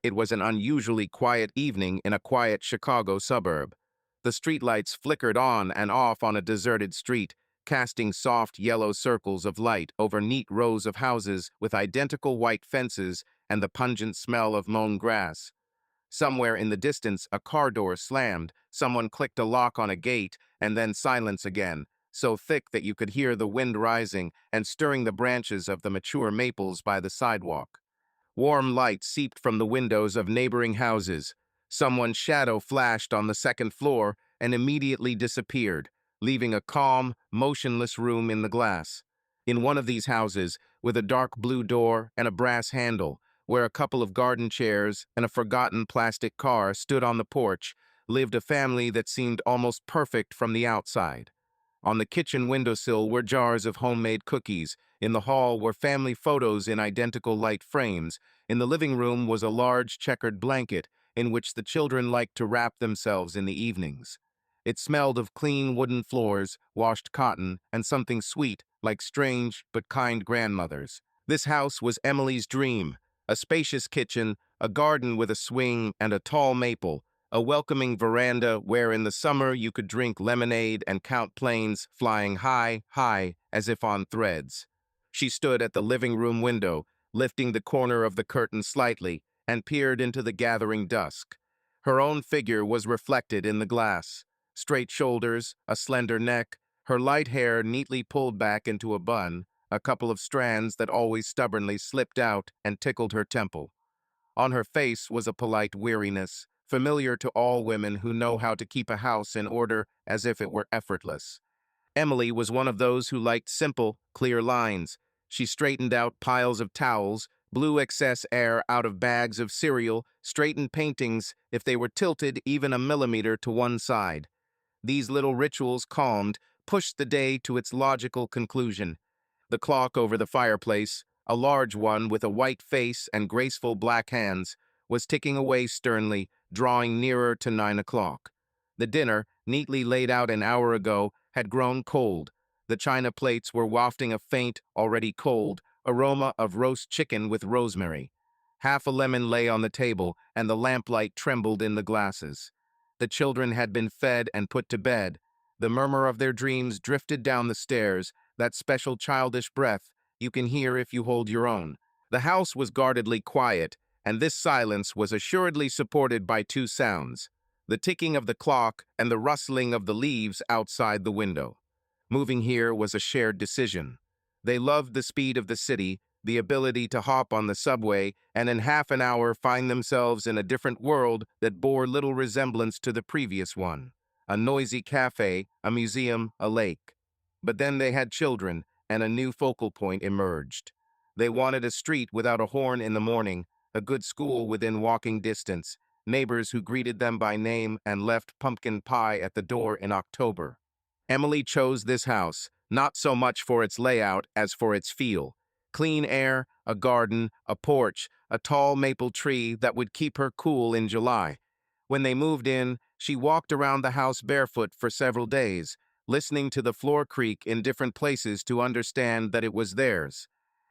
It was an unusually quiet evening in a quiet Chicago suburb. The streetlights flickered on and off on a deserted street, casting soft yellow circles of light over neat rows of houses with identical white fences and the pungent smell of mown grass. Somewhere in the distance, a car door slammed, someone clicked a lock on a gate, and then silence again, so thick that you could hear the wind rising and stirring the branches of the mature maples by the sidewalk. Warm light seeped from the windows of neighboring houses. Someone's shadow flashed on the second floor and immediately disappeared, leaving a calm, motionless room in the glass. In one of these houses, with a dark blue door and a brass handle, where a couple of garden chairs and a forgotten plastic car stood on the porch, lived a family that seemed almost perfect from the outside. On the kitchen windowsill were jars of homemade cookies. In the hall were family photos in identical light frames. In the living room was a large checkered blanket in which the children liked to wrap themselves in the evenings. It smelled of clean wooden floors, washed cotton, and something sweet, like strange but kind grandmothers. This house was Emily's dream. A spacious kitchen, a garden with a swing and a tall maple, a welcoming veranda where in the summer you could drink lemonade and count planes flying high, high, as if on threads. She stood at the living room window, lifting the corner of the curtain slightly, and peered into the gathering dusk. Her own figure was reflected in the glass. Straight shoulders, a slender neck, her light hair neatly pulled back into a bun, a couple of strands that always stubbornly slipped out and tickled her temple. On her face was a polite weariness, familiar to all women who know how to keep a house in order as if it were effortless. Emily was one of those who liked simple, clear lines. She straightened out piles of towels, blew excess air out of bags of cereal, straightened paintings if they were tilted even a millimeter to one side. These little rituals calmed, pushed the day to its logical conclusion. The clock over the fireplace, a large one with a white face and graceful black hands, was ticking away sternly, drawing nearer to 9 o'clock. The dinner, neatly laid out an hour ago, had grown cold. The china plates were wafting a faint, already cold, aroma of roast chicken with rosemary. Half a lemon lay on the table, and the lamplight trembled in the glasses. The children had been fed and put to bed. The murmur of their dreams drifted down the stairs, that special childish breath you can hear if you hold your own. The house was guardedly quiet, and this silence was assuredly supported by two sounds: the ticking of the clock and the rustling of the leaves outside the window. Moving here was a shared decision. They loved the speed of the city, the ability to hop on the subway, and in half an hour find themselves in a different world that bore little resemblance to the previous one. A noisy cafe, a museum, a lake. But then they had children, and a new focal point emerged. They wanted a street without a horn in the morning, a good school within walking distance, neighbors who greeted them by name and left pumpkin pie at the door in October. Emily chose this house, not so much for its layout as for its feel. Clean air, a garden, a porch, a tall maple tree that would keep her cool in July. When they moved in, she walked around the house barefoot for several days, listening to the floor creak in different places to understand that it was theirs.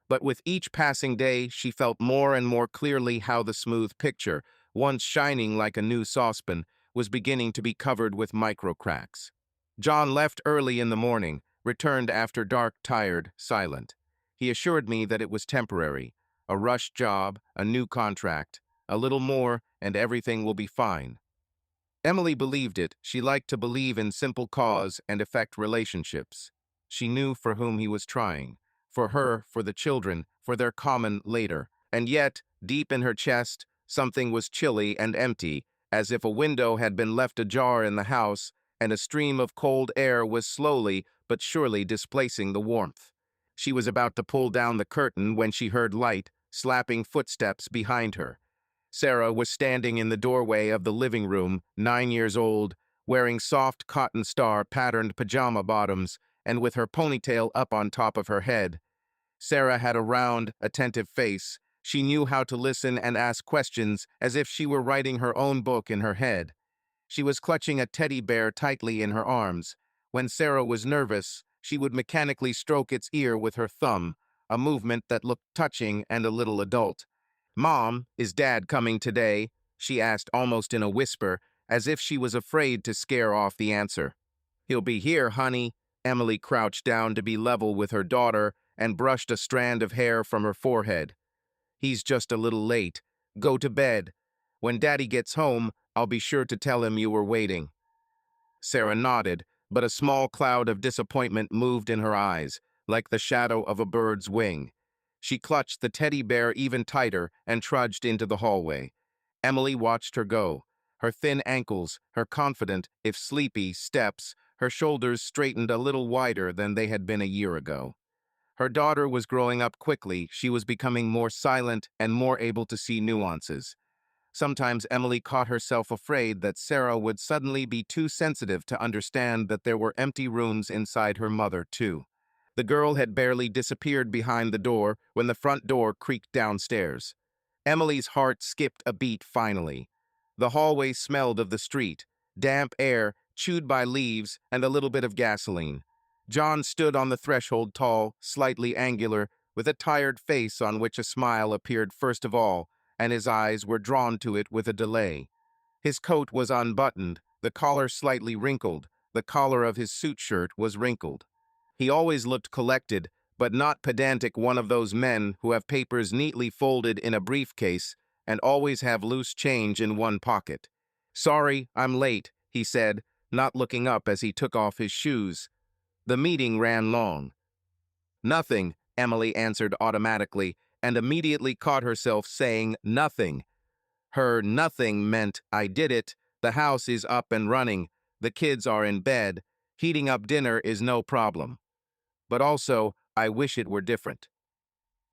But with each passing day, she felt more and more clearly how the smooth picture, once shining like a new saucepan, was beginning to be covered with micro-cracks. John left early in the morning, returned after dark, tired, silent. He assured me that it was temporary, a rush job, a new contract, a little more, and everything will be fine. Emily believed it. She liked to believe in simple cause and effect relationships. She knew for whom he was trying. For her, for the children, for their common later. And yet, deep in her chest, something was chilly and empty, as if a window had been left ajar in the house, and a stream of cold air was slowly but surely displacing the warmth. She was about to pull down the curtain when she heard light, slapping footsteps behind her. Sarah was standing in the doorway of the living room, 9 years old, wearing soft cotton star-patterned pajama bottoms and with her ponytail up on top of her head. Sarah had a round, attentive face. She knew how to listen and ask questions as if she were writing her own book in her head. She was clutching a teddy bear tightly in her arms. When Sarah was nervous, she would mechanically stroke its ear with her thumb, a movement that looked touching and a little adult. "Mom, is Dad coming today?" she asked almost in a whisper, as if she was afraid to scare off the answer. "He'll be here, honey." Emily crouched down to be level with her daughter and brushed a strand of hair from her forehead. "He's just a little late. Go to bed. When Daddy gets home, I'll be sure to tell him you were waiting." Sarah nodded, but a small cloud of disappointment moved in her eyes, like the shadow of a bird's wing. She clutched the teddy bear even tighter and trudged into the hallway. Emily watched her go. Her thin ankles, her confident, if sleepy, steps, her shoulders straightened a little wider than they had been a year ago. Her daughter was growing up quickly. She was becoming more silent and more able to see nuances. Sometimes Emily caught herself afraid that Sarah would suddenly be too sensitive to understand that there were empty rooms inside her mother, too. The girl had barely disappeared behind the door when the front door creaked downstairs. Emily's heart skipped a beat finally. The hallway smelled of the street, damp air, chewed by leaves, and a little bit of gasoline. John stood on the threshold, tall, slightly angular, with a tired face on which a smile appeared first of all, and his eyes were drawn to it with a delay. His coat was unbuttoned, the collar slightly wrinkled, the collar of his suit shirt was wrinkled. He always looked collected, but not pedantic, one of those men who have papers neatly folded in a briefcase and always have loose change in one pocket. "Sorry, I'm late," he said, not looking up as he took off his shoes. "The meeting ran long." "Nothing," Emily answered automatically, and immediately caught herself saying nothing. Her nothing meant, "I did it, the house is up and running, the kids are in bed, heating up dinner is no problem. But also, I wish it were different."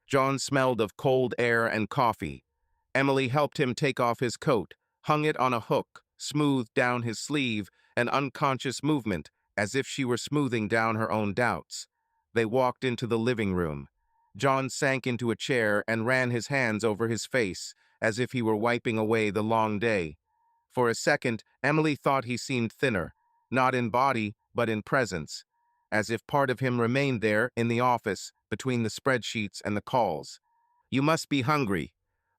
John smelled of cold air and coffee. Emily helped him take off his coat, hung it on a hook, smoothed down his sleeve, an unconscious movement, as if she were smoothing down her own doubts. They walked into the living room. John sank into a chair and ran his hands over his face, as if he were wiping away the long day. For a second, Emily thought he seemed thinner, not in body, but in presence, as if part of him remained there in the office, between the spreadsheets and the calls. "You must be hungry.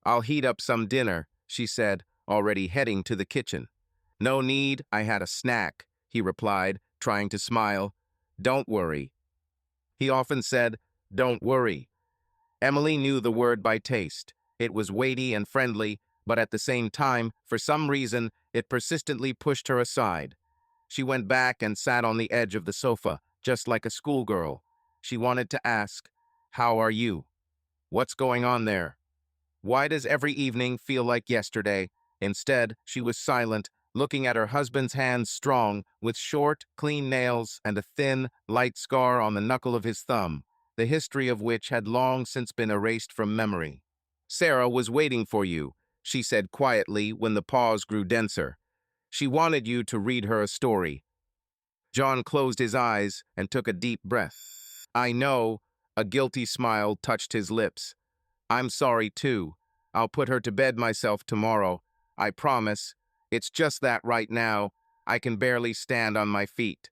I'll heat up some dinner," she said, already heading to the kitchen. "No need, I had a snack," he replied, trying to smile. "Don't worry." He often said, "Don't worry." Emily knew the word by taste. It was weighty and friendly, but at the same time, for some reason, it persistently pushed her aside. She went back and sat on the edge of the sofa, just like a schoolgirl. She wanted to ask, "How are you? What's going on there? Why does every evening feel like yesterday?" Instead, she was silent, looking at her husband's hands, strong, with short, clean nails and a thin, light scar on the knuckle of his thumb, the history of which had long since been erased from memory. "Sarah was waiting for you," she said quietly when the pause grew denser. "She wanted you to read her a story." John closed his eyes and took a deep breath. "I know," a guilty smile touched his lips. "I'm sorry too. I'll put her to bed myself tomorrow. I promise. It's just that right now, I can barely stand on my feet."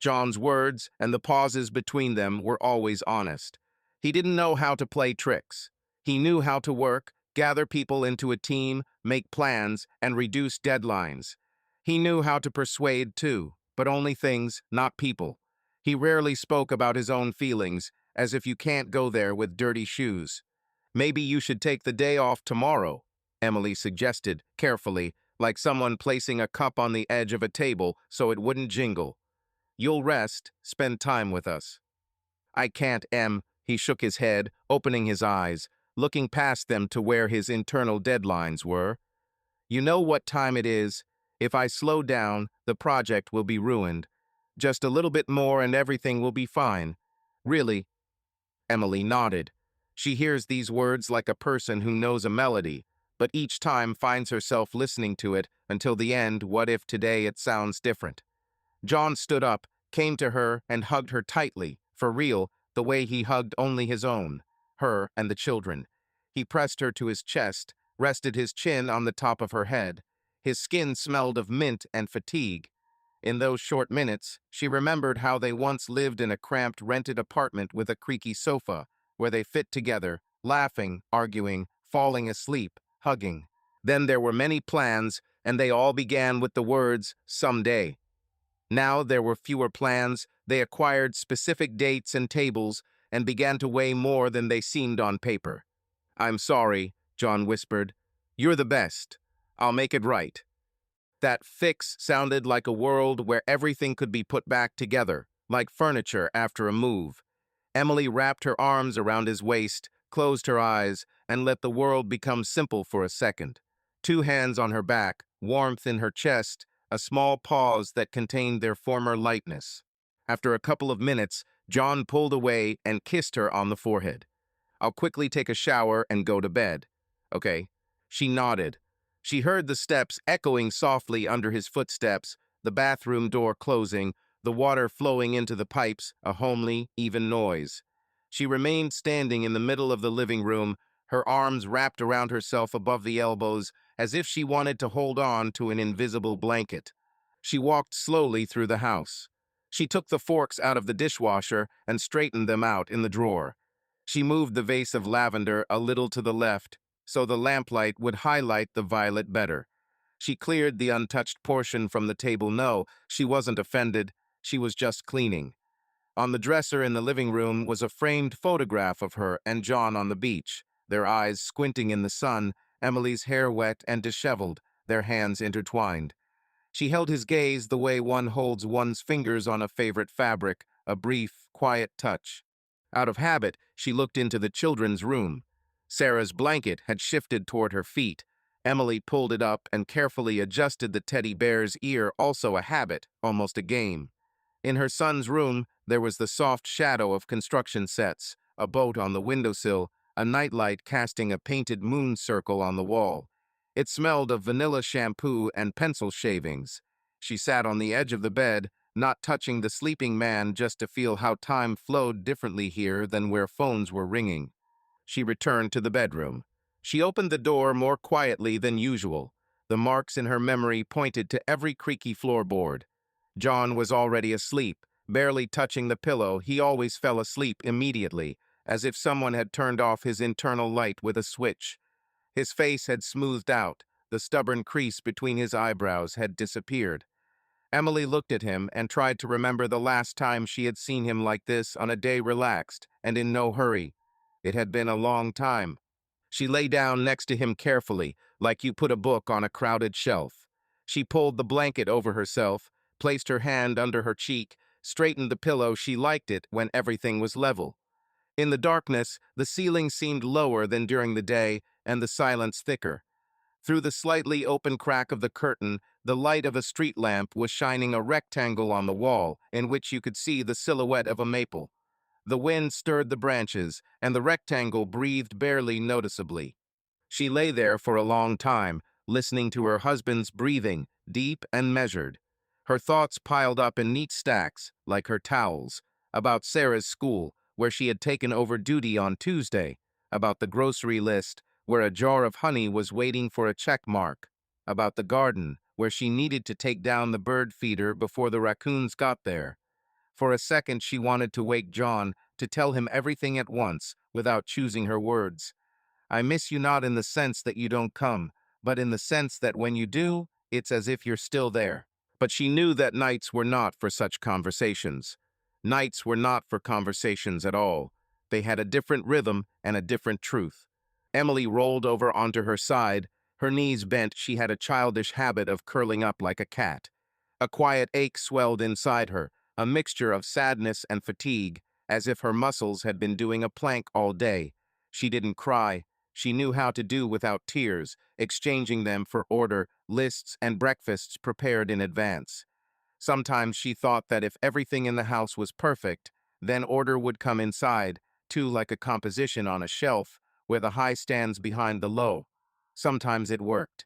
John's words and the pauses between them were always honest. He didn't know how to play tricks. He knew how to work, gather people into a team, make plans, and reduce deadlines. He knew how to persuade too, but only things, not people. He rarely spoke about his own feelings, as if you can't go there with dirty shoes. "Maybe you should take the day off tomorrow," Emily suggested, carefully, like someone placing a cup on the edge of a table so it wouldn't jingle. "You'll rest, spend time with us." "I can't, Em." He shook his head, opening his eyes, looking past them to where his internal deadlines were. "You know what time it is. If I slow down, the project will be ruined. Just a little bit more and everything will be fine. Really." Emily nodded. She hears these words like a person who knows a melody, but each time finds herself listening to it until the end. What if today it sounds different? John stood up, came to her, and hugged her tightly, for real, the way he hugged only his own, her and the children. He pressed her to his chest, rested his chin on the top of her head. His skin smelled of mint and fatigue. In those short minutes, she remembered how they once lived in a cramped rented apartment with a creaky sofa, where they fit together, laughing, arguing, falling asleep, hugging. Then there were many plans, and they all began with the words, someday. Now there were fewer plans, they acquired specific dates and tables, and began to weigh more than they seemed on paper. "I'm sorry," John whispered. "You're the best. I'll make it right." That fix sounded like a world where everything could be put back together, like furniture after a move. Emily wrapped her arms around his waist, closed her eyes, and let the world become simple for a second. Two hands on her back, warmth in her chest, a small pause that contained their former lightness. After a couple of minutes, John pulled away and kissed her on the forehead. "I'll quickly take a shower and go to bed." "Okay." She nodded. She heard the steps echoing softly under his footsteps, the bathroom door closing, the water flowing into the pipes, a homely, even noise. She remained standing in the middle of the living room, her arms wrapped around herself above the elbows, as if she wanted to hold on to an invisible blanket. She walked slowly through the house. She took the forks out of the dishwasher and straightened them out in the drawer. She moved the vase of lavender a little to the left, so the lamplight would highlight the violet better. She cleared the untouched portion from the table. No, she wasn't offended. She was just cleaning. On the dresser in the living room was a framed photograph of her and John on the beach, their eyes squinting in the sun, Emily's hair wet and disheveled, their hands intertwined. She held his gaze the way one holds one's fingers on a favorite fabric, a brief, quiet touch. Out of habit, she looked into the children's room. Sarah's blanket had shifted toward her feet. Emily pulled it up and carefully adjusted the teddy bear's ear, also a habit, almost a game. In her son's room, there was the soft shadow of construction sets, a boat on the windowsill, a nightlight casting a painted moon circle on the wall. It smelled of vanilla shampoo and pencil shavings. She sat on the edge of the bed, not touching the sleeping man, just to feel how time flowed differently here than where phones were ringing. She returned to the bedroom. She opened the door more quietly than usual. The marks in her memory pointed to every creaky floorboard. John was already asleep, barely touching the pillow. He always fell asleep immediately, as if someone had turned off his internal light with a switch. His face had smoothed out. The stubborn crease between his eyebrows had disappeared. Emily looked at him and tried to remember the last time she had seen him like this, on a day relaxed and in no hurry. It had been a long time. She lay down next to him carefully, like you put a book on a crowded shelf. She pulled the blanket over herself, placed her hand under her cheek, straightened the pillow. She liked it when everything was level. In the darkness, the ceiling seemed lower than during the day, and the silence thicker. Through the slightly open crack of the curtain, the light of a street lamp was shining a rectangle on the wall, in which you could see the silhouette of a maple. The wind stirred the branches, and the rectangle breathed barely noticeably. She lay there for a long time, listening to her husband's breathing, deep and measured. Her thoughts piled up in neat stacks, like her towels, about Sarah's school, where she had taken over duty on Tuesday, about the grocery list, where a jar of honey was waiting for a check mark, about the garden, where she needed to take down the bird feeder before the raccoons got there. For a second she wanted to wake John, to tell him everything at once, without choosing her words. "I miss you, not in the sense that you don't come, but in the sense that when you do, it's as if you're still there." But she knew that nights were not for such conversations. Nights were not for conversations at all. They had a different rhythm and a different truth. Emily rolled over onto her side, her knees bent. She had a childish habit of curling up like a cat. A quiet ache swelled inside her, a mixture of sadness and fatigue, as if her muscles had been doing a plank all day. She didn't cry. She knew how to do without tears, exchanging them for order, lists, and breakfasts prepared in advance. Sometimes she thought that if everything in the house was perfect, then order would come inside, too, like a composition on a shelf, where the high stands behind the low. Sometimes it worked.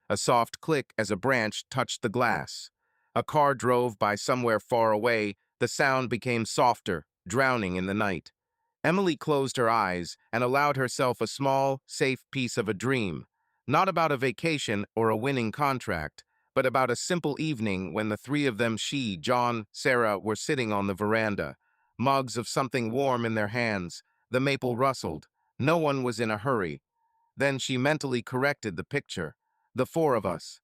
A soft click as a branch touched the glass. A car drove by somewhere far away. The sound became softer, drowning in the night. Emily closed her eyes and allowed herself a small, safe piece of a dream, not about a vacation or a winning contract, but about a simple evening when the three of them, she, John, Sarah, were sitting on the veranda, mugs of something warm in their hands. The maple rustled. No one was in a hurry. Then she mentally corrected the picture. The four of us.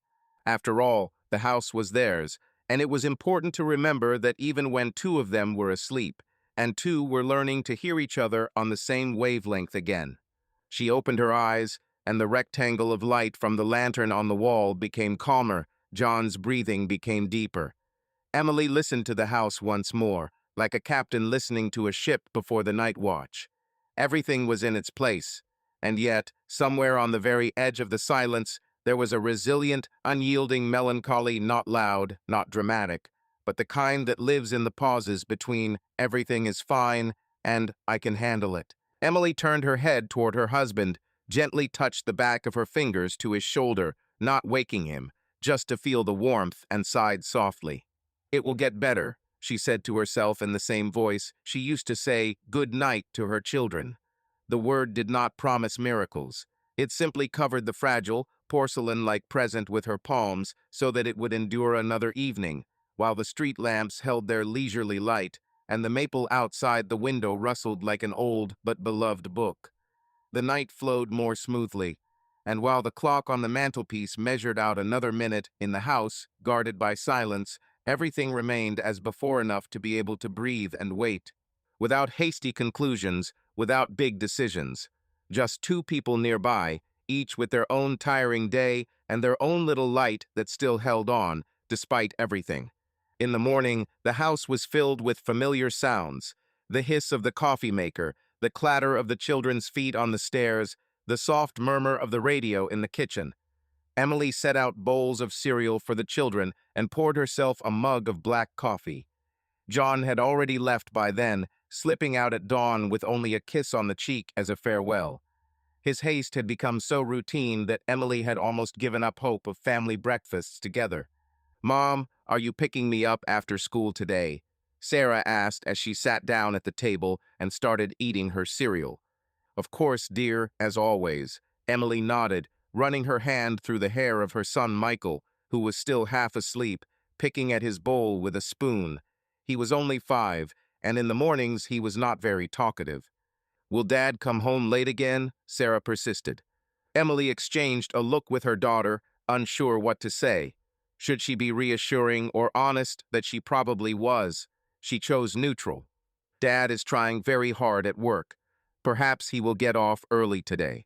After all, the house was theirs, and it was important to remember that even when two of them were asleep, and two were learning to hear each other on the same wavelength again. She opened her eyes, and the rectangle of light from the lantern on the wall became calmer. John's breathing became deeper. Emily listened to the house once more, like a captain listening to a ship before the night watch. Everything was in its place, and yet, somewhere on the very edge of the silence, there was a resilient, unyielding melancholy, not loud, not dramatic, but the kind that lives in the pauses between "everything is fine" and "I can handle it." Emily turned her head toward her husband, gently touched the back of her fingers to his shoulder, not waking him, just to feel the warmth, and sighed softly. "It will get better," she said to herself in the same voice she used to say "good night" to her children. The word did not promise miracles. It simply covered the fragile, porcelain-like present with her palms so that it would endure another evening, while the street lamps held their leisurely light, and the maple outside the window rustled like an old but beloved book. The night flowed more smoothly, and while the clock on the mantelpiece measured out another minute in the house, guarded by silence, everything remained as before, enough to be able to breathe and wait. Without hasty conclusions, without big decisions. Just two people nearby, each with their own tiring day and their own little light that still held on, despite everything. In the morning, the house was filled with familiar sounds. The hiss of the coffee maker, the clatter of the children's feet on the stairs, the soft murmur of the radio in the kitchen. Emily set out bowls of cereal for the children and poured herself a mug of black coffee. John had already left by then, slipping out at dawn with only a kiss on the cheek as a farewell. His haste had become so routine that Emily had almost given up hope of family breakfasts together. "Mom, are you picking me up after school today?" Sarah asked as she sat down at the table and started eating her cereal. "Of course, dear, as always." Emily nodded, running her hand through the hair of her son Michael, who was still half asleep, picking at his bowl with a spoon. He was only 5, and in the mornings he was not very talkative. "Will Dad come home late again?" Sarah persisted. Emily exchanged a look with her daughter, unsure what to say. Should she be reassuring or honest that she probably was? She chose neutral. "Dad is trying very hard at work. Perhaps he will get off early today."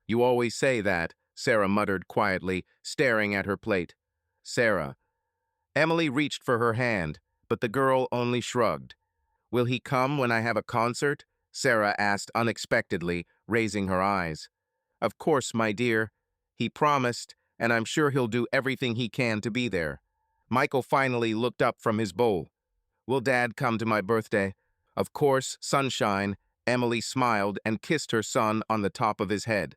"You always say that," Sarah muttered quietly, staring at her plate. "Sarah." Emily reached for her hand, but the girl only shrugged. "Will he come when I have a concert?" Sarah asked unexpectedly, raising her eyes. "Of course, my dear. He promised, and I'm sure he'll do everything he can to be there." Michael finally looked up from his bowl. "Will Dad come to my birthday?" "Of course, sunshine." Emily smiled and kissed her son on the top of his head.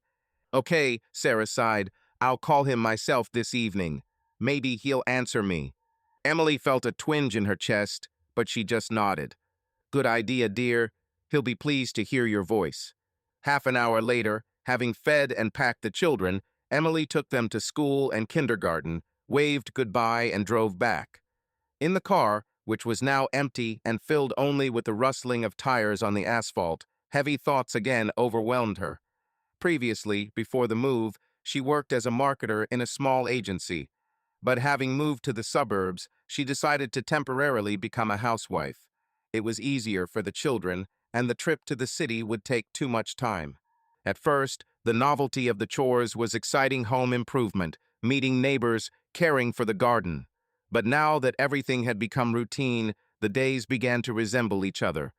"Okay," Sarah sighed. "I'll call him myself this evening. Maybe he'll answer me." Emily felt a twinge in her chest, but she just nodded. "Good idea, dear. He'll be pleased to hear your voice." Half an hour later, having fed and packed the children, Emily took them to school and kindergarten, waved goodbye, and drove back. In the car, which was now empty and filled only with the rustling of tires on the asphalt, heavy thoughts again overwhelmed her. Previously, before the move, she worked as a marketer in a small agency. But having moved to the suburbs, she decided to temporarily become a housewife. It was easier for the children, and the trip to the city would take too much time. At first, the novelty of the chores was exciting: home improvement, meeting neighbors, caring for the garden. But now that everything had become routine, the days began to resemble each other.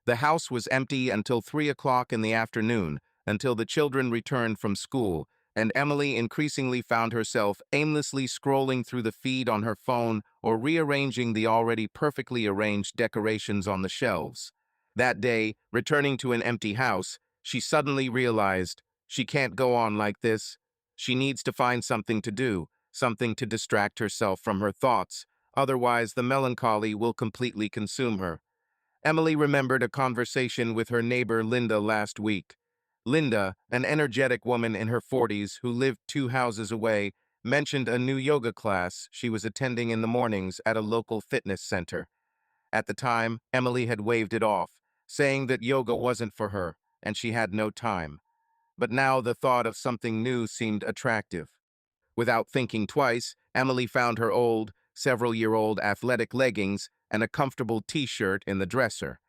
The house was empty until 3 o'clock in the afternoon, until the children returned from school, and Emily increasingly found herself aimlessly scrolling through the feed on her phone or rearranging the already perfectly arranged decorations on the shelves. That day, returning to an empty house, she suddenly realized she can't go on like this. She needs to find something to do, something to distract herself from her thoughts, otherwise the melancholy will completely consume her. Emily remembered a conversation with her neighbor Linda last week. Linda, an energetic woman in her 40s who lived 2 houses away, mentioned a new yoga class she was attending in the mornings at a local fitness center. At the time, Emily had waved it off, saying that yoga wasn't for her, and she had no time. but now the thought of something new seemed attractive. Without thinking twice, Emily found her old, several-year-old athletic leggings and a comfortable t-shirt in the dresser.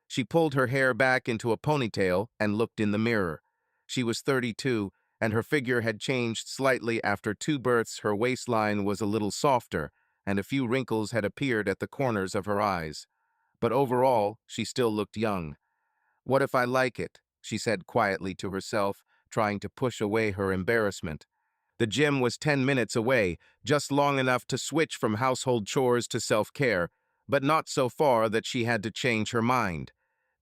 She pulled her hair back into a ponytail and looked in the mirror. She was 32, and her figure had changed slightly after 2 births. Her waistline was a little softer, and a few wrinkles had appeared at the corners of her eyes. But overall, she still looked young. "What if I like it?" she said quietly to herself, trying to push away her embarrassment. The gym was 10 minutes away, just long enough to switch from household chores to self-care, but not so far that she had to change her mind.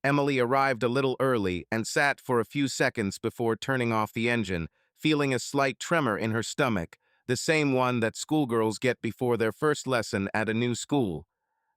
Emily arrived a little early and sat for a few seconds before turning off the engine, feeling a slight tremor in her stomach, the same one that schoolgirls get before their first lesson at a new school.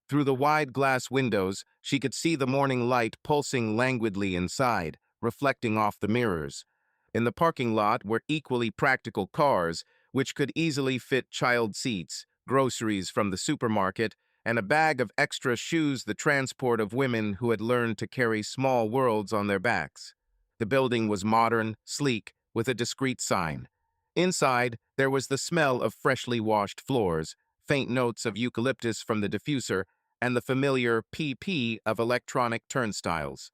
Through the wide glass windows, she could see the morning light pulsing languidly inside, reflecting off the mirrors. In the parking lot were equally practical cars, which could easily fit child seats, groceries from the supermarket, and a bag of extra shoes, the transport of women who had learned to carry small worlds on their backs. The building was modern, sleek, with a discreet sign. Inside, there was the smell of freshly washed floors, faint notes of eucalyptus from the diffuser, and the familiar PP of electronic turnstiles.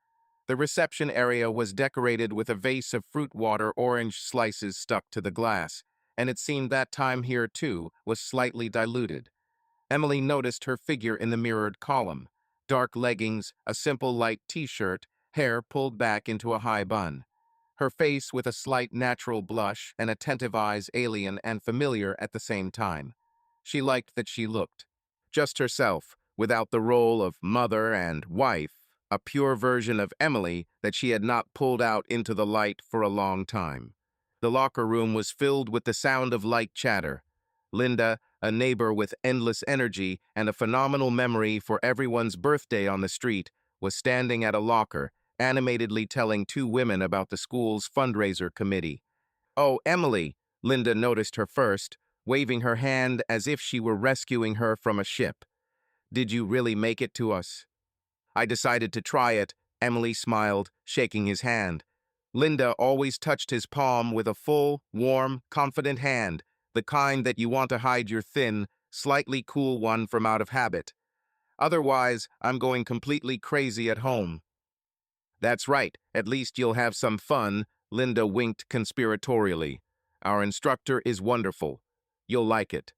The reception area was decorated with a vase of fruit water orange slices stuck to the glass, and it seemed that time here, too, was slightly diluted. Emily noticed her figure in the mirrored column. Dark leggings, a simple light t-shirt, hair pulled back into a high bun. Her face with a slight natural blush and attentive eyes, alien and familiar at the same time. She liked that she looked just herself, without the role of mother and wife, a pure version of Emily that she had not pulled out into the light for a long time. The locker room was filled with the sound of light chatter. Linda, a neighbor with endless energy and a phenomenal memory for everyone's birthday on the street, was standing at a locker, animatedly telling 2 women about the school's fundraiser committee. "Oh, Emily," Linda noticed her first, waving her hand as if she were rescuing her from a ship. "Did you really make it to us?" "I decided to try it," Emily smiled, shaking his hand. Linda always touched his palm with a full, warm, confident hand, the kind that you want to hide your thin, slightly cool one from out of habit. "Otherwise, I'm going completely crazy at home." "That's right, at least you'll have some fun," Linda winked conspiratorially. "Our instructor is wonderful. You'll like it."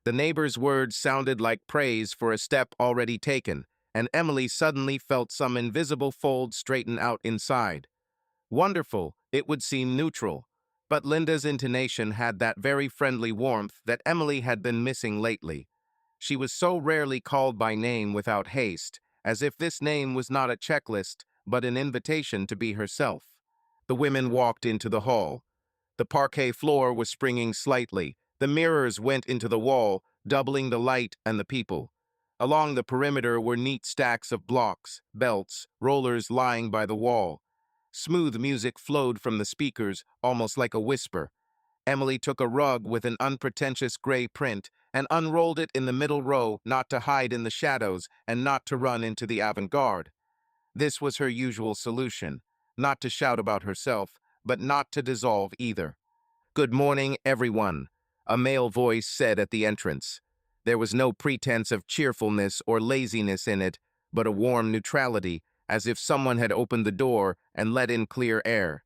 The neighbor's words sounded like praise for a step already taken, and Emily suddenly felt some invisible fold straighten out inside. Wonderful, it would seem neutral, but Linda's intonation had that very friendly warmth that Emily had been missing lately. She was so rarely called by name without haste, as if this name was not a checklist, but an invitation to be herself. The women walked into the hall. The parquet floor was springing slightly. The mirrors went into the wall, doubling the light and the people. Along the perimeter were neat stacks of blocks, belts, rollers lying by the wall. Smooth music flowed from the speakers, almost like a whisper. Emily took a rug with an unpretentious gray print and unrolled it in the middle row, not to hide in the shadows and not to run into the avant-garde. This was her usual solution, not to shout about herself, but not to dissolve either. "Good morning, everyone," a male voice said at the entrance. There was no pretense of cheerfulness or laziness in it, but a warm neutrality, as if someone had opened the door and let in clear air.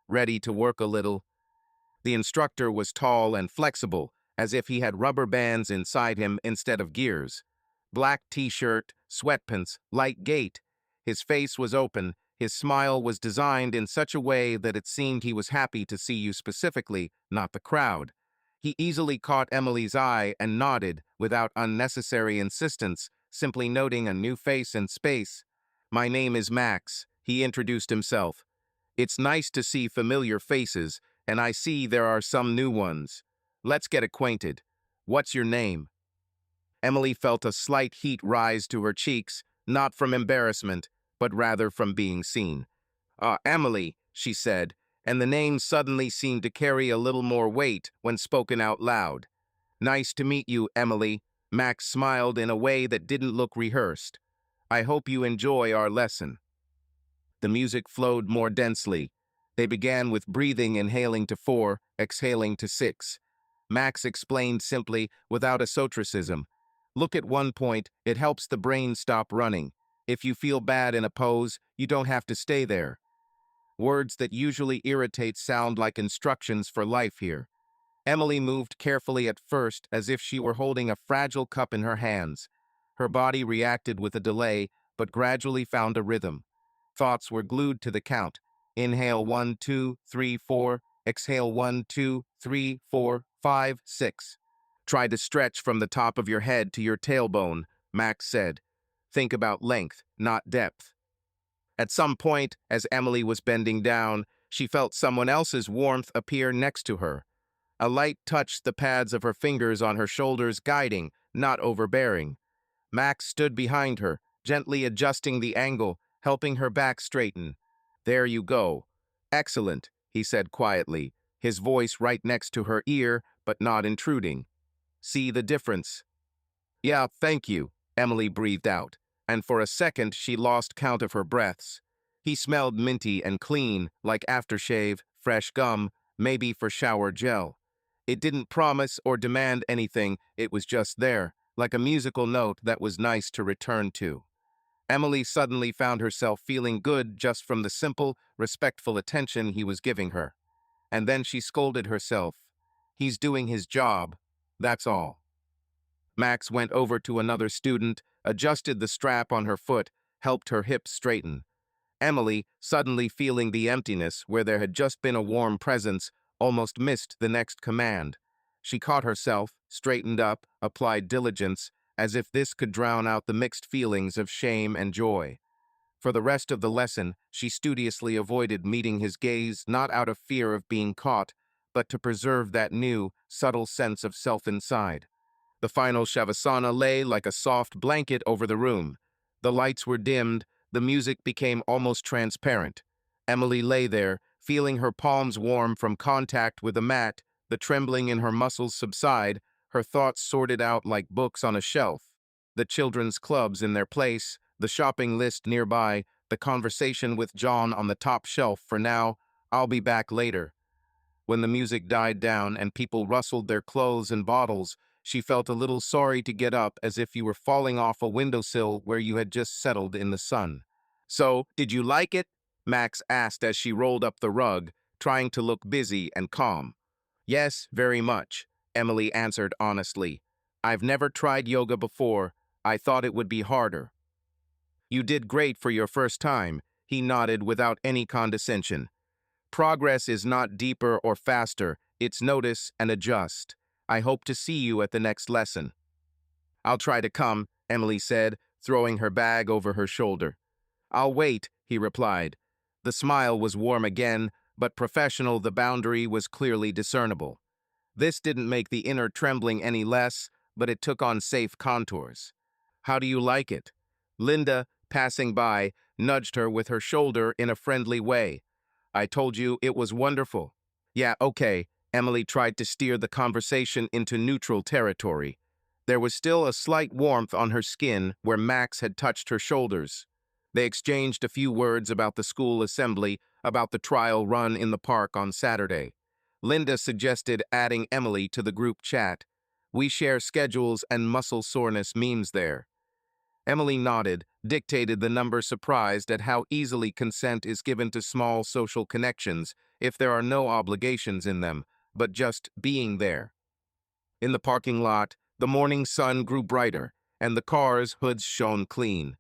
"Ready to work a little?" The instructor was tall and flexible, as if he had rubber bands inside him instead of gears. Black t-shirt, sweatpants, light gait. His face was open, his smile was designed in such a way that it seemed he was happy to see you specifically, not the crowd. He easily caught Emily's eye and nodded, without unnecessary insistence, simply noting a new face in space. "My name is Max," he introduced himself. "It's nice to see familiar faces, and I see there are some new ones. Let's get acquainted. What's your name?" Emily felt a slight heat rise to her cheeks, not from embarrassment, but rather from being seen. Emily," she said, and the name suddenly seemed to carry a little more weight when spoken out loud. "Nice to meet you, Emily." Max smiled in a way that didn't look rehearsed. "I hope you enjoy our lesson." The music flowed more densely. They began with breathing, inhaling to 4, exhaling to 6. Max explained simply, without a sotricism. Look at one point, it helps the brain stop running. If you feel bad in a pose, you don't have to stay there. Words that usually irritate sound like instructions for life here. Emily moved carefully at first, as if she were holding a fragile cup in her hands. Her body reacted with a delay, but gradually found a rhythm. Thoughts were glued to the count. Inhale 1, 2, 3, 4. Exhale 1, 2, 3, 4, 5, 6. Try to stretch from the top of your head to your tailbone, Max said. Think about length, not depth. At some point, as Emily was bending down, she felt someone else's warmth appear next to her. A light touched the pads of her fingers on her shoulders, guiding, not overbearing. Max stood behind her, gently adjusting the angle, helping her back straighten. There you go. Excellent, he said quietly, his voice right next to her ear, but not intruding. See the difference? Yeah, thank you, Emily breathed out, and for a second she lost count of her breaths. He smelled minty and clean, like aftershave, fresh gum, maybe for shower gel. It didn't promise or demand anything, it was just there, like a musical note that was nice to return to. Emily suddenly found herself feeling good just from the simple, respectful attention he was giving her. And then she scolded herself. He's doing his job, that's all. Max went over to another student, adjusted the strap on her foot, helped her hips straighten. Emily, suddenly feeling the emptiness where there had just been a warm presence, almost missed the next command. She caught herself, straightened up, applied diligence, as if this could drown out the mixed feelings of shame and joy. For the rest of the lesson, she studiously avoided meeting his gaze, not out of fear of being caught, but to preserve that new, subtle sense of self inside. The final shavasana lay like a soft blanket over the room. The lights were dimmed, the music became almost transparent. Emily lay there, feeling her palms warm from contact with the mat, the trembling in her muscles subside, her thoughts sorted out like books on a shelf. The children's clubs in their place, the shopping list nearby, the conversation with John on the top shelf for now, I'll be back later. When the music died down and people rustled their clothes and bottles, she felt a little sorry to get up, as if you were falling off a windowsill where you had just settled in the sun. So, did you like it? Max asked as she rolled up the rug, trying to look busy and calm. Yes, very much, Emily answered honestly. I've never tried yoga before. I thought it would be harder. You did great for your first time, he nodded without any condescension. Progress is not deeper or faster, it's notice and adjust. I hope to see you at the next lesson. I'll try to come, Emily said, throwing her bag over her shoulder. I'll wait, he replied. The smile was warm again, but professional, the boundary was clearly discernible. This didn't make the inner trembling any less, but it took on safe contours. How do you like it? Linda, passing by, nudged her with her shoulder in a friendly way. I told you it was wonderful. Yeah, okay, Emily tried to steer the conversation into neutral territory. There was still a slight warmth on her skin where Max had touched her shoulders. They exchanged a few words about the school assembly, about the trial run in the park on Saturday. Linda suggested adding Emily to the group chat. We share schedules and muscle soreness memes there. Emily nodded, dictated the number, surprised at how easily consent is given to small social connections if there are no obligations in them, but just being there. In the parking lot, the morning sun grew brighter, and the cars' hoods shone clean.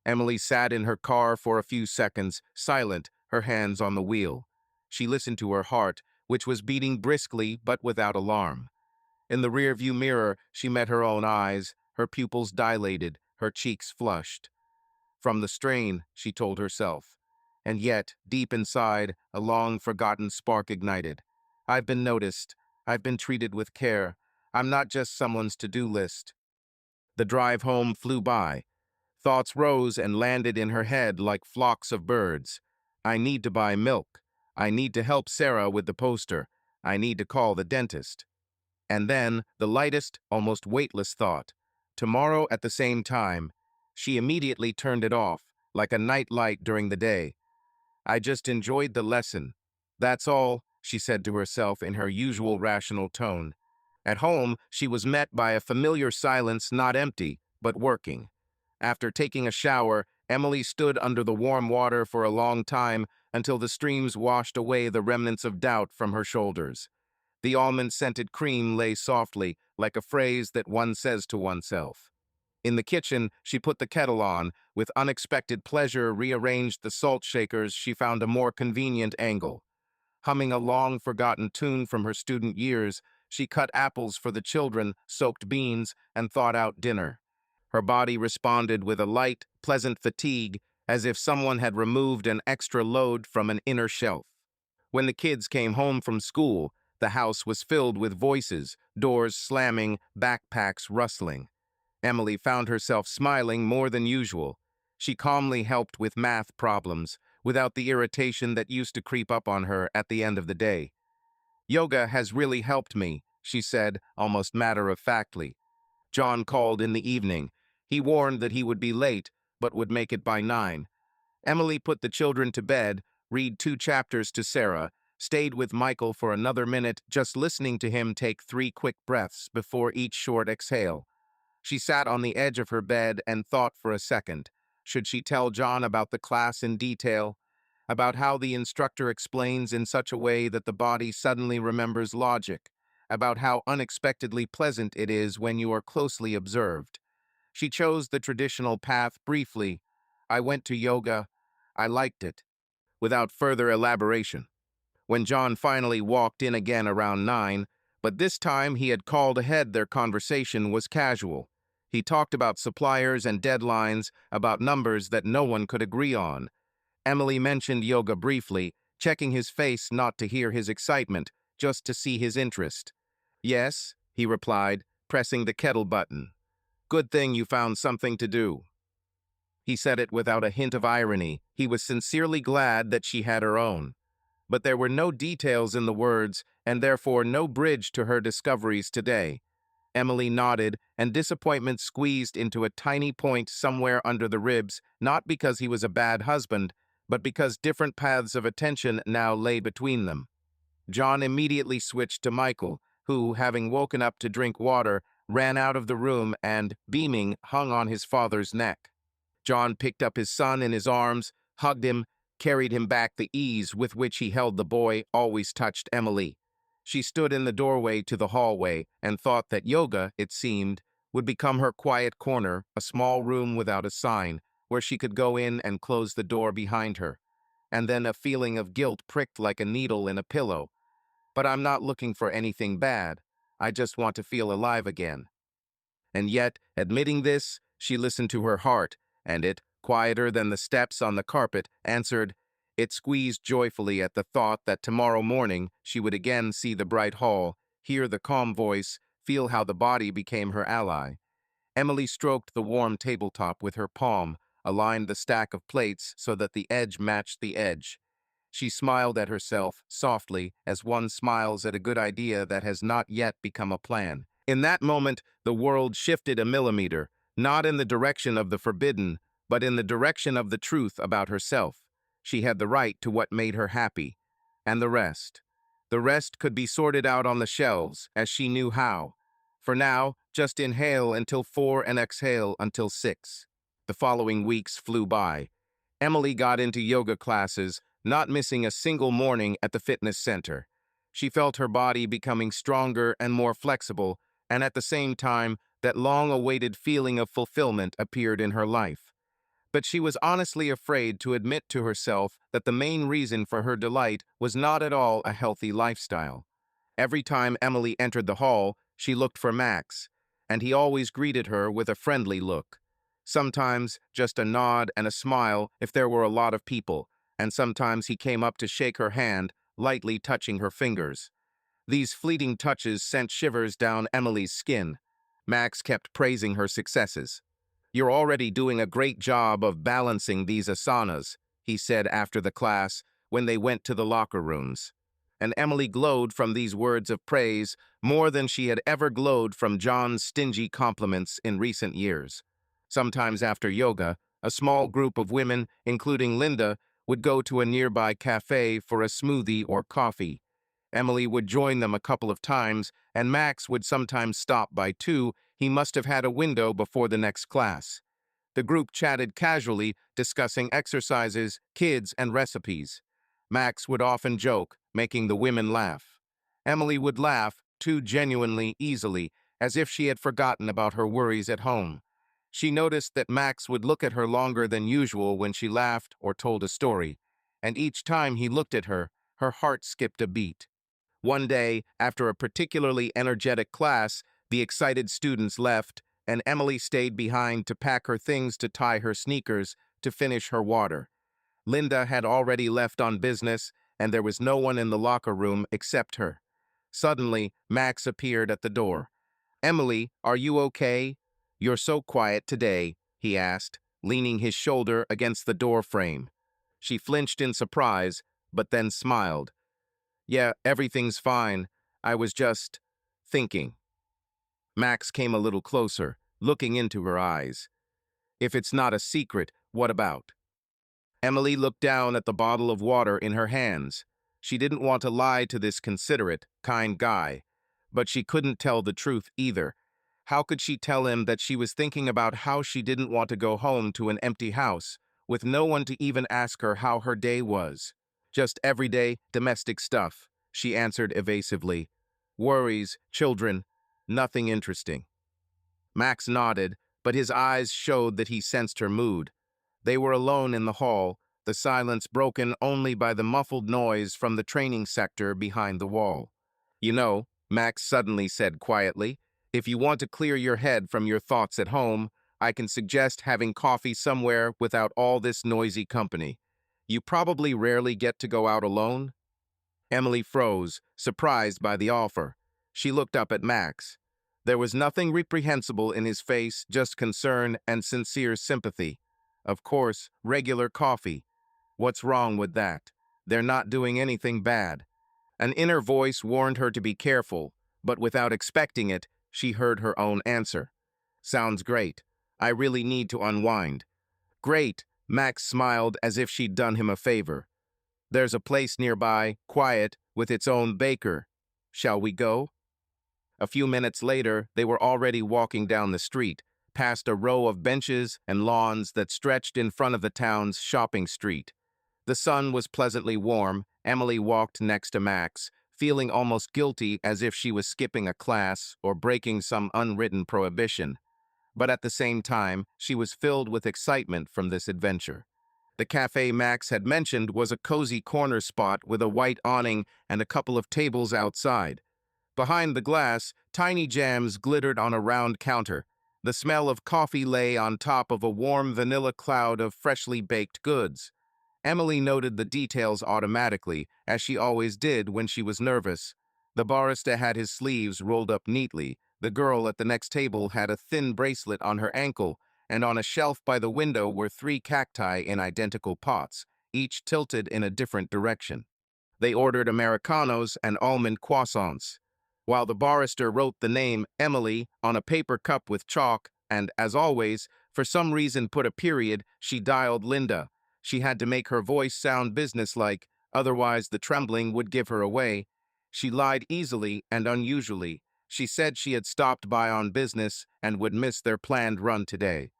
Emily sat in her car for a few seconds, silent, her hands on the wheel. She listened to her heart, which was beating briskly but without alarm. In the rearview mirror, she met her own eyes, her pupils dilated, her cheeks flushed. From the strain, she told herself. And yet, deep inside, a long-forgotten spark ignited. I've been noticed. I've been treated with care. I'm not just someone's to-do list. The drive home flew by. Thoughts rose and landed in her head like flocks of birds. I need to buy milk. I need to help Sarah with the poster. I need to call the dentist. And then, the lightest, almost weightless thought. Tomorrow at the same time. She immediately turned it off, like a night light during the day. I just enjoyed the lesson. That's all, she said to herself in her usual rational tone. At home, she was met by a familiar silence, not empty, but working. After taking a shower, Emily stood under the warm water for a long time until the streams washed away the remnants of doubt from her shoulders. The almond-scented cream lay softly, like a phrase that one says to oneself. In the kitchen, she put the kettle on, with unexpected pleasure rearranged the salt shakers. She found a more convenient angle. Humming a long-forgotten tune from her student years, she cut apples for the children, soaked beans, and thought out dinner. Her body responded with a light, pleasant fatigue, as if someone had removed an extra load from an inner shelf. When the kids came home from school, the house was filled with voices, doors slamming, backpacks rustling. Emily found herself smiling more than usual. She calmly helped with math problems, without the irritation that used to creep up on her at the end of the day. "Yoga has really helped me," she said, almost matter-of-factly. John called in the evening. He warned that he would be late, but would make it by 9. Emily put the children to bed, read 2 chapters to Sarah, stayed with Michael for another minute, just listening to him take 3 quick breaths before each short exhale. She sat on the edge of her bed and thought for a second. Should she tell John about the class in detail? About how the instructor explains in such a way that the body suddenly remembers logic? About how unexpectedly pleasant it is when you are closely observed? She chose the traditional path briefly. "I went to yoga. I liked it," without further elaboration. When John finally walked in again around 9, but this time he had called ahead, their conversation was casual. He talked about suppliers and deadlines, about numbers that no one could agree on. Emily mentioned yoga briefly, checking his face not to hear his excitement, just to see his interest. "Yes," he replied, pressing the kettle button. "Good thing you found something to do." He said it without a hint of irony. He was sincerely glad that she had her own. But there were no details in the words, and therefore no bridge to her discoveries today. Emily nodded, and disappointment squeezed into a tiny point somewhere under the ribs, not because he was a bad husband, but because different paths of attention now lay between them. John immediately switched to Michael, who, having woken up to drink water, ran out of the room and, beaming, hung on his father's neck. John picked up his son in his arms, hugged him, carried him back. The ease with which he held the boy always touched Emily. She stood in the doorway to the hallway and thought that yoga, it seemed, would become her quiet corner, a small room without a sign, where she could go in and close the door behind her. And then a feeling of guilt pricked like a needle in a pillow. "But I'm not looking for anything bad. I just want to feel alive again." And yet, admitting this, she listened to her heart, and it, quieter than the steps on the carpet, answered. It squeezed joyfully at the thought that tomorrow morning she would again see the bright hall, hear the calm voice, feel how the body became her ally. Emily stroked the warm tabletop with her palm, aligned the stack of plates so that the edge matched the edge. She smiled at herself, softly, as one smiles at a good idea that has not yet become a plan. In that moment, the world shifted a millimeter, not in the direction of the forbidden, but in the direction of the truth about herself. She had the right to what made her happy. And the rest. The rest could be sorted out on the shelves, as she knew how. For now, just inhale until 4 and exhale until 6. The following weeks flew by. Emily got into yoga classes, not missing a single morning at the fitness center. She felt her body becoming stronger and more flexible, and at the same time, that long-awaited feeling of fulfillment appeared in her life. But she was honestly afraid to admit to herself that the main reason for her delight was not at all a healthy lifestyle. Every time Emily entered the hall, she looked for Max, and he always greeted her with a friendly look. Sometimes just a nod and a smile if there were a lot of people, and sometimes he came up to shake her hand, lightly touching her fingers. These fleeting touches sent shivers down Emily's skin. Max kept praising her successes. "You're already doing a great job of balancing these asanas," he said after the class when they went to the locker rooms. And Emily glowed from these words of praise more than she had ever glowed from John's stingy compliments in recent years. Sometimes after yoga, a small group of women, including Linda, would go to a nearby cafe for a smoothie or coffee. Emily would join them a couple of times, and Max would sometimes stop by too. He must have had a window before the next class. The group chatted casually, discussing exercises, kids, and recipes. Max would often joke, making the women laugh. Emily would laugh, too genuinely easily, as if she had forgotten about her worries at home. She noticed that Max would look at her longer than usual when she laughed or told a story, and each time he looked at her, her heart skipped a beat. One day, after a particularly energetic class, the excited students left, and Emily stayed behind to pack her things to tie her sneakers to finish her water. Linda had already left on business, and there was no one in the locker room except her. Suddenly, Max appeared at the door. "Emily, are you okay? You're so quiet today," he asked, leaning his shoulder against the door frame. She flinched in surprise, but then smiled. "Yeah, everything's fine. I was just thinking." Max came a little closer, looking into her eyes. "If it's not a secret, what about?" Emily looked down at the bottle of water in her hands. She didn't want to lie to this considerate, kind guy, but she couldn't tell the truth either. How could she tell him that she was thinking about how she didn't want to go home to an empty house, with no one to even ask her how her day was? "Just everyday, domestic stuff," she answered evasively. "Worries, children, nothing interesting." Max nodded, but his eyes showed that he sensed her mood. They were alone in the hall, the silence broken only by the muffled noise from the training sector behind the wall. "You know," Max suddenly said quietly, "if you want to clear your head from your thoughts at home, I can suggest having coffee somewhere without all this noisy company. You probably rarely get to go out alone." Emily froze, surprised by the offer. She looked up at Max. There was nothing reprehensible in his face, just concern and sincere sympathy. "Of course, regular coffee. What's wrong with that? They're not doing anything bad." An inner voice warned her to be careful, but without expecting it, she heard her own answer. "Sounds great. I really need to unwind." "Great," Max smiled as if she'd done him a favor. "There's a place nearby, quiet, with its own baker. Shall we go?" A few minutes later, they were already walking down the street, past a row of benches and lawns that stretched in front of the town's shopping street. The sun was pleasantly warm. Emily walked next to Max, feeling almost guilty, as if she was skipping a class or breaking some unwritten prohibition. But at the same time, she was filled with excitement from this adventure. The cafe Max had mentioned was a cozy corner spot with a white awning and a couple of tables outside. Behind the glass, tiny jams glittered on a round counter. The smell of coffee lay on top of a warm vanilla cloud of freshly baked goods. Emily noted the details automatically, as she always did when she was nervous. The barista had his sleeves rolled up neatly. The girl at the next table had a thin bracelet on her ankle, and on a shelf by the window were 3 cacti in identical pots, each tilted in a different direction. They ordered Americanos and almond croissants, while the barrister wrote the name Emily on a paper cup with chalk and, as always, for some reason put a period. She dialed Linda. She had to make her voice sound businesslike, otherwise the trembling would give her away. She lied easily and unusually. She said she had stopped by on business and would miss their planned run today.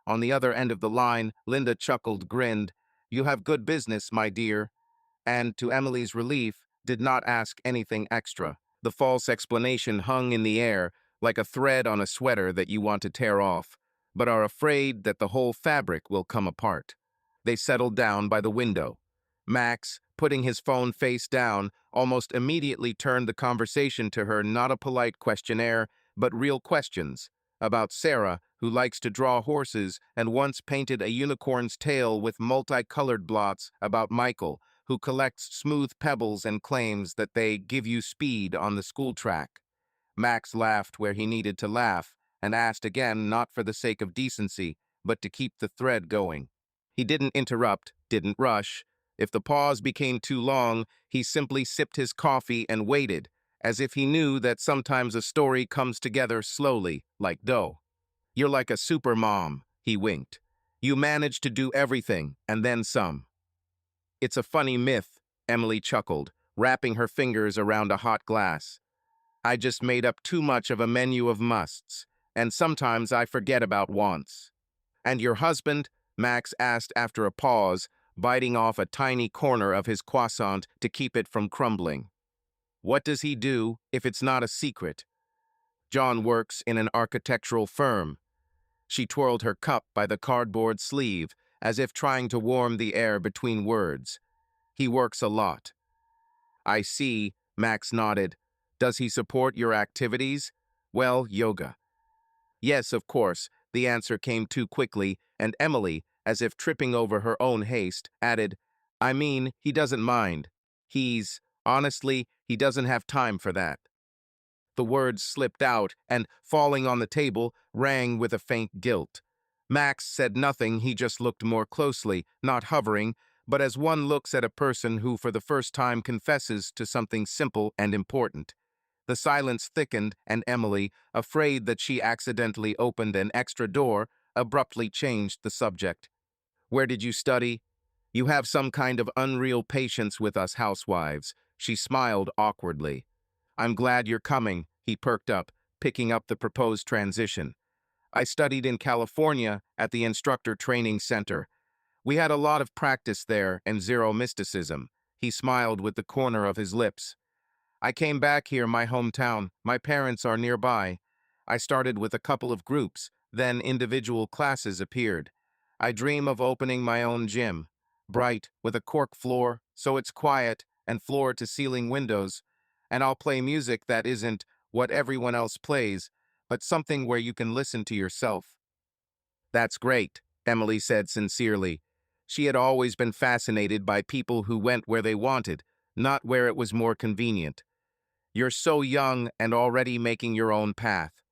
On the other end of the line, Linda chuckled, grinned. "You have good business, my dear," and, to Emily's relief, did not ask anything extra. The false explanation hung in the air, like a thread on a sweater that you want to tear off, but are afraid that the whole fabric will come apart. They settled down by the window. Max, putting his phone face down, almost immediately turned the conversation to her, not a polite questionnaire, but real questions. About Sarah, who likes to draw horses and once painted a unicorn's tail with multicolored blots. About Michael, who collects smooth pebbles and claims that they give you speed on the school track. Max laughed where he needed to laugh and asked again, not for the sake of decency, but to keep the thread going. He didn't interrupt, didn't rush. If the pause became too long, he simply sipped his coffee and waited, as if he knew that sometimes a story comes together slowly, like dough. "You're like a super mom," he winked. "You manage to do everything, and then some." It's a funny myth, Emily chuckled, wrapping her fingers around a hot glass. I just made up too much of a menu of musts, and sometimes I forget about wants. And your husband? Max asked after a pause, biting off a tiny corner of his croissant to keep it from crumbling. What does he do, if it's not a secret? John works in an architectural firm. She twirled her cup by the cardboard sleeve, as if trying to warm the air between words. He works a lot. I see, Max nodded. Does he support your activities? Well, yoga. Yes, of course. The answer came too quickly, and Emily, as if tripping over her own haste, added, I mean, he doesn't mind. Honestly, he doesn't have time for that. The words slipped out and, falling on the table, rang with a faint gilt. Max said nothing, he just looked more closely, not hovering, but as one looks at a person who for the first time confesses to something simple and important. The silence thickened, and Emily, afraid that she accidentally opened an extra door, abruptly changed the subject. Where did you study? You have some kind of unreal patience with us housewives. She smiled awkwardly. I'm glad you're coming, he perked up, picking up the proposed transition. I studied in California at the instructor training center. We had a lot of practice there and zero mysticism. He smiled with the corner of his lips. I came back here, my hometown. My parents are nearby. I started with a couple of groups, then individual classes appeared. I dream of opening my own gym. Bright, with a cork floor, so it's quiet, and floor-to-ceiling windows. And I'll play music that isn't what everyone else plays, but something where you can listen to yourself. That's great, Emily said sincerely. She had always been fascinated by people who went where they wanted, not where it was more convenient. You're so young and already making your own path.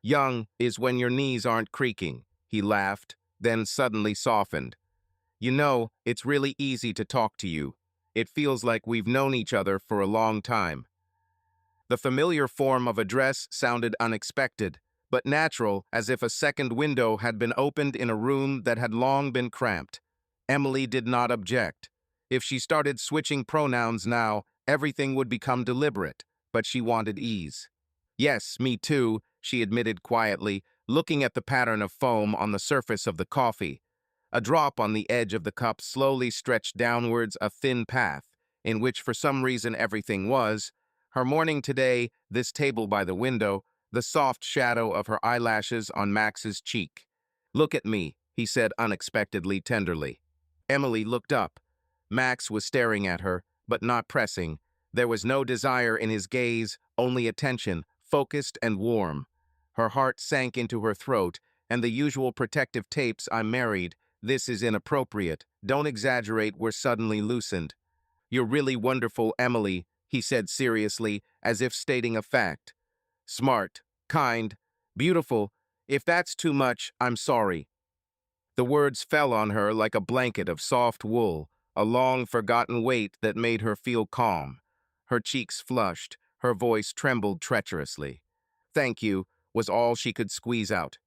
Young is when your knees aren't creaking, he laughed, then suddenly softened. You know, it's really easy to talk to you. It feels like we've known each other for a long time. The familiar form of address sounded unexpected, but natural, as if a second window had been opened in a room that had long been cramped. Emily did not object. If she started switching pronouns now, everything would become deliberate, but she wanted ease. Yes, me too, she admitted quietly, looking at the pattern of foam on the surface of the coffee. A drop on the edge of the cup slowly stretched downwards a thin path, in which for some reason everything was, her morning today, this table by the window, the soft shadow of her eyelashes on Max's cheek. Look at me, he said unexpectedly tenderly. Emily looked up. Max was staring at her, but not pressing. There was no desire in his gaze, only attention, focused and warm. Her heart sank into her throat, and the usual protective tapes, I'm married, this is inappropriate, don't exaggerate, were suddenly loosened. You're really wonderful, Emily, he said seriously, as if stating a fact. Smart, kind, beautiful. If that's too much, I'm sorry. The words fell on her like a blanket of soft wool, a long-forgotten weight that made her feel calm. Her cheeks flushed, her voice trembled treacherously. Thank you, was all she could squeeze out.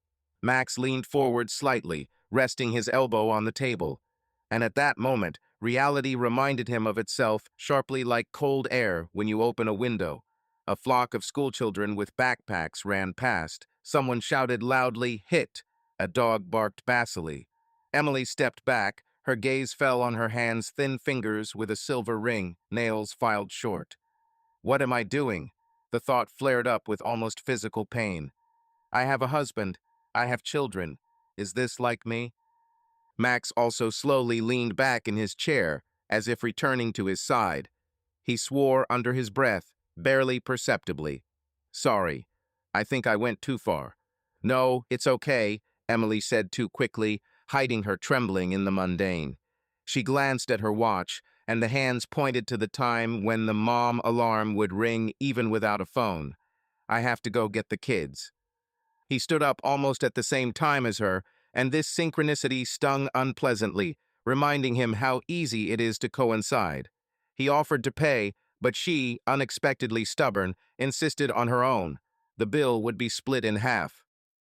Max leaned forward slightly, resting his elbow on the table. And at that moment, reality reminded him of itself sharply like cold air when you open a window. A flock of schoolchildren with backpacks ran past. Someone shouted loudly, "Hit!" A dog barked bassily. Emily stepped back. Her gaze fell on her hand's thin fingers with a silver ring, nails filed short. What am I doing? The thought flared up with almost physical pain. I have a husband. I have children. Is this like me? Max also slowly leaned back in his chair, as if returning to his side. He swore under his breath, barely perceptibly. Sorry, I think I went too far. No, it's okay, Emily said too quickly, hiding her trembling in the mundane. She glanced at her watch, and the hands pointed to the time when the mom alarm would ring even without a phone. I have to go get the kids. He stood up almost at the same time as her, and this synchronicity stung unpleasantly, reminding him how easy it is to coincide. He offered to pay, but she, unexpectedly stubborn, insisted on her own. The bill would be split in half.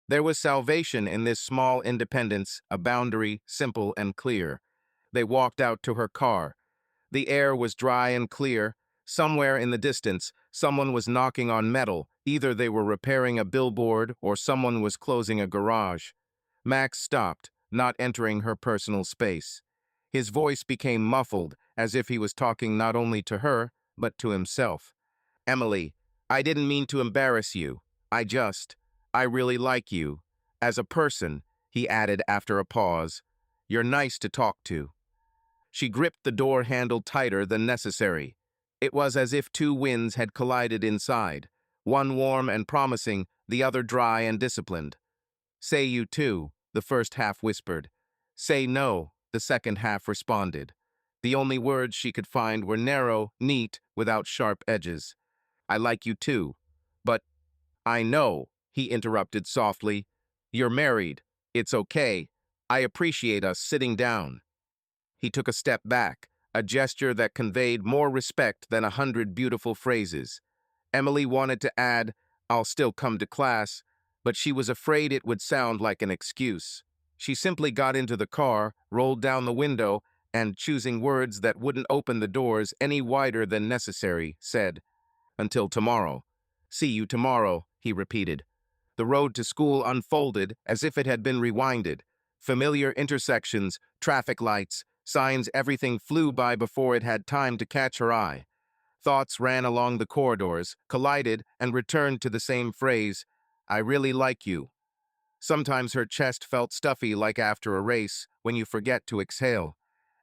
There was salvation in this small independence, a boundary, simple and clear. They walked out to her car. The air was dry and clear. Somewhere in the distance, someone was knocking on metal. Either they were repairing a billboard or someone was closing a garage. Max stopped, not entering her personal space. His voice became muffled, as if he was talking not only to her, but to himself. Emily, I didn't mean to embarrass you. I really like you. As a person, he added after a pause, you're nice to talk to. She gripped the door handle tighter than necessary. It was as if two winds had collided inside, one warm and promising, the other dry and disciplined. Say you too, the first half whispered. Say no, the second half responded. The only words she could find were narrow, neat, without sharp edges. I like you too. But I know, he interrupted softly. You're married. It's okay. I appreciate us sitting down. He took a step back, a gesture that conveyed more respect than 100 beautiful phrases. Emily wanted to add, I'll still come to class, but she was afraid it would sound like an excuse. She simply got into the car, rolled down the window, and, choosing words that wouldn't open the doors any wider than necessary, said, Until tomorrow. See you tomorrow, he repeated. The road to school unfolded as if it had been rewinded. Familiar intersections, traffic lights, signs, everything flew by before it had time to catch her eye. Thoughts ran along the corridors, collided, and returned to the same phrase, I really like you. Sometimes her chest felt stuffy like after a race, when you forget to exhale.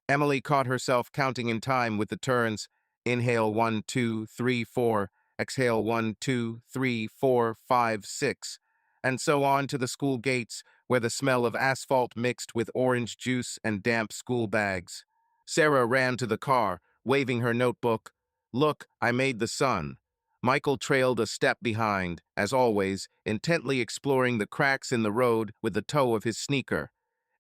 Emily caught herself counting in time with the turns. Inhale 1, 2, 3, 4. Exhale 1, 2, 3, 4, 5, 6. And so on to the school gates, where the smell of asphalt mixed with orange juice and damp school bags. Sarah ran to the car, waving her notebook. Look, I made the sun. Michael trailed a step behind, as always, intently exploring the cracks in the road with the toe of his sneaker.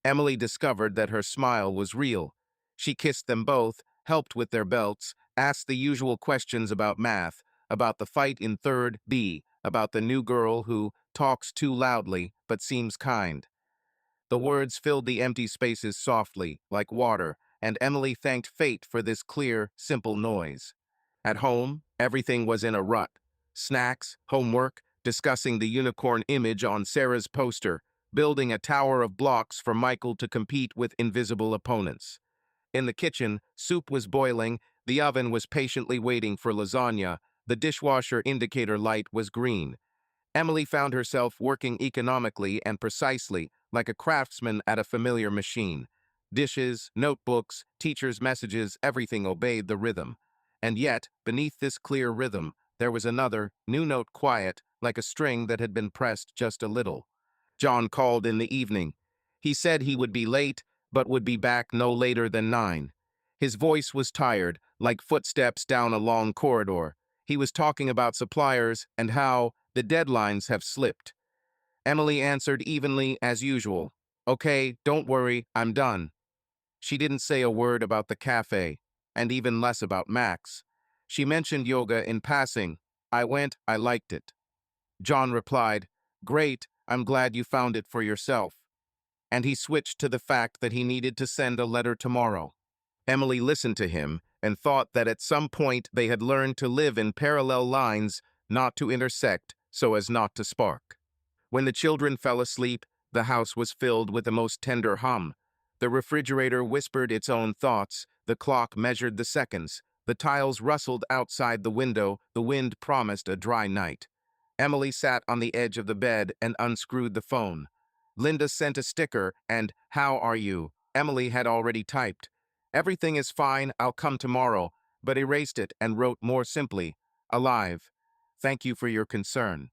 Emily discovered that her smile was real. She kissed them both, helped with their belts, asked the usual questions about math, about the fight in 3rd B, about the new girl who talks too loudly but seems kind. The words filled the empty spaces softly, like water, and Emily thanked fate for this clear, simple noise. At home, everything was in a rut. Snacks, homework, discussing the unicorn image on Sarah's poster, building a tower of blocks for Michael to compete with invisible opponents. In the kitchen, soup was boiling, the oven was patiently waiting for lasagna, the dishwasher indicator light was green. Emily found herself working economically and precisely, like a craftsman at a familiar machine. Dishes, notebooks, teachers' messages, everything obeyed the rhythm. And yet, beneath this clear rhythm, there was another, new note quiet, like a string that had been pressed just a little. John called in the evening. He said he would be late, but would be back no later than 9. His voice was tired, like footsteps down a long corridor. He was talking about suppliers and how the deadlines have slipped. Emily answered evenly as usual. Okay, don't worry, I'm done. She didn't say a word about the cafe, and even less about Max. She mentioned yoga in passing. I went, I liked it. John replied, Great, I'm glad you found it for yourself. And he switched to the fact that he needed to send a letter tomorrow. Emily listened to him and thought that at some point they had learned to live in parallel lines, not to intersect, so as not to spark. When the children fell asleep, the house was filled with the most tender hum. The refrigerator whispered its own thoughts, the clock measured the seconds, the tiles rustled outside the window, the wind promised a dry night. Emily sat on the edge of the bed and unscrewed the phone. Linda sent a sticker, and "How are you?" Emily had already typed. "Everything is fine, I'll come tomorrow," but erased it and wrote more simply, "Alive. Thank you for your concern."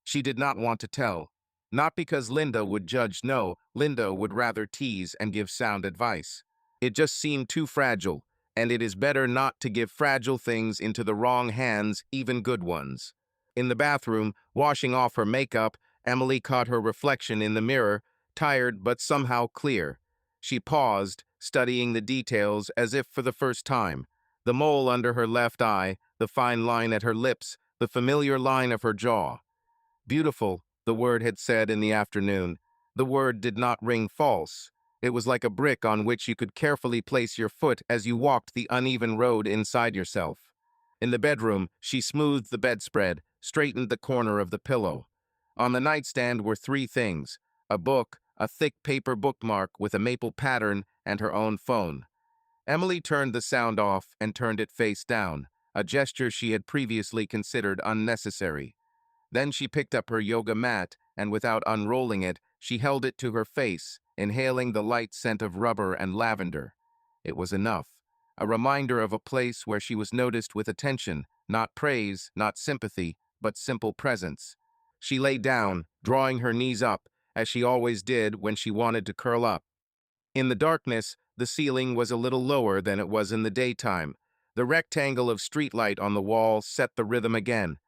She did not want to tell. Not because Linda would judge, no, Linda would rather tease and give sound advice. It just seemed too fragile, and it is better not to give fragile things into the wrong hands, even good ones. In the bathroom, washing off her makeup, Emily caught her reflection in the mirror, tired but somehow clear. She paused, studying the details as if for the first time. The mole under her left eye, the fine line at her lips, the familiar line of her jaw. Beautiful, the word had said in the afternoon. The word did not ring false. It was like a brick on which you could carefully place your foot as you walked the uneven road inside yourself. In the bedroom, she smoothed the bedspread, straightened the corner of the pillow. On the nightstand were three things: a book, a thick paper bookmark with a maple pattern, and her own phone. Emily turned the sound off and turned it face down, a gesture she had previously considered unnecessary. Then she picked up her yoga mat, and without unrolling it, she held it to her face, inhaling the light scent of rubber and lavender. It was enough, a reminder of a place where she was noticed with attention, not praise, not sympathy, but simple presence. She lay down, drawing her knees up, as she always did when she wanted to curl up. In the darkness, the ceiling was a little lower than it was in the daytime. The rectangle of streetlight on the wall set the rhythm again.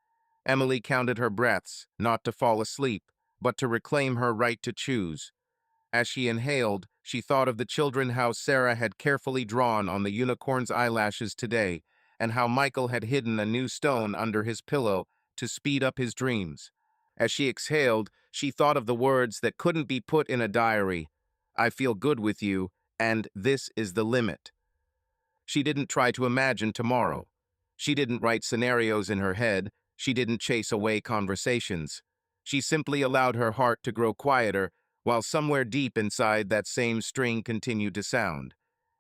Emily counted her breaths, not to fall asleep, but to reclaim her right to choose. As she inhaled, she thought of the children how Sarah had carefully drawn on the unicorn's eyelashes today, and how Michael had hidden a new stone under his pillow to speed up his dreams. As she exhaled, she thought of the words that couldn't be put in a diary: "I feel good with you," and "this is the limit." She didn't try to imagine tomorrow. She didn't write scenarios in her head. She didn't chase away conversations. She simply allowed her heart to grow quieter, while somewhere deep inside that same string continued to sound.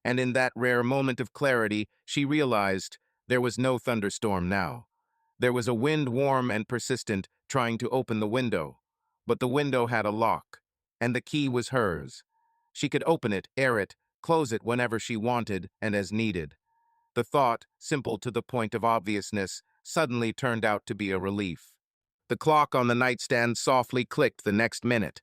And in that rare moment of clarity, she realized there was no thunderstorm now. There was a wind, warm and persistent, trying to open the window. But the window had a lock, and the key was hers. She could open it, air it, close it whenever she wanted and as needed. The thought, simple to the point of obviousness, suddenly turned out to be a relief. The clock on the nightstand softly clicked the next minute.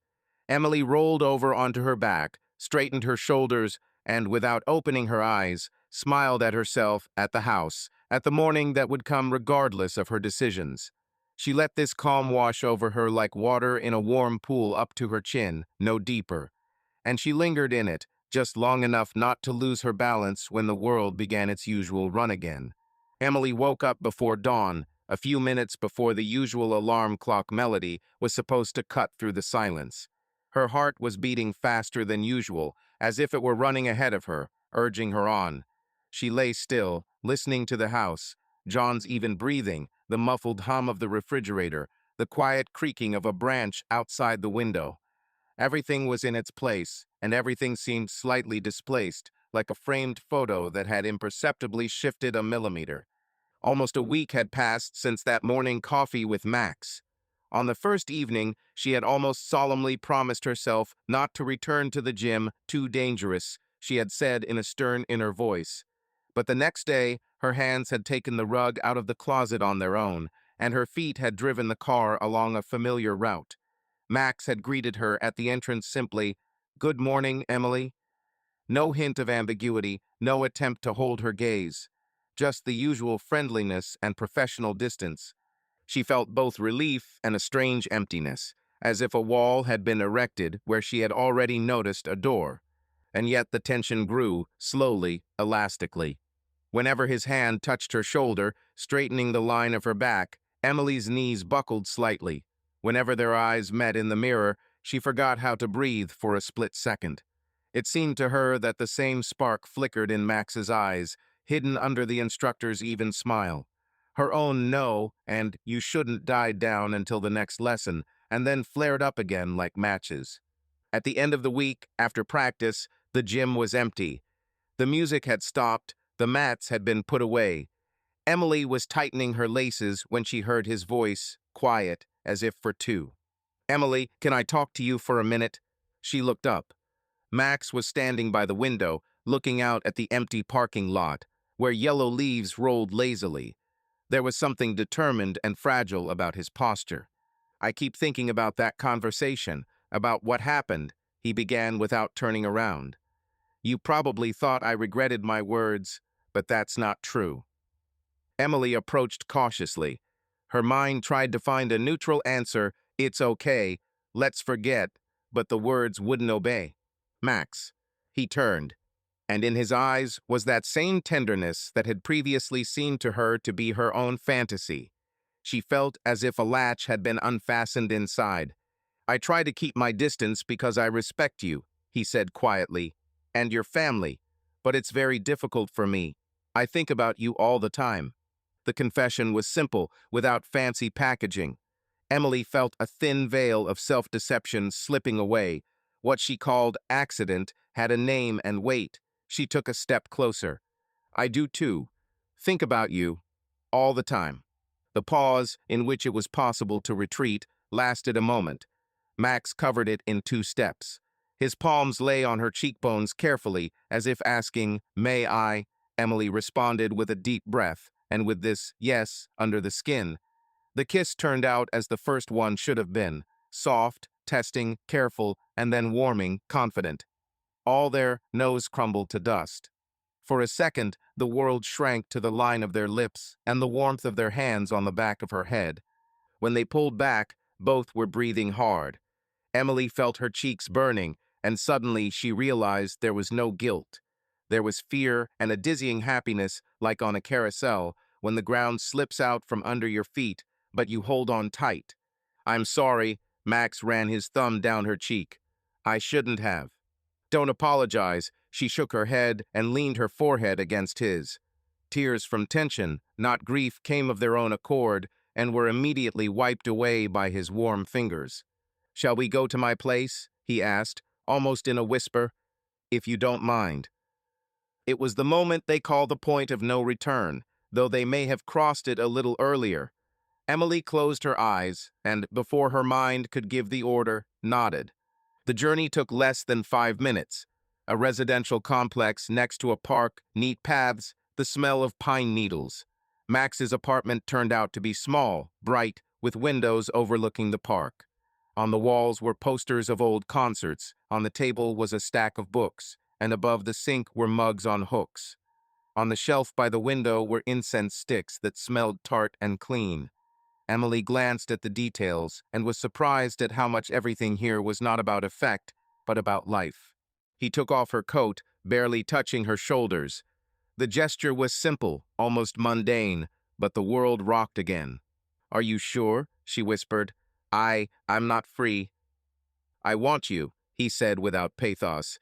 Emily rolled over onto her back, straightened her shoulders, and, without opening her eyes, smiled at herself, at the house, at the morning that would come regardless of her decisions. She let this calm wash over her like water in a warm pool up to her chin, no deeper. And she lingered in it, just long enough not to lose her balance when the world began its usual run again. Emily woke up before dawn, a few minutes before the usual alarm clock melody was supposed to cut through the silence. Her heart was beating faster than usual, as if it were running ahead of her, urging her on. She lay still, listening to the house, John's even breathing, the muffled hum of the refrigerator, the quiet creaking of a branch outside the window. Everything was in its place, and everything seemed slightly displaced, like a framed photo that had imperceptibly shifted a millimeter. Almost a week had passed since that morning coffee with Max. On the first evening, she had almost solemnly promised herself not to return to the gym, too dangerous, she had said in a stern inner voice. But the next day, her hands had taken the rug out of the closet on their own, and her feet had driven the car along a familiar route. Max had greeted her at the entrance simply, "Good morning, Emily." No hint of ambiguity, no attempt to hold her gaze. Just the usual friendliness and professional distance. She felt both relief and a strange emptiness, as if a wall had been erected where she had already noticed a door. And yet the tension grew, slowly, elastically. Whenever his hand touched her shoulder, straightening the line of her back, Emily's knees buckled slightly. Whenever their eyes met in the mirror, she forgot how to breathe for a split second. It seemed to her that the same spark flickered in Max's eyes, hidden under the instructor's even smile. Her own "no" and "you shouldn't" died down until the next lesson, and then flared up again like matches. At the end of the week, after practice, the gym was empty. The music had stopped, the mats had been put away. Emily was tightening her laces when she heard his voice, quiet, as if for two. "Emily, can I talk to you for a minute?" She looked up. Max was standing by the window, looking out at the empty parking lot, where yellow leaves rolled lazily. There was something determined and fragile about his posture. "I keep thinking about that conversation, about what happened," he began without turning around. "You probably thought I regretted my words, but that's not true." Emily approached cautiously. Her mind tried to find a neutral answer: "It's okay, let's forget," but the words wouldn't obey. "Max." He turned, and in his eyes was that same tenderness that had previously seemed to her to be her own fantasy. She felt as if a latch had been unfastened inside. "I try to keep my distance because I respect you." he said quietly. And your family. But it's very difficult for me. I think about you all the time. The confession was simple, without fancy packaging. Emily felt a thin veil of self-deception slipping away. What she called accident had a name and weight. She took a step closer. I do too. Think about you. All the time. The pause, in which it was possible to retreat, lasted a moment. Max covered it in 2 steps. His palms lay on her cheekbones carefully, as if asking, "May I?" Emily responded with a deep breath, and with this "yes" under the skin. The kiss turned out as the first one should have been, soft, testing, careful, and then warming, confident. All their nose crumbled to dust. For a second, the world shrank to the line of their lips and the warmth of their hands on the back of her head. When they pulled back, both were breathing hard. Emily felt her cheeks burning, and suddenly she realized there was no guilt. There was fear and a dizzying happiness, like on a carousel, when the ground slips out from under your feet, but you hold on tight. I'm sorry, Max ran his thumb down her cheek. I shouldn't have. Don't apologize, she shook her head and leaned her forehead against his. Tears from tension, not grief, came of their own accord and were immediately wiped away by his warm fingers. Shall we go to my place? He asked, almost in a whisper. If you don't mind. It was the moment they call the point of no return, though they may have crossed it a little earlier. Emily closed her eyes and, before her mind could give the order, nodded. The journey took less than 5 minutes. A residential complex next to a park, neat paths, the smell of pine needles. Max's apartment turned out to be small, bright, with windows overlooking the park. On the walls were posters of old concerts, on the table was a stack of books, and above the sink were mugs on hooks. On the shelf by the window were incense sticks that smelled tart and clean. Emily glanced at the details and was surprised at how much everything here was not about effect, but about life. He took off her coat, barely touching her shoulders. The gesture was simple, almost mundane, but the world rocked again. Are you sure? She whispered. I'm not free. I want you, he said without pathos,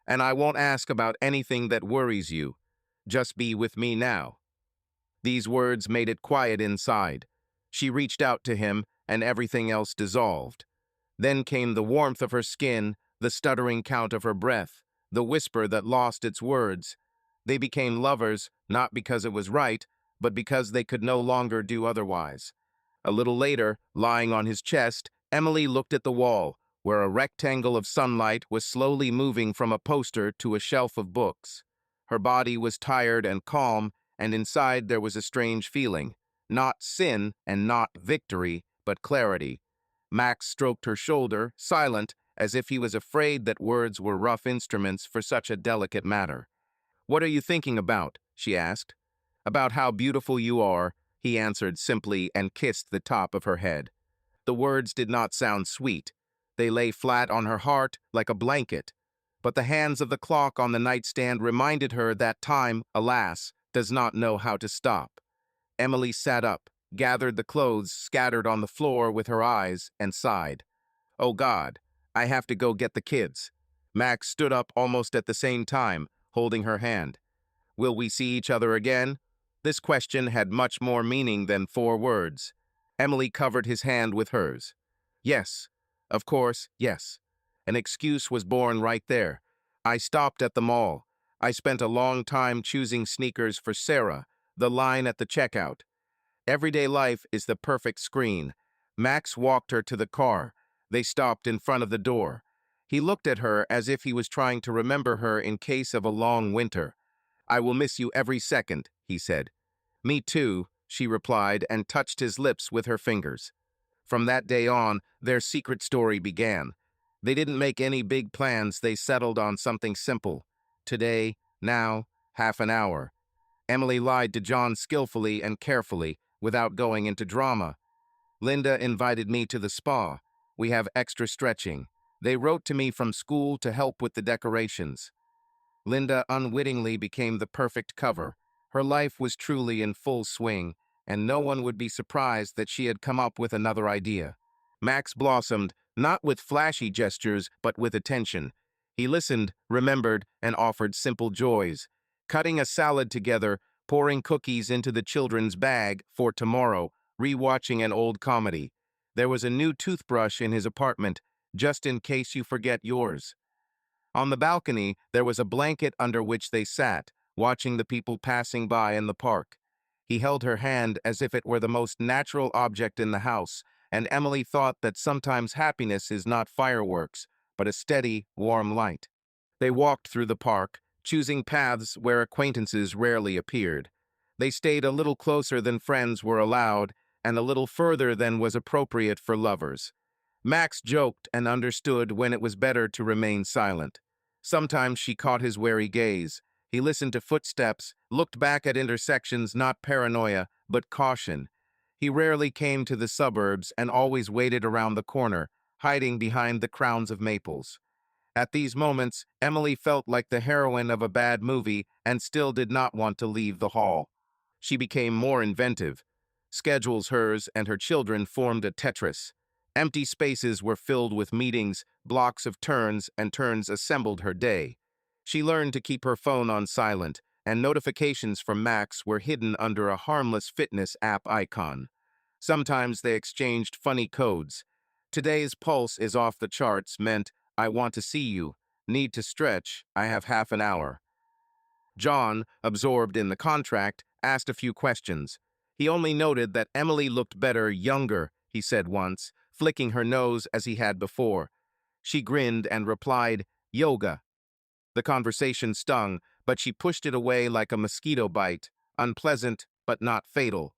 and I won't ask about anything that worries you. Just be with me now. These words made it quiet inside. She reached out to him, and everything else dissolved. Then came the warmth of her skin, the stuttering count of her breath, the whisper that lost its words. They became lovers, not because it was right, but because they could no longer do otherwise. A little later, lying on his chest, Emily looked at the wall, where a rectangle of sunlight was slowly moving from a poster to a shelf of books. Her body was tired and calm, and inside there was a strange feeling. Not sin and not victory, but clarity. Max stroked her shoulder, silent, as if he was afraid that words were rough instruments for such a delicate matter. What are you thinking about? She asked. About how beautiful you are, he answered simply and kissed the top of her head. The words did not sound sweet. They lay flat on her heart like a blanket. But the hands of the clock on the nightstand reminded her that time, alas, does not know how to stop. Emily sat up, gathered the clothes scattered on the floor with her eyes, and sighed. Oh God, I have to go get the kids. Max stood up almost at the same time, holding her hand. Will we see each other again? This question had much more meaning than 4 words. Emily covered his hand with hers. Yes, of course, yes. An excuse was born right there. I stopped at the mall. I spent a long time choosing sneakers for Sarah, the line at the checkout. Everyday life is the perfect screen. Max walked her to the car. They stopped in front of the door. He looked at her as if he was trying to remember her in case of a long winter. I will miss you every second, he said. Me too, she replied and touched his lips with her fingers. From that day on, their secret story began. They didn't make any big plans, they settled on something simple. Today, now, half an hour. Emily lied to John skillfully and carefully, without going into drama. Linda invited me to the spa. We have extra stretching. They wrote to me from school to help with the decorations. Linda unwittingly became the perfect cover. Her life was truly in full swing, and no one would be surprised that she had come up with another idea. Max blossomed, not with flashy gestures, but with attention. He listened, remembered, and offered simple joys. Cutting a salad together, pouring cookies into the children's bag for tomorrow, rewatching an old comedy. There was a new toothbrush in his apartment, just in case you forget yours. On the balcony, there was a blanket under which they sat, watching the people passing by in the park. He held her hand as if it were the most natural object in the house, and Emily thought that sometimes happiness is not fireworks, but a steady, warm light. They walked through the park, choosing paths where acquaintances rarely appeared. They stayed a little closer than friends were allowed, and a little further than was appropriate for lovers. Max joked and understood when it was better to remain silent. Sometimes she caught his wary gaze. He listened to footsteps, looked back at intersections, not paranoia, but caution. He rarely came to the suburbs and always waited around the corner, hiding behind the crowns of maples. At these moments, Emily felt like the heroine of a bad movie and still did not want to leave the hall. She became more inventive. Schedules hers and her children formed a Tetris. Empty spaces were filled with meetings, blocks of turns, and turns assembled her day. She learned to keep her phone on silent, and notifications from Max were hidden under a harmless fitness app icon. Sometimes they exchanged funny codes. Today's pulse is off the charts meant, I want to see you. Need to stretch, I have half an hour. John, absorbed in the contract, asked a few questions. He only noted that Emily looked better younger, he said once, flicking her nose as he had before. She grinned and replied, yoga. The conversation stung, but she pushed it away like a mosquito bite, unpleasant but not fatal.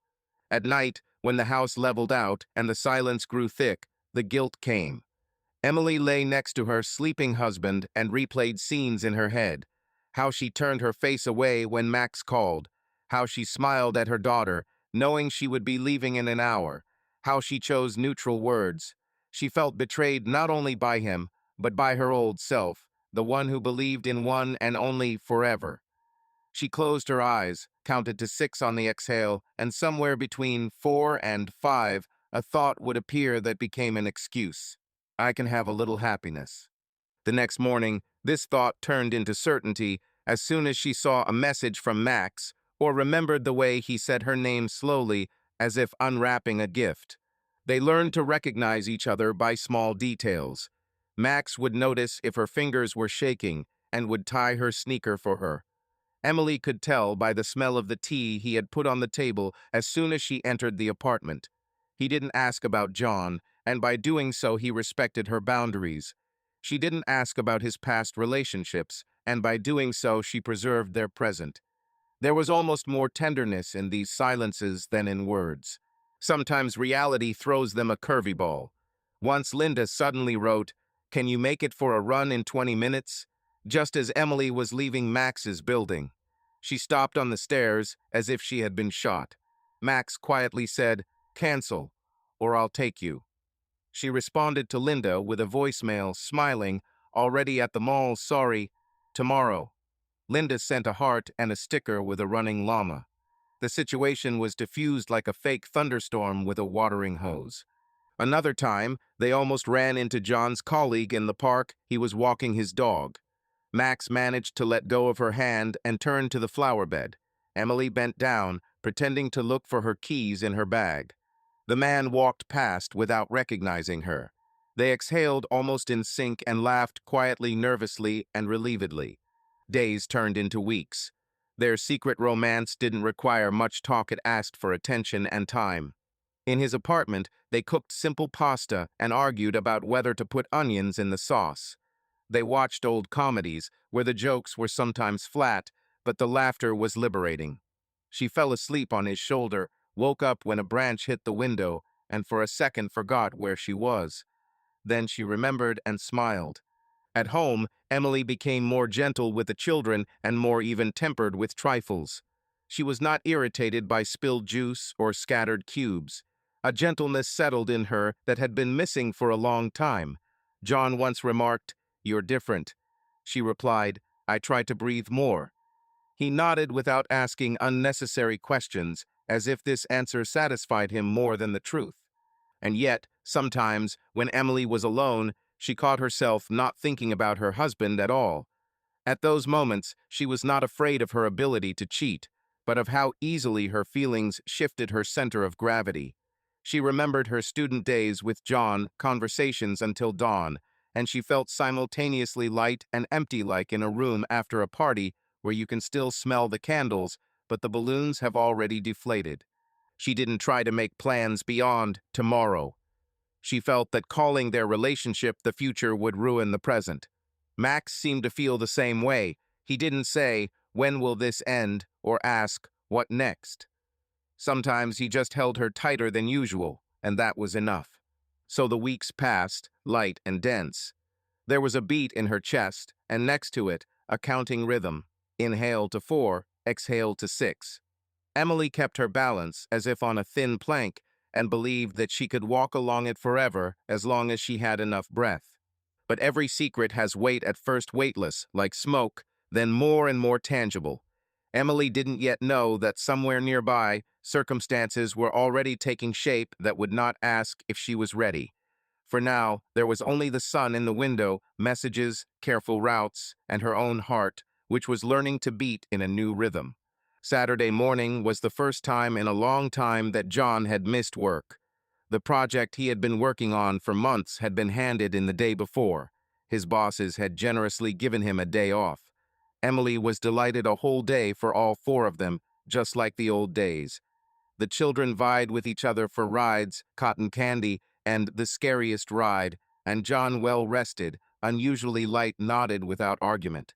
At night, when the house leveled out and the silence grew thick, the guilt came. Emily lay next to her sleeping husband and replayed scenes in her head. How she turned her face away when Max called. How she smiled at her daughter, knowing she would be leaving in an hour. How she chose neutral words. She felt betrayed not only by him, but by her old self, the one who believed in one and only forever. She closed her eyes, counted to 6 on the exhale, and somewhere between 4 and 5, a thought would appear that became an excuse. I can have a little happiness. The next morning, this thought turned into certainty as soon as she saw a message from Max or remembered the way he said her name slowly as if unwrapping a gift. They learned to recognize each other by small details. Max would notice if her fingers were shaking and would tie her sneaker for her. Emily could tell by the smell of the tea he had put on the table as soon as she entered the apartment. He didn't ask about John, and by doing so he respected her boundaries. She didn't ask about his past relationships, and by doing so she preserved their present. There was almost more tenderness in these silences than in words. Sometimes reality throws them a curveball. Once Linda suddenly wrote, "Can you make it for a run in 20 minutes?" just as Emily was leaving Max's building. She stopped on the stairs as if she had been shot. Max quietly said, "Cancel, or I'll take you." She responded to Linda with a voicemail, smiling, "Already at the mall, sorry. Tomorrow." Linda sent a heart and a sticker with a running llama. The situation was diffused like a fake thunderstorm with a watering hose. Another time, they almost ran into John's colleague in the park. He was walking his dog. Max managed to let go of her hand and turned to the flower bed. Emily bent down, pretending to look for her keys in her bag. The man walked past without recognizing her. They exhaled almost in sync and laughed quietly, nervously, and relievedly. Days turned into weeks. Their secret romance didn't require much talk, it asked for attention and time. In his apartment, they cooked simple pasta and argued about whether to put onions in the sauce. They watched old comedies, where the jokes were sometimes flat, but the laughter was liberating. She fell asleep on his shoulder, woke up when a branch hit the window, and for a second forgot where she was. Then she remembered and smiled. At home, Emily became more gentle with the children and more even-tempered with trifles. She was not irritated by spilled juice or scattered cubes. A gentleness settled in her that had been missing for a long time. John once remarked, "You're different." She replied, "I try to breathe more." He nodded without asking unnecessary questions, as if this answer satisfied him more than the truth. And yet, sometimes, when Emily was alone, She caught herself not thinking about her husband at all. At those moments, she was not afraid of her ability to cheat, but of how easily her feelings shifted her center of gravity. She remembered her student days with John, conversations until dawn, and she felt simultaneously light and empty, like in a room after a party where you can still smell the candles, but the balloons have already deflated. She didn't try to make plans beyond tomorrow. She felt that calling their relationship the future would ruin the present. Max seemed to feel the same way. He didn't say, "When will this end?" or ask, "What next?" Sometimes he just held her tighter than usual, and that was enough. So the weeks passed, light and dense. There was a beat in her chest, and next to it, a counting rhythm. Inhale to 4, exhale to 6. Emily kept her balance as if on a thin plank and believed that she could walk along it forever as long as she had enough breath. But every secret has weight, at first weightless, like smoke, then more and more tangible. Emily didn't yet know that somewhere nearby, circumstances were already taking shape that would not ask if she was ready. For now, there was only the sun in the window, messages, careful routes, and her own heart, which was learning to beat in a new rhythm. Saturday morning was the first time in a long time that John had missed work. The project he had been working on for months had been handed in the day before. His bosses had generously given him a day off. Emily was delighted, a whole day for all four of them, just like the old days. The children vied with each other for rides, cotton candy, and the scariest ride, and John, well rested, unusually light, nodded without argument.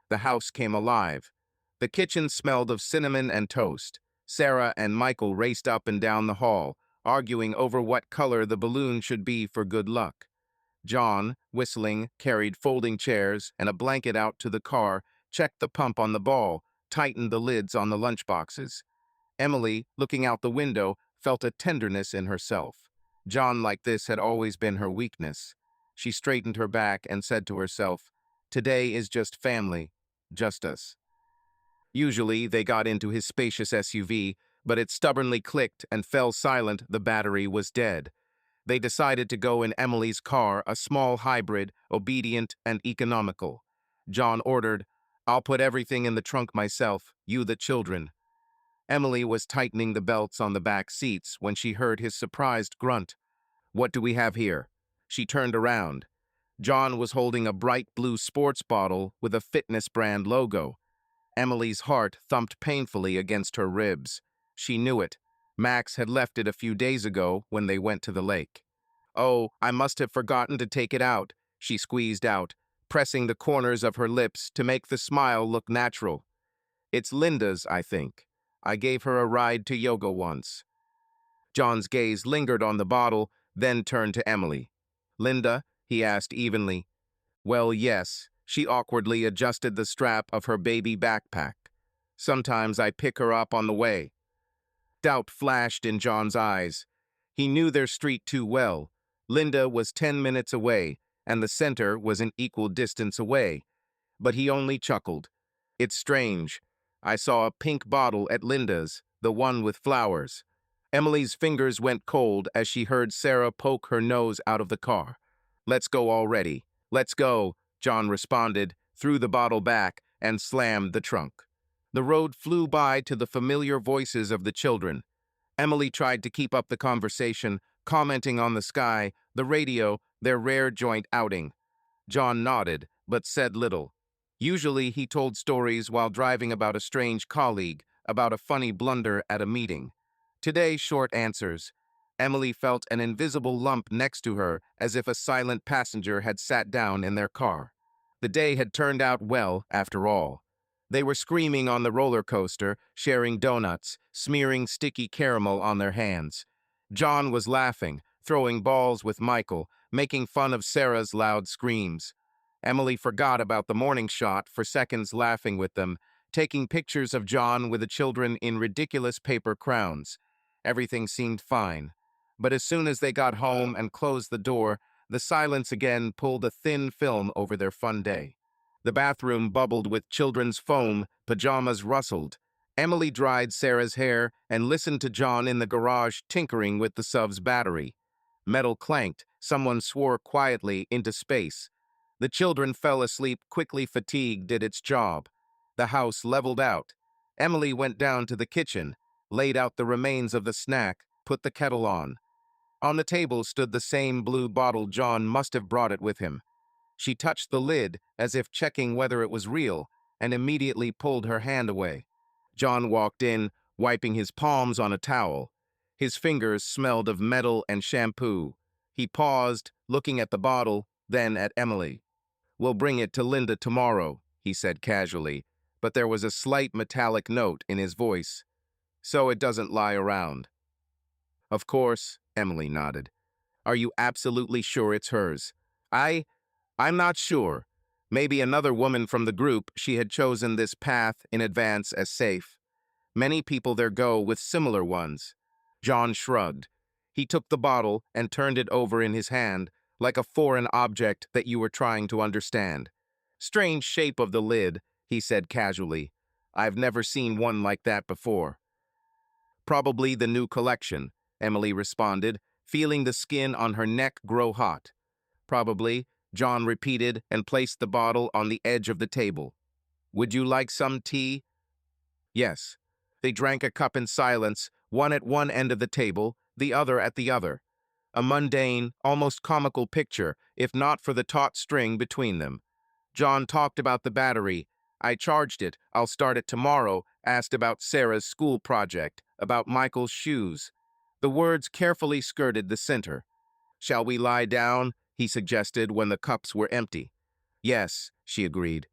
The house came alive. The kitchen smelled of cinnamon and toast. Sarah and Michael raced up and down the hall, arguing over what color the balloon should be for good luck. John, whistling, carried folding chairs and a blanket out to the car, checked the pump on the ball, tightened the lids on the lunchboxes. Emily, looking out the window, felt a tenderness in herself. John, like this, had always been her weakness. She straightened her back and said to herself, "Today is just family, just us." Usually, they got into his spacious SUV, but it stubbornly clicked and fell silent. The battery was dead. They decided to go in Emily's car, a small hybrid, obedient and economical. John ordered, "I'll put everything in the trunk myself, you the children." Emily was tightening the belts on the back seats when she heard his surprised grunt. "What do we have here?" She turned around. John was holding a bright blue sports bottle with a fitness brand logo. Emily's heart thumped painfully against her ribs. She knew it. Max had left it a few days ago when they went to the lake. "Oh, I must have forgotten to take it out," she squeezed out, pressing the corners of her lips to make the smile look natural. "It's Linda's, I think. I gave her a ride to yoga once." John's gaze lingered on the bottle, then turned to Emily. "Linda?" he asked evenly. "Well, yes." She awkwardly adjusted the strap of her baby backpack. "Sometimes I pick her up on the way." Doubt flashed in John's eyes. He knew their street too well. Linda was 10 minutes away, and the center was an equal distance away. But he only chuckled. "It's strange. I saw a pink bottle at Linda's, the one with flowers." Emily's fingers went cold as she heard Sarah poke her nose out of the car. "Let's go already." "Let's go," John responded, threw the bottle back, and slammed the trunk. The road flew by to the familiar voices of the children. Emily tried to keep up the conversation, commenting on the sky, the radio, their rare joint outing. John nodded, but said little. Usually he told stories while driving about a strange colleague, about a funny blunder at a meeting. Today, short answers. Emily felt an invisible lump next to her, as if a silent passenger had sat down in their car. The day had turned out well, after all. They were screaming on the roller coaster, sharing donuts, smearing sticky caramel on their hands. John was laughing, throwing balls with Michael, making fun of Sarah's loud screams. Emily forgot about the morning shot for seconds, laughing with them, taking pictures of John with the children in ridiculous paper crowns. Everything seemed fine. But as soon as they got home and closed the door, the silence again pulled a thin film over their fun day. The bathroom bubbled with children's foam, pajamas rustled. Emily dried Sarah's hair and listened to John in the garage tinkering with the SUV's battery. Metal clanked, Someone swore quietly into space. The children fell asleep quickly. Fatigue did its job. The house leveled out. Emily went down to the kitchen, laid out the remains of the snack, put the kettle on. On the table stood the same blue bottle. John must have brought it with him. She touched the lid, as if checking whether it was real, and immediately pulled her hand away. John walked in, wiping his palms on a towel. His fingers smelled of metal and shampoo. He paused, looking at the bottle, then at Emily. "We'll bring it to Linda tomorrow," he said casually, but there was a slight metallic note in his voice. "So it doesn't lie around." "Of course," Emily nodded. "Are you absolutely sure it's hers?" I'm not sure. Maybe another woman from the group. She had chosen this path in advance as safe. Many people there go with similar ones." John shrugged. He took the bottle and turned it over in his hand, like a foreign object that you were trying to understand. "Strange shape of the lid," he said casually. "I've never seen one like that before." "Probably the new collection," Emily responded, feeling the skin on her neck grow hot. "Probably," John repeated and placed the bottle on the edge of the table. "Would you like some tea?" "Yes." They drank a cup in silence, one at one end of the table, the other at the other. A mundane, almost comical picture, if not for the taut string between them. John talked about the battery. "I charged it. I'll start it tomorrow." Asked about Sarah's school project, about Michael's shoes. The words carefully skirted the center. "Shall we lie down?" he suggested when the cups were empty. "Yes," she agreed.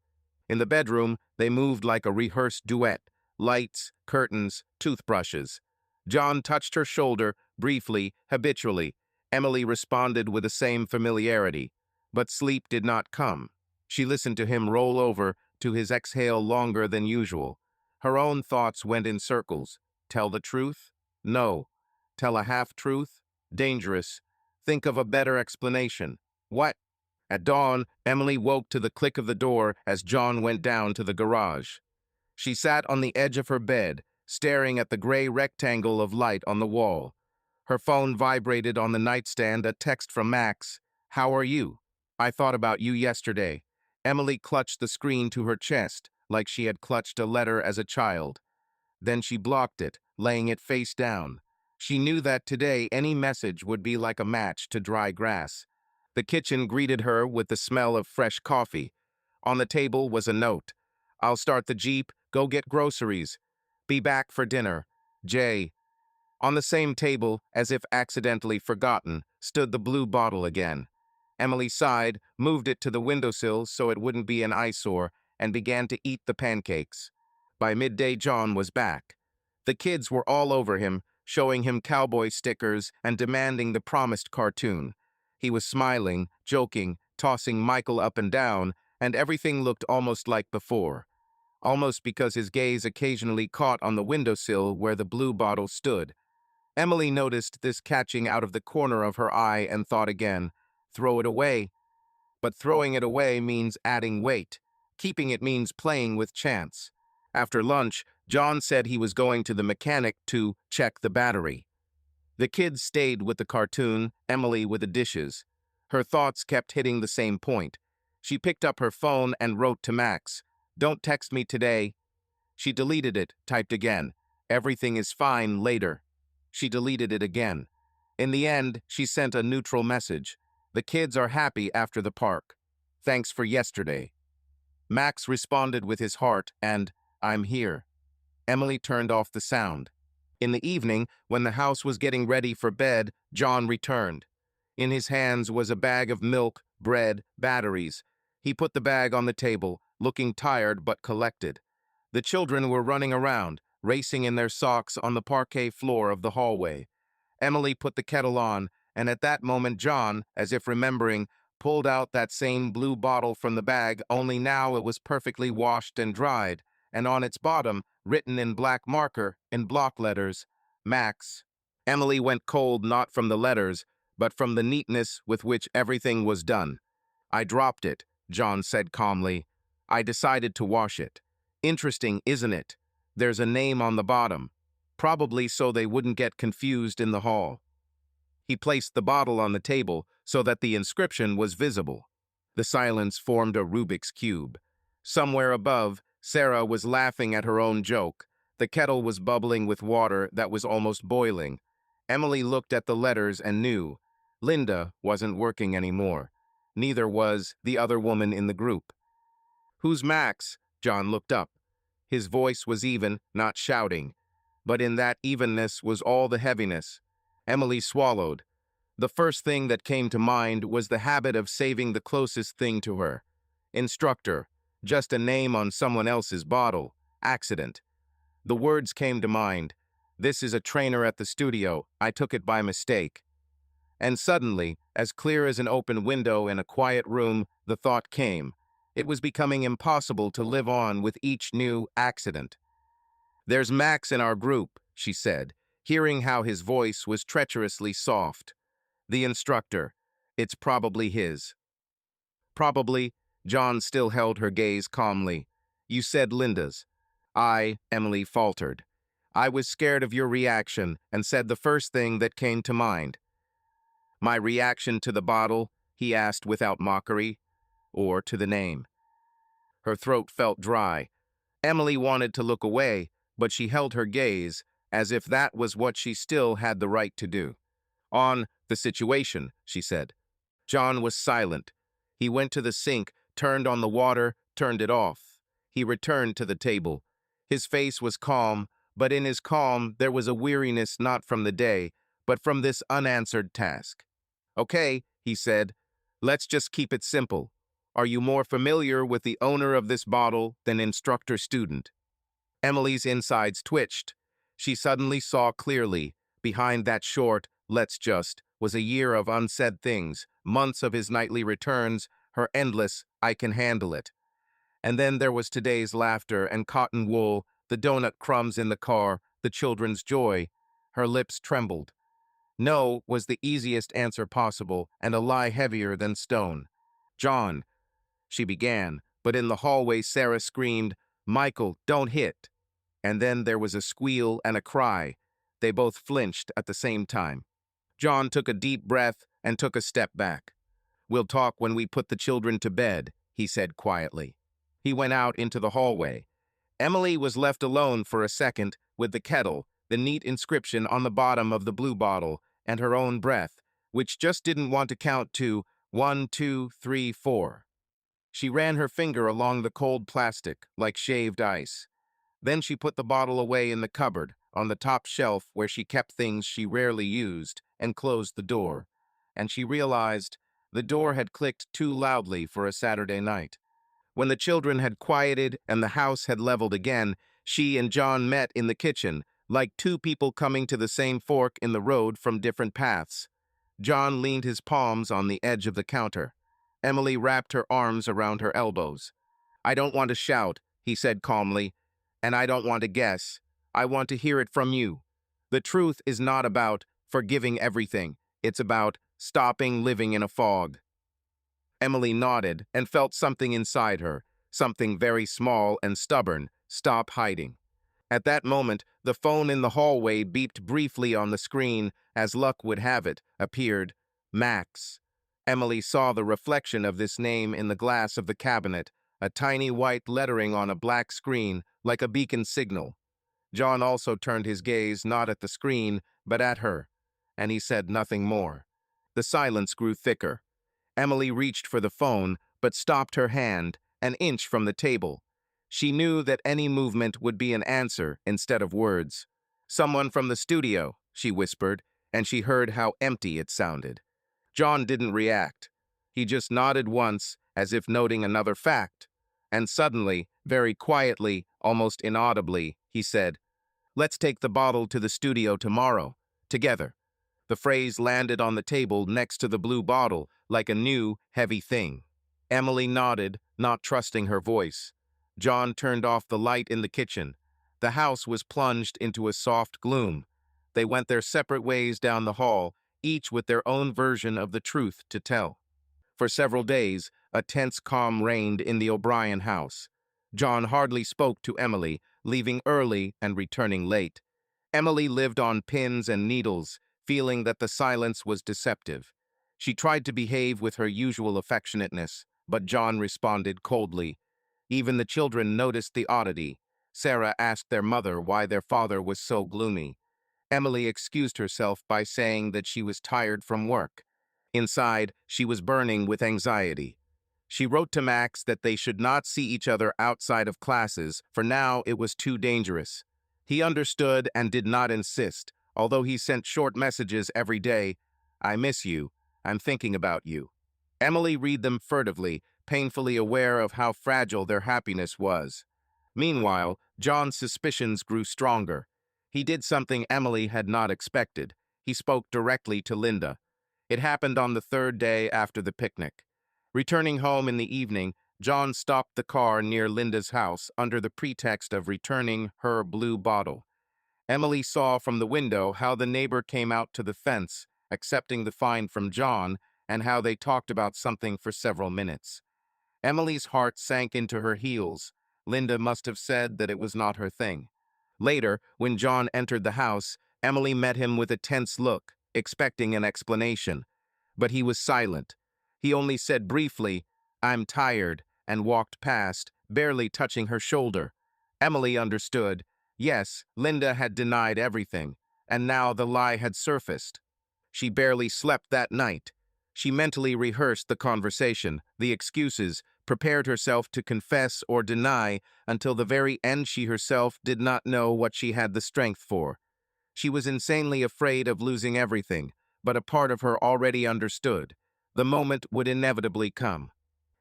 In the bedroom, they moved like a rehearsed duet. Lights, curtains, toothbrushes. John touched her shoulder, briefly, habitually. Emily responded with the same familiarity. But sleep did not come. She listened to him roll over, to his exhale longer than usual. Her own thoughts went in circles. Tell the truth? No. Tell a half-truth? Dangerous. Think of a better explanation. What? At dawn, Emily woke to the click of the door as John went down to the garage. She sat on the edge of her bed, staring at the gray rectangle of light on the wall. Her phone vibrated on the nightstand, a text from Max. "How are you? I thought about you yesterday." Emily clutched the screen to her chest, like she had clutched a letter as a child. Then she blocked it, laying it face down. She knew that today any message would be like a match to dry grass. The kitchen greeted her with the smell of fresh coffee. On the table was a note. "I'll start the Jeep, go get groceries. Be back for dinner. Jay." On the same table, as if accidentally forgotten, stood the blue bottle again. Emily sighed, moved it to the windowsill so it wouldn't be an eyesore, and began to eat the pancakes. By midday, John was back. The kids were all over him, showing him cowboy stickers and demanding the promised cartoon. He was smiling, joking, tossing Michael up and down, and everything looked almost like before. Almost because his gaze occasionally caught on the windowsill where the blue bottle stood. Emily noticed this catching out of the corner of her eye and thought again, throw it away. But throwing it away means adding weight. Keeping it means playing with chance. After lunch, John said he was going to the mechanic to check the battery. The kids stayed with the cartoon, Emily with the dishes. Her thoughts kept hitting the same point. She picked up her phone and wrote to Max, "Don't text me today." She deleted it, typed again, "Everything is fine later." She deleted it again. In the end, she sent a neutral message. "The kids are happy after the park. Thanks for yesterday." Max responded with his heart and, "I'm here." Emily turned off the sound. In the evening, when the house was getting ready for bed, John returned. In his hands was a bag of milk, bread, batteries. He put the bag on the table, looking tired but collected. The children were running around, racing in their socks on the parquet floor of the hallway. Emily put the kettle on, and at that moment John, as if remembering, pulled out that same blue bottle from the bag, only now it was perfectly washed and dried, and on its bottom, written in black marker, in block letters, Max. Emily went cold not from the letters, but from the neatness with which everything was done. "I dropped it," John said calmly. "I decided to wash it. Interesting, isn't it? There's a name on the bottom. Probably so they wouldn't get confused in the hall." He placed the bottle on the table, so that the inscription was visible. The silence formed a Rubik's Cube. Somewhere above, Sarah was laughing at her own joke. The kettle was bubbling with water that was almost boiling. Emily looked at the letters and knew. Linda wasn't working anymore. Neither was the other woman in the group. "Who's Max?" John looked up. His voice was even, not shouting. But in that evenness was all the heaviness. Emily swallowed. The first thing that came to mind was the habit of saving the closest thing to her. Instructor, just a name on someone else's bottle. Accident. The words came to mind. This is a trainer at the studio. I took it by mistake. And suddenly, as clear as an open window in a quiet room, the thought came. It was becoming impossible to live on with each new accident. "There's Max in our group," she said, hearing how his voice was treacherously soft. "The instructor. It's probably his." "Probably." John still held her gaze calmly. "You said Linda's." Emily faltered. "I was scared of your reaction and said the first thing that came to mind." "My reaction to the bottle?" he asked without mockery. "Or to the name?" Her throat felt dry. Emily wanted to look away, but she held her gaze, as if that was what she still had the right to do. "On the situation," she said. John was silent. He went to the sink, turned on the water, turned it off. He returned to the table. His face was calm, but in his calm there was a weariness not from the day, but from this unanswered task. "Okay," he said, "let's just keep it simple. Are you more familiar with the owner of this bottle than instructor-student?" Emily's insides twitched. She suddenly saw clearly. Behind that short, "let's just," was a year of unsaid things, months of his nightly returns, her endless, "I can handle it." And then there was today's laughter and cotton wool, the donut crumbs in the car, the children's joy. Her lips trembled. No was the easiest answer possible, and a lie heavier than stone. "John," she began, but in the hallway Sarah screamed, "Michael, don't hit." And then there was a squeal and a cry. They both flinched at the same time. John took a deep breath and took a step back. "We'll talk when we put the children to bed," he said quietly. He went out into the hallway. Emily was left alone for a second with the kettle, the neat inscription on the bottom of the blue bottle, and her own breath, which just didn't want to count to 1, 2, 3, 4. She ran her finger along the cold plastic, like shaved ice. Then she put the bottle away in the cupboard, on the top shelf where she kept things she rarely used, and closed the door. And she realized the door had clicked too loudly for a Saturday night. When the children had quieted and the house had leveled again, she and John met in the kitchen, like two people coming to the same fork in the road from different paths. John leaned his palms on the edge of the counter. Emily wrapped her arms around her elbows. "I don't want to shout," he said calmly, "and I don't want to guess. I want to hear it from you. The truth is not about forgiving everything. It's about stopping living in a fog." Emily nodded and felt something inside her, something very small and stubborn, stop hiding. At that moment, the phone in the hallway beeped briefly on the screen. As luck would have it, appeared Max. Emily saw the reflection of this name in the glass of the cabinet, a tiny white lettering on a black screen, like a beacon signal. John also turned his gaze not at the screen, but at her, and he said nothing more. The silence grew thicker. Emily reached for the phone, but stopped her hand, an inch from the table. She knew that any movement would be an answer instead of words. "Someone from the studio," she whispered, and she heard how empty it sounded. John didn't react. He just nodded once, as if noting another fact. And suddenly, very quietly, almost inaudibly, he said, "Let's take the bottle to the studio tomorrow, together." The phrase landed on the table next to the blue bottle, like a new, heavy thing. Emily nodded, not trusting her voice. John turned off the light in the kitchen. The house was plunged into a soft gloom. They went their separate ways down the hall, each with their own version of the truth to tell. For several days, a tense calm reigned in the O'Brien house. John hardly spoke to Emily, leaving early and returning late. Emily lived on pins and needles, feeling that the silence was deceptive. She tried to behave with her usual affectionateness, but John responded coldly. Even the children noticed the oddity. Sarah asked their mother why their father was so gloomy. Emily excused herself by saying that she was tired from work. Inside, she was burning with anxiety. She wrote to Max that they should not see each other outside of classes, for now it was too dangerous. He understood and did not insist, although he sent short messages every day. "I miss you. I'm thinking about you." Emily read them furtively, painfully aware of how fragile their happiness was. Meanwhile, John's suspicions grew stronger. He did something Emily had not expected. He spoke directly to Linda. It happened on the third day after the picnic. Returning home in the evening, John stopped the car near Linda's house under the pretext of returning her blue bottle. Emily saw from the window how the neighbor came out to the fence, accepting the fine from John, and how they talked about something for several minutes. Emily's heart sank into her heels. Linda must have said that it was not her thing. Later, when John entered the house, Emily met him with a tense look, expecting an explanation. But he was silent. He only said briefly, "I'm tired," and walked past, barely touching her shoulder. Emily understood. Yes, Linda had denied everything, and now the lie had surfaced. She barely slept that night. She mentally rehearsed the conversation, the excuses, prepared herself to confess or deny until the very end. She herself did not know what she had the strength for. She was insanely afraid of losing everything, but a part of her already understood. The moment would inevitably come.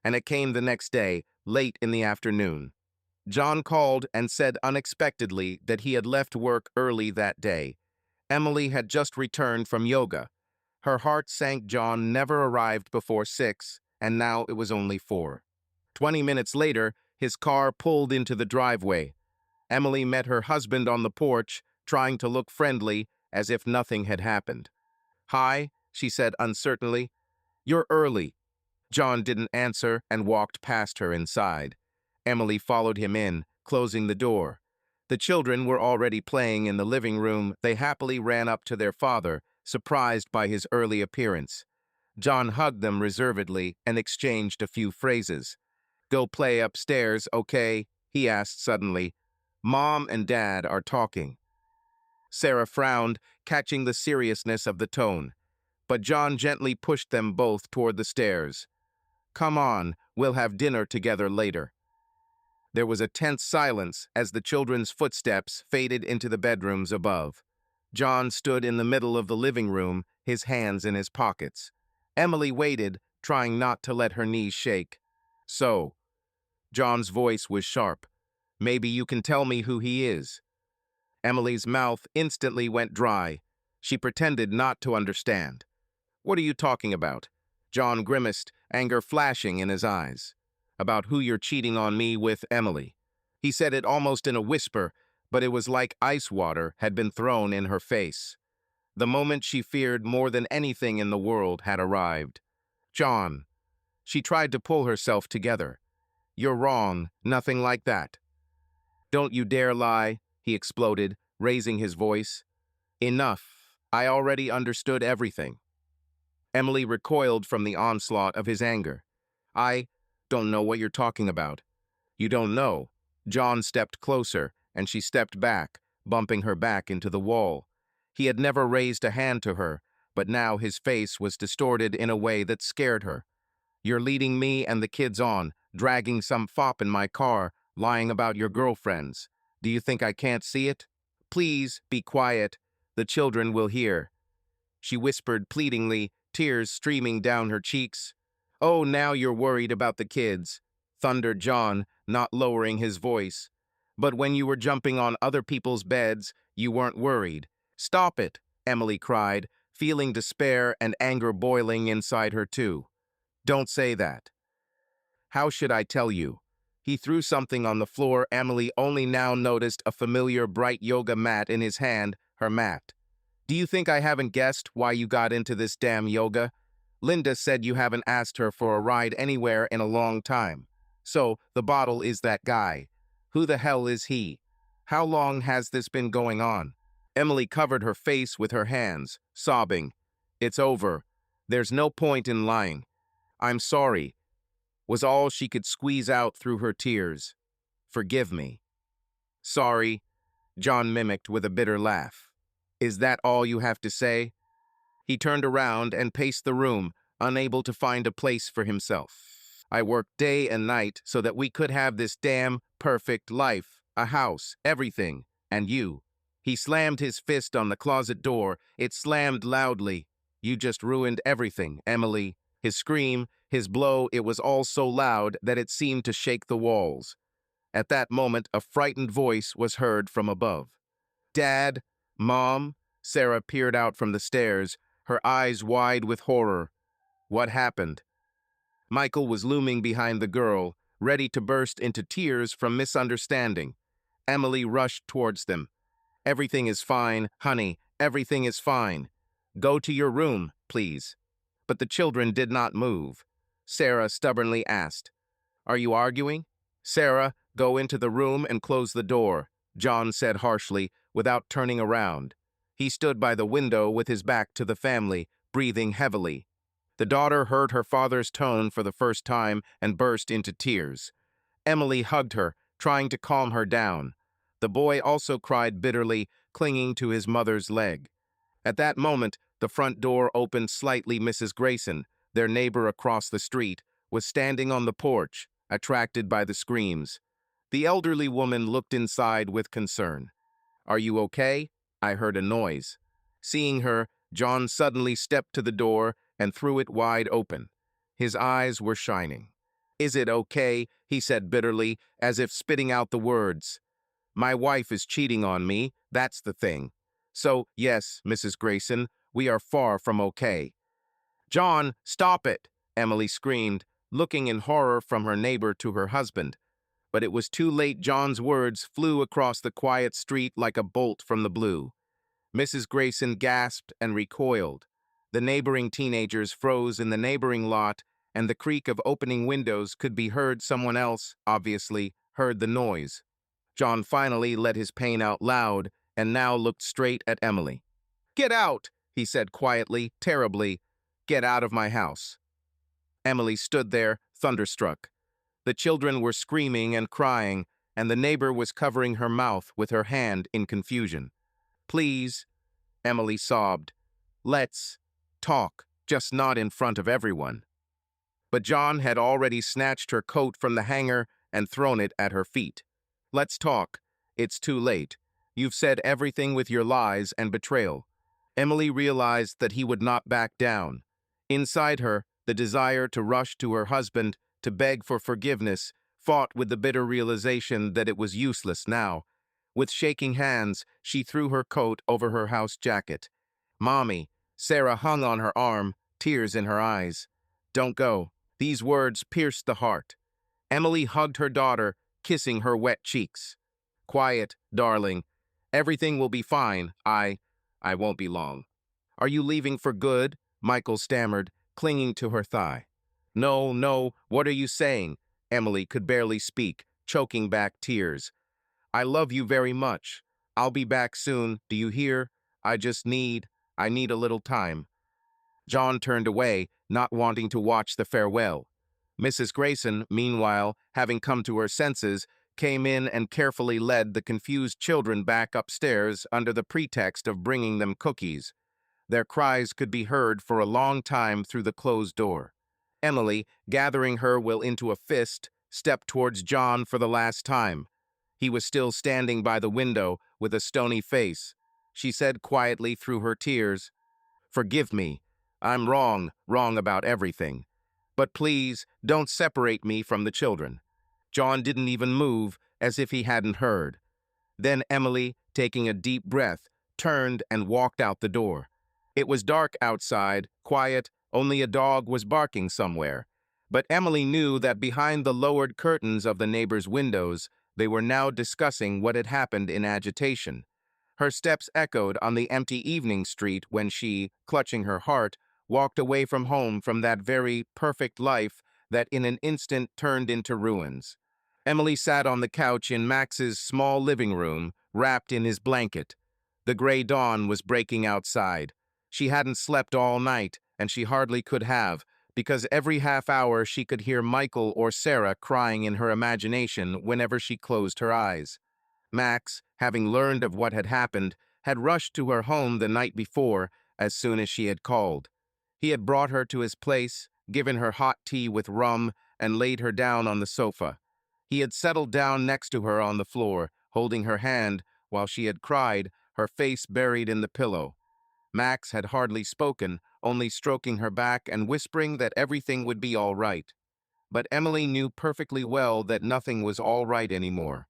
And it came the next day, late in the afternoon. John called and said unexpectedly that he had left work early that day. Emily had just returned from yoga. Her heart sank. John never arrived before 6, and now it was only 4. 20 minutes later, his car pulled into the driveway. Emily met her husband on the porch, trying to look friendly, as if nothing had happened. "Hi," she said uncertainly. "You're early." John didn't answer and walked past her inside. Emily followed him in, closing the door. The children were already playing in the living room. They happily ran up to their father, surprised by his early appearance. John hugged them reservedly and exchanged a few phrases. "Go play upstairs, okay?" he asked suddenly. "Mom and Dad are talking." Sarah frowned, catching the seriousness of the tone. But John gently pushed them both toward the stairs. "Come on, we'll have dinner together later." There was a tense silence as the children's footsteps faded into the bedrooms above. John stood in the middle of the living room, his hands in his pockets. Emily waited, trying not to let her knees shake. "So," John's voice was sharp, "maybe you can tell me who he is." Emily's mouth instantly went dry. She pretended not to understand. "What are you talking about?" John grimaced, anger flashing in his eyes. "About who you're cheating on me with, Emily." He said it almost in a whisper, but it was like ice water had been thrown in her face. The moment she feared more than anything in the world had arrived. "John." She tried to pull herself together. "You're wrong, nothing like that." "Don't you dare lie," he exploded, raising his voice. "Enough. I already understood everything." Emily recoiled from the onslaught of his anger. "I don't know what you're talking about." "You don't know." John stepped closer, and she stepped back, bumping her back into the wall. He had never raised a hand to her, but now his face was distorted in a way that scared her. "You're leading me and the kids on, dragging some fop in my car, lying about your girlfriends. Do you think I can't see it?" "Please, be quiet. The children will hear." She whispered pleadingly, tears streaming down her cheeks. "Oh, now you're worried about the kids," thundered John, not lowering his voice. "But when you were jumping on other people's beds, you weren't worried." "Stop it," Emily cried, feeling despair and anger boiling inside her too. "Don't say that." "How should I tell you?" He threw something on the floor. Emily only now noticed a familiar bright yoga mat in his hand, her mat. "Do you think I haven't guessed why you got into this damn yoga? Linda said you haven't asked her for a ride anywhere in a long time. So, the bottle is that guy. Who the hell is he? How long has this been going on?" Emily covered her face with her hands, sobbing. "It's over. There's no point in lying. I'm sorry, was all she could squeeze out through her tears. Forgive me. Sorry, John mimicked with a bitter laugh. Is that all you have to say? He turned around and paced the room, unable to find a place for himself. I worked day and night so that we could have this damn perfect life, a house, everything, and you. He slammed his fist on the closet door. It slammed loudly. You just ruined everything, Emily. His scream, his blow, it was all so loud that it seemed to shake the walls. At that moment, a frightened voice was heard from above. Dad? Mom? Sarah peered out from the stairs, her eyes wide with horror. What happened? Michael was looming behind the girl, ready to burst into tears from misunderstanding. Emily rushed towards them. Everything is fine, honey, everything is fine. Go to your room, please. But the children did not move. Sarah stubbornly asked, Are you arguing? Sarah, go into the room and close the door, John said harshly, without turning around. He stood by the window with his back to the family, breathing heavily. The daughter heard her father's tone for the first time and burst into tears. Emily hugged her, trying to calm her down. The boy also cried bitterly, clinging to his mother's leg. At that moment, the front door opened slightly. Mrs. Grayson, their neighbor across the street, was standing on the porch, attracted by the screams. The elderly woman looked inside with concern. Are you okay? I heard a noise. Seeing her, John suddenly stepped to the door and threw it wide open. His eyes were shining. Is it okay? He said bitterly, as if spitting out the words. My wife is cheating on me, that's the thing. So, yes, Mrs. Grayson, we are far from okay. John, stop it, Emily screamed, looking in horror from her neighbor to her husband. But it was too late. John's words flew across the quiet street like a bolt from the blue. Mrs. Grayson gasped and recoiled. The neighboring teenagers froze in the neighboring lot, and the creak of opening windows could be heard. Someone else, obviously, heard the noise. John finally let his pain out loud and now looked straight at Emily. Get out, he said quietly, terribly. Get out of my house. Emily stood there, thunderstruck. The children were screaming and crying, and the neighbor was covering her mouth with her hand in confusion. Please, Emily sobbed. Let's talk, just not in front of everyone. But John had already snatched her coat from the hanger and thrown it at her feet. Let's talk. It's too late. You've said everything with your lies and betrayal. Emily realized that he would not back down. Inside her, the desire to rush to her husband, to beg for forgiveness, fought with the bitter realization that it was useless now. With shaking hands, she threw her coat over her house jacket. Mommy, Sarah hung on her arm, tears in her eyes. Don't go. These words pierced the heart. Emily hugged her daughter, kissing her wet cheeks. Quiet, darling. Everything will be fine. I won't be long. Are you leaving for good? Michael stammered, clinging to her thigh. No, no, what are you saying? Emily could barely speak, choking back tears. I love you very much. I'll be back soon, do you hear? I need a little time. John turned away, not wanting to watch the farewell. Mrs. Grayson, meanwhile, having come to her senses, came in and carefully led the confused children back upstairs under the pretext of bringing them cookies. Their cries could be heard for a long time through the closed door. Emily, gathering her will into a fist, stepped towards John for the last time. He was still standing by the window with a stony face. She said quietly through her tears, Forgive me. I'm wrong about everything. But please, don't separate me from the children. John didn't even move, as if he hadn't heard. Then Emily, taking a deep breath, turned and walked out the door. It was dark outside, quiet, only a dog was barking somewhere. But Emily knew that behind the lowered curtains of the neighbors' windows, they were now discussing what had happened in agitation. Her steps echoed on the empty evening street when she, clutching her heart, walked away from home, from that very perfect life that in an instant turned into ruins. Emily sat on the couch in Max's small living room, wrapped in his blanket. The gray dawn was breaking outside. She hadn't slept all night, and she hardly could have, because every half hour she could hear Michael or Sarah crying in her imagination whenever she closed her eyes. Max, having learned of what had happened, had rushed to her home the night before as soon as she had called. He had brought her to his place, given her hot tea with rum, and laid her down on the sofa. He had settled down next to her on the floor, holding her hand while she had cried, her face buried in the pillow. Max had hardly spoken, only stroking her back and whispering that everything would be all right. But Emily knew perfectly well that nothing was all right anymore.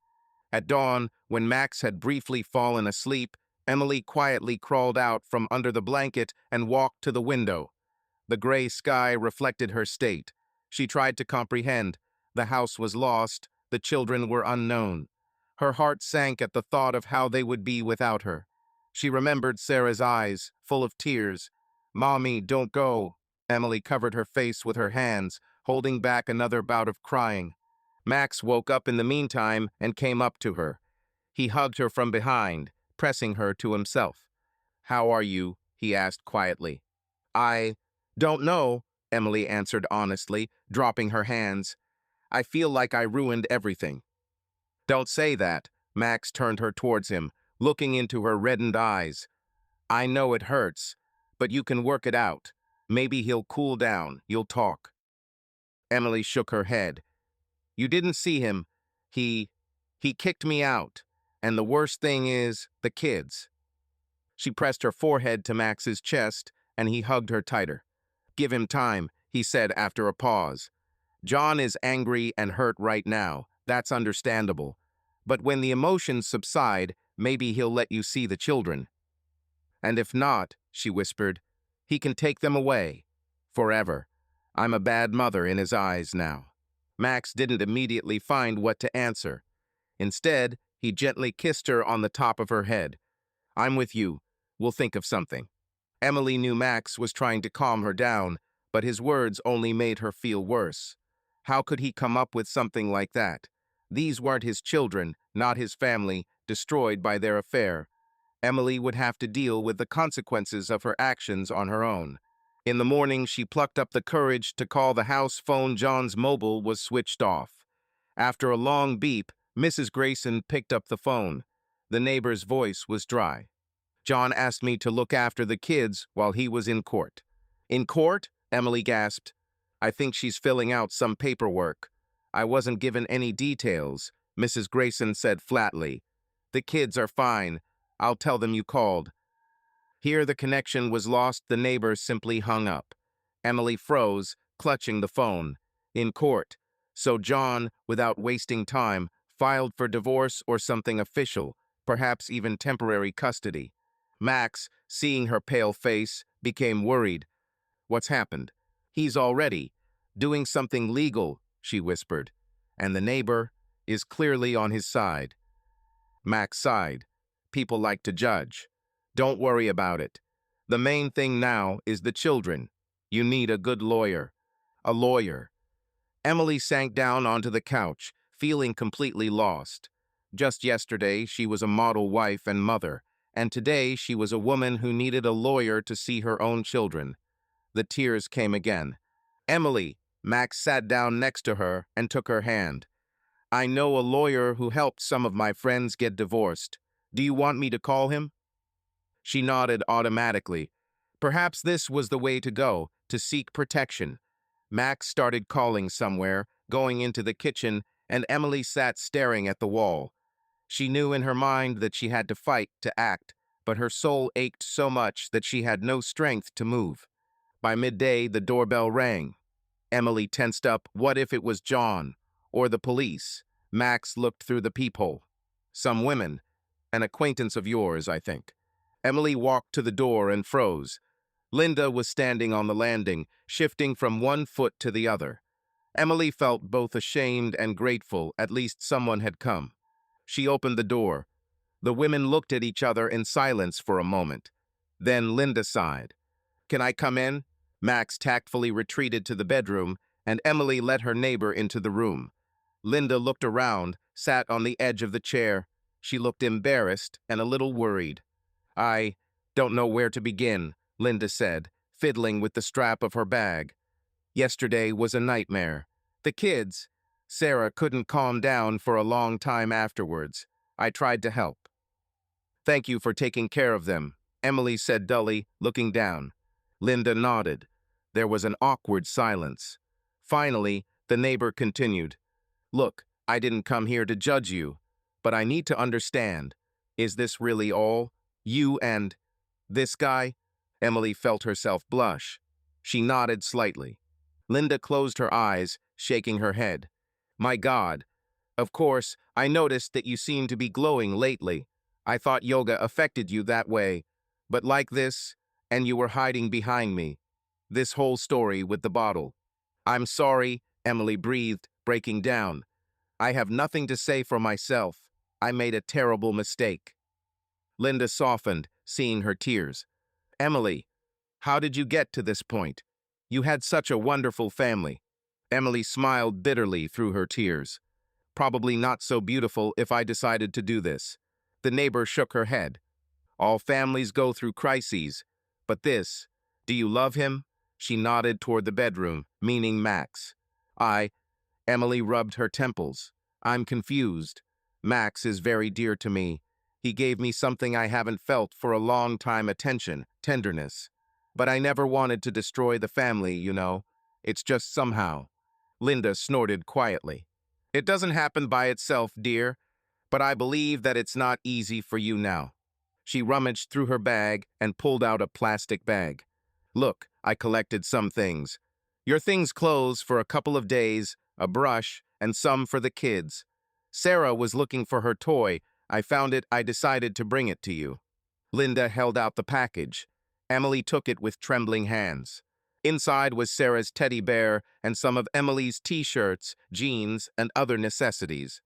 At dawn, when Max had briefly fallen asleep, Emily quietly crawled out from under the blanket and walked to the window. The gray sky reflected her state. She tried to comprehend. The house was lost, the children were unknown. Her heart sank at the thought of how they would be without her. She remembered Sarah's eyes, full of tears. "Mommy, don't go." Emily covered her face with her hands, holding back another bout of crying. Max woke up in the meantime and came up to her. He hugged her from behind, pressing her to himself. "How are you?" he asked quietly. "I don't know," Emily answered honestly, dropping her hands. "I feel like I ruined everything." "Don't say that." Max turned her towards him, looking into her reddened eyes. "I know it hurts, but you can work it out. Maybe he'll cool down, you'll talk." Emily shook her head. "You didn't see him. He kicked me out. And the worst thing is, the kids." She pressed her forehead to Max's chest, and he hugged her tighter. "Give him time," he said after a pause. "John is angry and hurt right now. That's understandable. But when the emotions subside, maybe he'll let you see the children." "And if not," she whispered, "he can take them away. Forever. I'm a bad mother in his eyes now." Max didn't immediately find what to answer. Instead, he gently kissed her on the top of her head. "I'm with you. We'll think of something." Emily knew Max was trying to calm her down, but his words only made her feel worse. How could he come up with something like that? These weren't his children, not his family, destroyed by their affair. Emily would have to deal with the consequences of her actions on her own. In the morning, she plucked up the courage to call the house phone. John's mobile was switched off. After a long beep, Mrs. Grayson picked up the phone. The neighbor's voice was dry. "John asked me to look after the kids while he was in court." "In court?" Emily gasped. "I think she's filling out some paperwork." "I wasn't given any details," Mrs. Grayson said flatly. "The kids are fine. I'll tell them you called." Here the connection was lost. The neighbor simply hung up. Emily froze, clutching the phone. In court. So John, without wasting time, filed for divorce or something official, perhaps even temporary custody. Max, seeing her pale face, became worried. "What's happened?" "He's already doing something legal," she whispered. "And the neighbor is clearly on his side." Max sighed. "People like to judge. Don't worry about it. The main thing now is the children. You need a good lawyer." "A lawyer." Emily sank down onto the couch, feeling completely lost. Just yesterday, she was a model wife and mother, and today she was a woman who needed a lawyer to see her own children. The tears came again. "Emily," Max sat down next to her and took her hand. "I know a lawyer who helped some of my friends get divorced. Do you want me to call him?" She nodded automatically. Perhaps this was the way to go, to seek protection. Max started calling somewhere, going into the kitchen, and Emily sat staring at the wall. She knew in her mind that she had to fight, to act, but her soul ached so much that she had no strength to move. By midday, the doorbell rang. Emily tensed up. What if it was John? Or the police? Max looked through the peephole. "Some women. An acquaintance of yours, I think." Emily walked to the door and froze. Linda was standing on the landing, shifting from one foot to the other. Emily felt both ashamed and grateful. At least someone had come. She opened the door. The women looked at each other in silence for a moment. Then Linda sighed. "Can I come in?" Max tactfully retreated to the bedroom, and Emily let her neighbor into the room. Linda looked around, sat on the edge of the chair. She looked embarrassed and a little worried. "I don't know where to begin," Linda said, fiddling with the strap of her bag. Yesterday was a nightmare. The kids. Sarah couldn't calm down for a long time afterwards. I tried to help. Thank you for taking care of them, Emily said dully, looking down. Linda nodded. There was an awkward silence. Finally, the neighbor continued. Look, I didn't come here to judge you, but I need to understand. Is this really all? You and this guy? Emily felt herself blush. She nodded slightly. Linda closed her eyes, shaking her head. My God. Of course, I noticed that you seem to be glowing lately. I thought yoga affected you that way. But like this, and you were hiding behind me. This whole story with the bottle. I'm sorry, Emily breathed, breaking down. I have nothing to say for myself. I made a terrible mistake. Linda softened, seeing her tears. Emily, how did you get to this point? You had such a wonderful family. Emily smiled bitterly through her tears. Probably not so beautiful if I decided to do this. The neighbor shook her head. All families go through crises. But this, do you love him? She nodded toward the bedroom, meaning Max. Emily rubbed her temples. I'm confused. Max is very dear to me. He gave me something I haven't felt for a long time, attention, tenderness. But I never wanted to destroy the family, you know. It's just somehow. Linda snorted quietly. It doesn't happen by itself, dear, but I believe that it's not easy for you now. She rummaged through her bag and pulled out a plastic bag. Look, I collected some things. Your things clothes for a couple of days, a brush, and some for the kids. Sarah was looking for her toy. I found it. I decided to bring it to you. Linda held out the package. Emily took it with trembling hands. Inside was Sarah's teddy bear and some of Emily's t-shirts, jeans, and other necessities.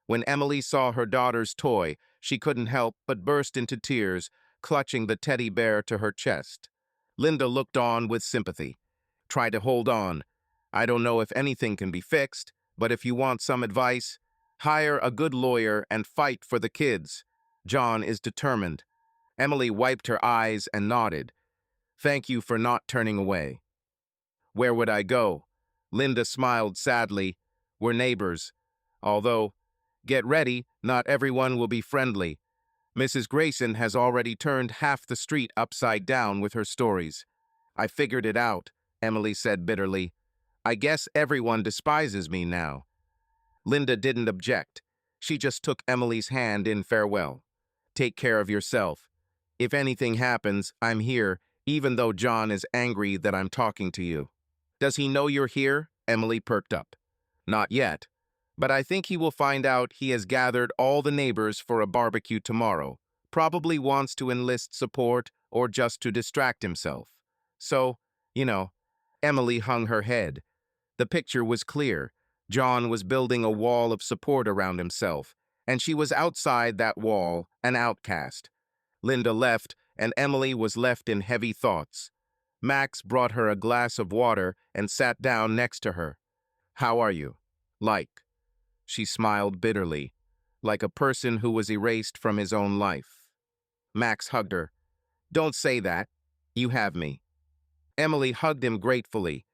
When Emily saw her daughter's toy, she couldn't help but burst into tears, clutching the teddy bear to her chest. Linda looked on with sympathy. Try to hold on. I don't know if anything can be fixed, but if you want some advice, hire a good lawyer and fight for the kids. John is determined. Emily wiped her eyes and nodded. Thank you for not turning away. Where would I go? Linda smiled sadly. We're neighbors. Although, get ready, not everyone will be friendly. Mrs. Grayson has already turned half the street upside down with her stories. I figured it out, Emily said bitterly. I guess everyone despises me now. Linda didn't object. She just took Emily's hand in farewell. Take care of yourself. If anything happens, I'm here, even though John is angry that I'm talking to you. Does he know you're here? Emily perked up. Not yet. But I think he will find out he has gathered all the neighbors for a barbecue tomorrow. Probably wants to enlist support or just to distract himself. So, Emily hung her head. The picture was clear. John was building a wall of support around himself, and she was outside that wall, an outcast. Linda left, and Emily was left in heavy thoughts. Max brought her a glass of water and sat down next to her. How are you? She smiled bitterly, like a person who was erased from his own life. Max hugged her. Don't say that. You have me. Emily hugged him gratefully,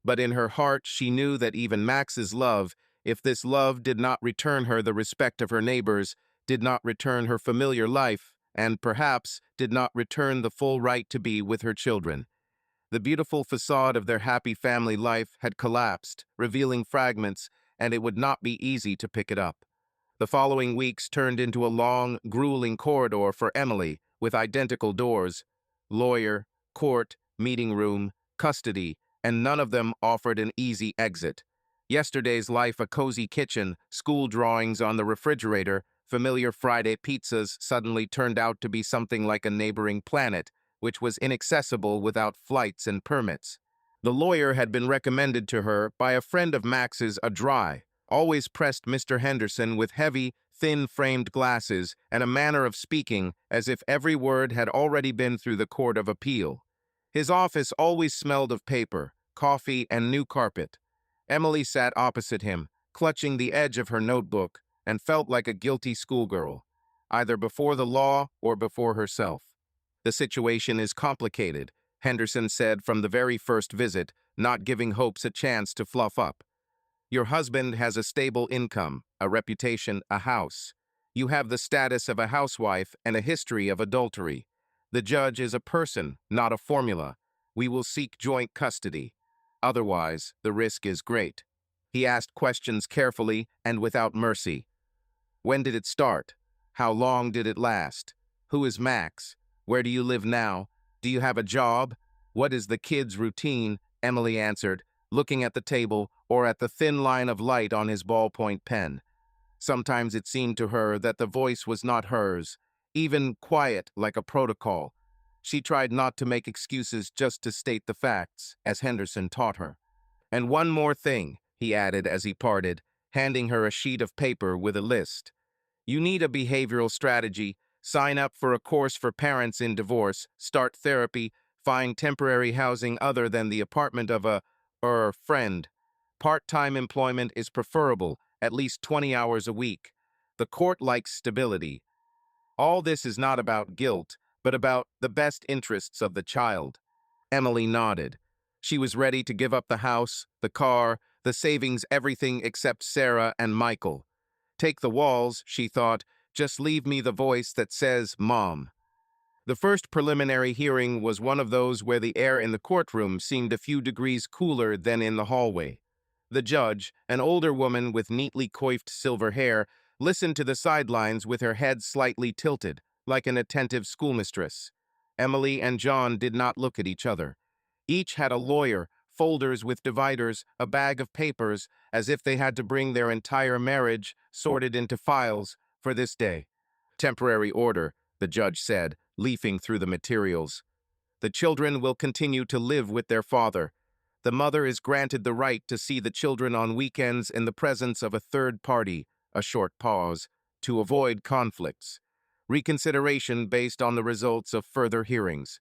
but in her heart she knew that even Max's love, if this love did not return her the respect of her neighbors, did not return her familiar life, and perhaps did not return the full right to be with her children. The beautiful facade of their happy family life had collapsed, revealing fragments, and it would not be easy to pick it up. The following weeks turned into a long, grueling corridor for Emily, with identical doors: lawyer, court, meeting room, custody, and none of them offered an easy exit. Yesterday's life a cozy kitchen, school drawings on the refrigerator, familiar Friday pizzas suddenly turned out to be something like a neighboring planet, which was inaccessible without flights and permits. The lawyer had been recommended to her by a friend of Max's, a dry, always pressed Mr. Henderson with heavy, thin-framed glasses and a manner of speaking as if every word had already been through the court of appeal. His office always smelled of paper, coffee, and new carpet. Emily sat opposite him, clutching the edge of her notebook, and felt like a guilty schoolgirl, either before the law or before herself. The situation is complicated, Henderson said from the very first visit, not giving hopes a chance to fluff up. Your husband has a stable income, a reputation, a house. You have the status of a housewife and a history of adultery. The judge is a person, not a formula. We will seek joint custody. Otherwise, the risk is great. He asked questions carefully and without mercy. When did it start? How long did it last? Who is Max? Where do you live now? Do you have a job? What is the kid's routine? Emily answered, looking at the table or at the thin line of light on his ballpoint pen. Sometimes it seemed to her that the voice was not hers, even quiet like a protocol. She tried not to make excuses, just to state the facts, as Henderson taught her. And one more thing, he added as he parted, handing her a sheet of paper with a list. You need a behavioral strategy. Sign up for a course for parents in divorce, start therapy, find temporary housing other than the apartment of a friend. Part-time employment is preferable, at least 20 hours a week. The court likes stability. All this is not about guilt, but about the best interests of the child. Emily nodded. She was ready to give up the house, the car, the savings, everything except Sarah and Michael. Take the walls, she thought, just leave me the voice that says, Mom. The first preliminary hearing was one of those where the air in the courtroom seemed a few degrees cooler than in the hallway. The judge, an older woman with neatly coiffed silver hair, listened to the sidelines with her head slightly tilted, like an attentive schoolmistress. Emily and John did not look at each other. Each had a lawyer, folders with dividers, a bag of papers, as if they had to bring their entire marriage, sorted into files, for this day. Temporary order, the judge said, leafing through the materials. The children will continue to live with their father. The mother is granted the right to see the children on weekends in the presence of a third party, a short pause, to avoid conflicts. Reconsideration based on the results of further hearings.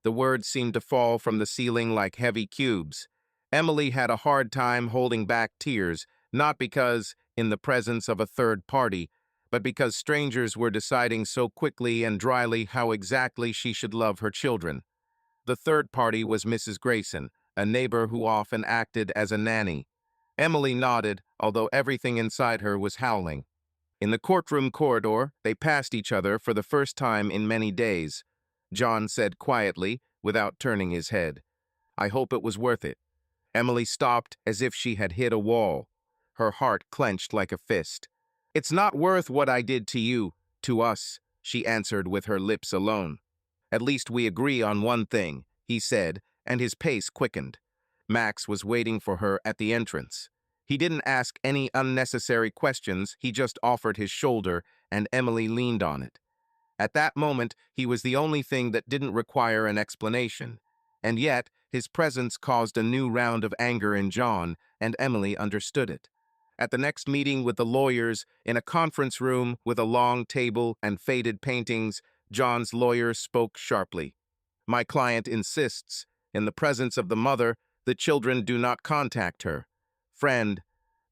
The words seemed to fall from the ceiling like heavy cubes. Emily had a hard time holding back tears, not because in the presence of a third party, but because strangers were deciding so quickly and dryly how exactly she should love her children. The third party was Mrs. Grayson, a neighbor who often acted as a nanny. Emily nodded, although everything inside her was howling. In the courtroom corridor, they passed each other for the first time in many days. John said quietly, without turning his head, I hope it was worth it. Emily stopped as if she had hit a wall. Her heart clenched like a fist. It's not worth what I did to you, to us, she answered with her lips alone. At least we agree on one thing, he said, and his pace quickened. Max was waiting for her at the entrance. He didn't ask any unnecessary questions, he just offered his shoulder, and Emily leaned on it. At that moment, he was the only thing that didn't require an explanation. And yet, his presence caused a new round of anger in John, and Emily understood it. At the next meeting with the lawyers, in a conference room with a long table and faded paintings, John's lawyer spoke sharply. My client insists, in the presence of the mother, the children do not contact her. Friend,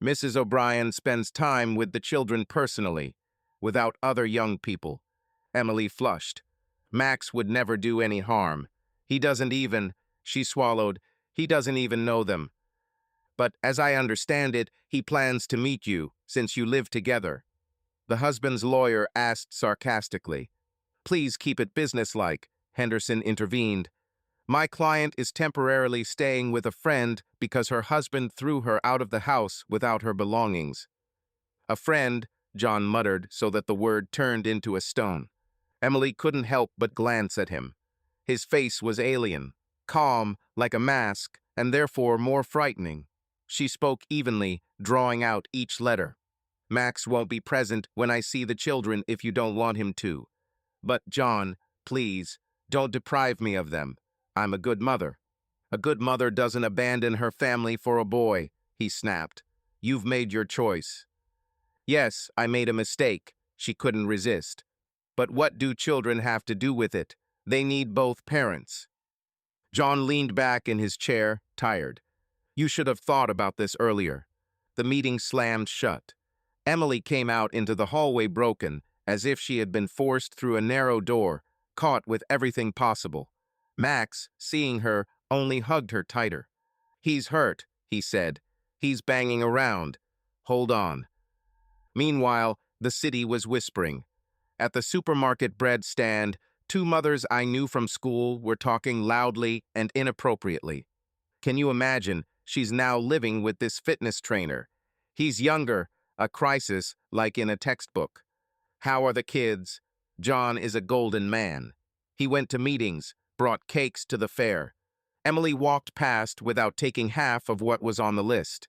Mrs. O'Brien spends time with the children personally, without other young people. Emily flushed. Max would never do any harm. He doesn't even, she swallowed, he doesn't even know them. But as I understand it, he plans to meet you, since you live together. The husband's lawyer asked sarcastically. Please keep it businesslike, Henderson intervened. My client is temporarily staying with a friend because her husband threw her out of the house without her belongings. A friend, John muttered so that the word turned into a stone. Emily couldn't help but glance at him. His face was alien, calm, like a mask, and therefore more frightening. She spoke evenly, drawing out each letter. Max won't be present when I see the children if you don't want him to. But, John, please, don't deprive me of them. I'm a good mother. A good mother doesn't abandon her family for a boy, he snapped. You've made your choice. Yes, I made a mistake, she couldn't resist. But what do children have to do with it? They need both parents. John leaned back in his chair, tired. You should have thought about this earlier. The meeting slammed shut. Emily came out into the hallway broken, as if she had been forced through a narrow door, caught with everything possible. Max, seeing her, only hugged her tighter. "He's hurt," he said. "He's banging around. Hold on." Meanwhile, the city was whispering. At the supermarket bread stand, two mothers I knew from school were talking loudly and inappropriately. Can you imagine? She's now living with this fitness trainer. He's younger, a crisis like in a textbook. How are the kids? John is a golden man. He went to meetings, brought cakes to the fair. Emily walked past without taking half of what was on the list.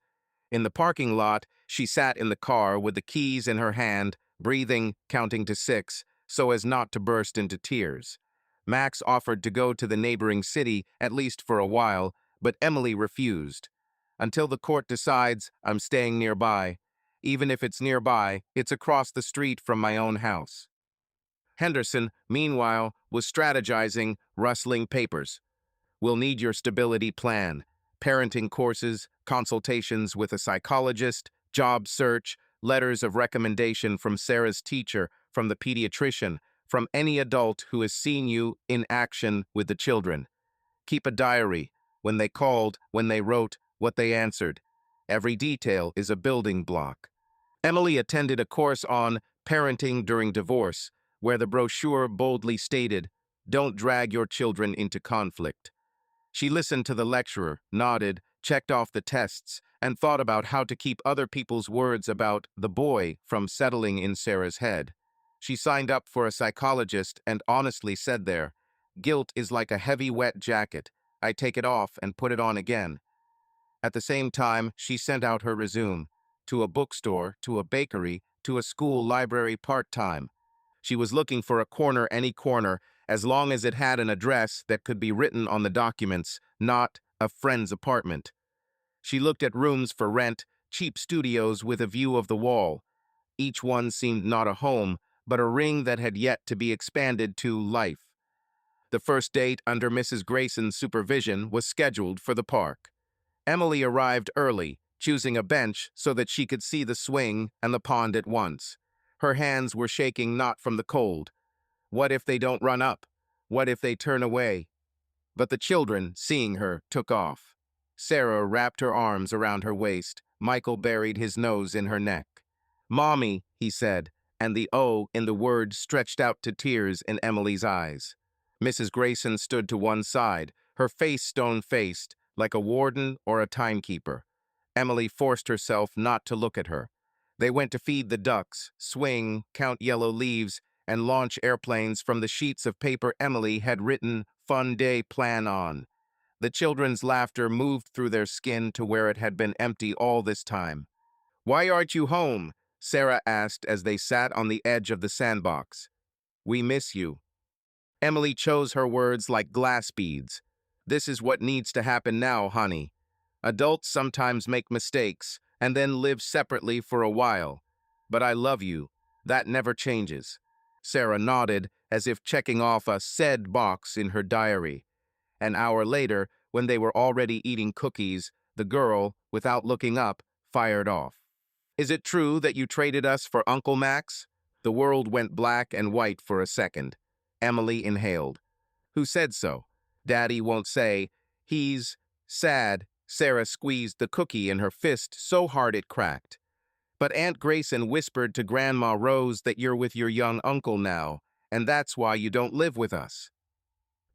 In the parking lot, she sat in the car with the keys in her hand, breathing, counting to 6, so as not to burst into tears. Max offered to go to the neighboring city, at least for a while, but Emily refused. "Until the court decides, I'm staying nearby. Even if it's nearby, it's across the street from my own house." Henderson, meanwhile, was strategizing, rustling papers. "We'll need your stability plan, parenting courses, consultations with a psychologist, job search, letters of recommendation from Sarah's teacher, from the pediatrician, from any adult who has seen you in action with the children. Keep a diary, when they called, when they wrote, what they answered. Every detail is a building block." Emily attended a course on parenting during divorce, where the brochure boldly stated, "Don't drag your children into conflict." She listened to the lecturer, nodded, checked off the tests, and thought about how to keep other people's words about the boy from settling in Sarah's head. She signed up for a psychologist and honestly said there, "Guilt is like a heavy, wet jacket. I take it off and put it on again." At the same time, she sent out her resume to a bookstore, to a bakery, to a school library part-time. She was looking for a corner, any corner, as long as it had an address that could be written on the documents, not a friend's apartment. She looked at rooms for rent, cheap studios with a view of the wall. Each one seemed not a home, but a ring that had yet to be expanded to life. The first date under Mrs. Grayson's supervision was scheduled for the park. Emily arrived early, choosing a bench so that she could see the swing and the pond at once. Her hands were shaking not from the cold. What if they don't run up? What if they turn away? But the children, seeing her, took off. Sarah wrapped her arms around her waist. Michael buried his nose in her neck. "Mommy," he said, and the O in the word stretched out to tears in Emily's eyes. Mrs. Grayson stood to one side, her face stone-faced, like a warden or a timekeeper. Emily forced herself not to look at her. They went to feed the ducks, swing, count yellow leaves, and launch airplanes from the sheets of paper Emily had written "Fun Day Plan" on. The children's laughter moved through their skin to where it had been empty all this time. "Why aren't you home?" Sarah asked as they sat on the edge of the sandbox. "We miss you." Emily chose her words like glass beads. "This is what needs to happen now, honey. Adults sometimes make mistakes and then live separately for a while. But I love you. That never changes." Sarah nodded, as if checking off a said box in her diary. An hour later, when they were already eating cookies, the girl, without looking up, fired off. "Is it true that you traded us for Uncle Max?" The world went black and white for a second. Emily inhaled. "Who said so?" "Daddy won't say. He's sad." Sarah squeezed the cookie in her fist so hard it cracked. "But Aunt Grayson whispered to Grandma Rose that you're with your young uncle now, and that's why you don't live with us."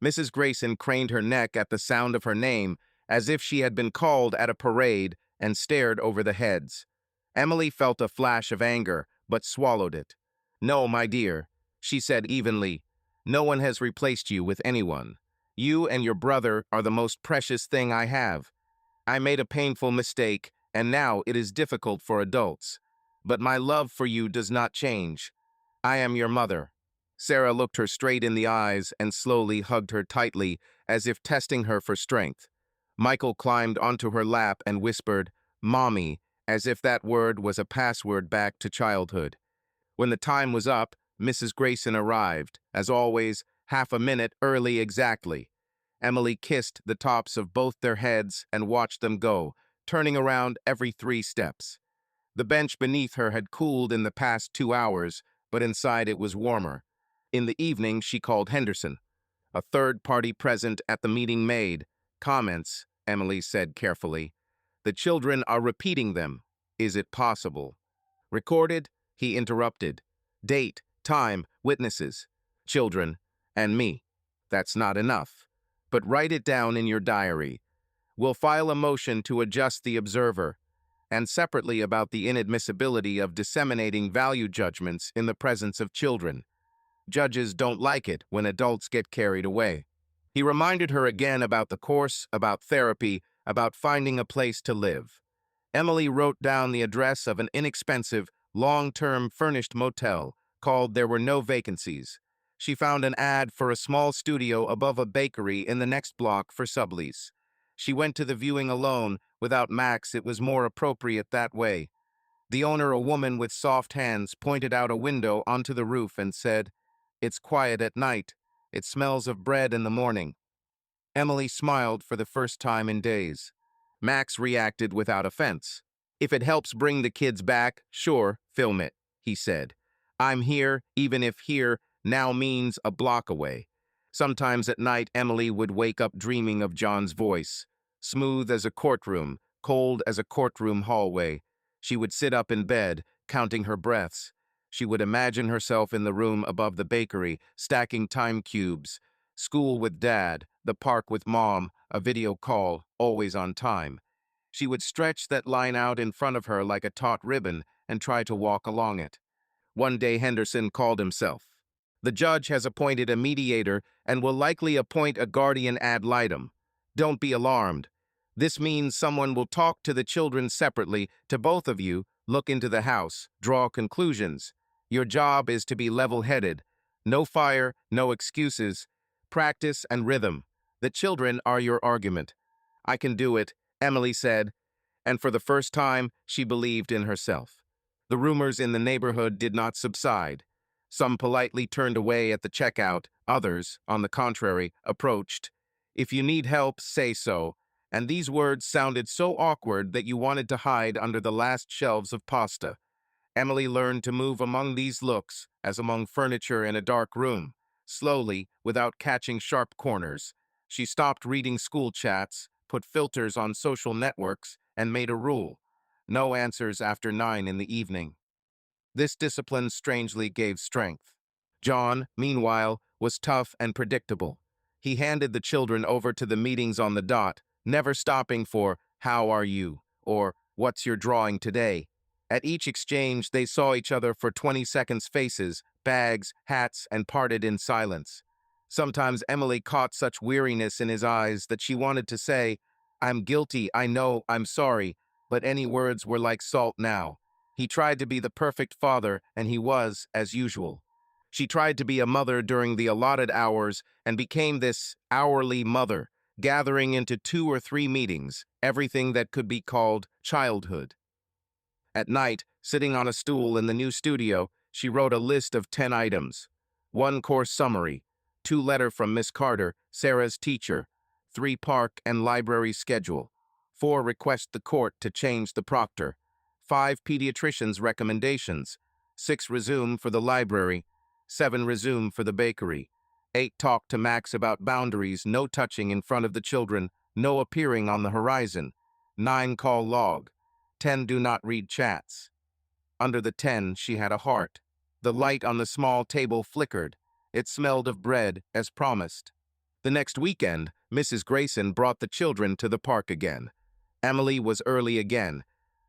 Mrs. Grayson craned her neck at the sound of her name, as if she had been called at a parade, and stared over the heads. Emily felt a flash of anger, but swallowed it. "No, my dear," she said evenly. "No one has replaced you with anyone. You and your brother are the most precious thing I have. I made a painful mistake, and now it is difficult for adults. But my love for you does not change. I am your mother." Sarah looked her straight in the eyes and slowly hugged her tightly, as if testing her for strength. Michael climbed onto her lap and whispered, "Mommy," as if that word was a password back to childhood. When the time was up, Mrs. Grayson arrived, as always, half a minute early exactly. Emily kissed the tops of both their heads and watched them go, turning around every 3 steps. The bench beneath her had cooled in the past 2 hours, but inside it was warmer. In the evening, she called Henderson. A third party present at the meeting made comments, Emily said carefully. The children are repeating them. Is it possible? Recorded? He interrupted. Date, time, witnesses, children, and me. That's not enough. But write it down in your diary. We'll file a motion to adjust the observer, and separately about the inadmissibility of disseminating value judgments in the presence of children. Judges don't like it when adults get carried away. He reminded her again about the course, about therapy, about finding a place to live. Emily wrote down the address of an inexpensive, long-term furnished motel called There Were No Vacancies. She found an ad for a small studio above a bakery in the next block for sublease. She went to the viewing alone. Without Max, it was more appropriate that way. The owner, a woman with soft hands, pointed out a window onto the roof and said, "It's quiet at night. It smells of bread in the morning." Emily smiled for the first time in days. Max reacted without offense. "If it helps bring the kids back, sure, film it," he said. "I'm here, even if here now means a block away." Sometimes at night, Emily would wake up dreaming of John's voice. Smooth as a courtroom, cold as a courtroom hallway. She would sit up in bed, counting her breaths. She would imagine herself in the room above the bakery, stacking time cubes. School with Dad, the park with Mom, a video call, always on time. She would stretch that line out in front of her like a taut ribbon and try to walk along it. One day Henderson called himself. "The judge has appointed a mediator and will likely appoint a guardian ad litem. Don't be alarmed. This means someone will talk to the children separately, to both of you, look into the house, draw conclusions. Your job is to be level-headed. No fire, no excuses. Practice and rhythm. The children are your argument." "I can do it," Emily said, and for the first time, she believed in herself. The rumors in the neighborhood did not subside. Some politely turned away at the checkout, others, on the contrary, approached. "If you need help, say so," and these words sounded so awkward that you wanted to hide under the last shelves of pasta. Emily learned to move among these looks, as among furniture in a dark room, slowly, without catching sharp corners. She stopped reading school chats, put filters on social networks, and made a rule: no answers after 9 in the evening. This discipline strangely gave strength. John, meanwhile, was tough and predictable. He handed the children over to the meetings on the dot, never stopping for "How are you?" or "What's your drawing today?" At each exchange, they saw each other for 20 seconds, faces, bags, hats, and parted in silence. Sometimes Emily caught such weariness in his eyes that she wanted to say, "I'm guilty, I know, I'm sorry," but any words were like salt now. He tried to be the perfect father, and he was, as usual. She tried to be a mother during the allotted hours and became this hourly mother, gathering into 2 or 3 meetings, everything that could be called childhood. At night, sitting on a stool in the new studio, she wrote a list of 10 items. 1 course summary, 2 letter from Miss Carter, Sarah's teacher, 3 park and library schedule, 4 request the court to change the proctor, 5 pediatrician's recommendations, 6 resume for the library, 7 resume for the bakery, 8 talk to Max about boundaries, no touching in front of the children, no appearing on the horizon, 9 call log, 10 do not read chats. Under the 10, she had a heart. The light on the small table flickered. It smelled of bread, as promised. The next weekend, Mrs. Grayson brought the children to the park again. Emily was early again.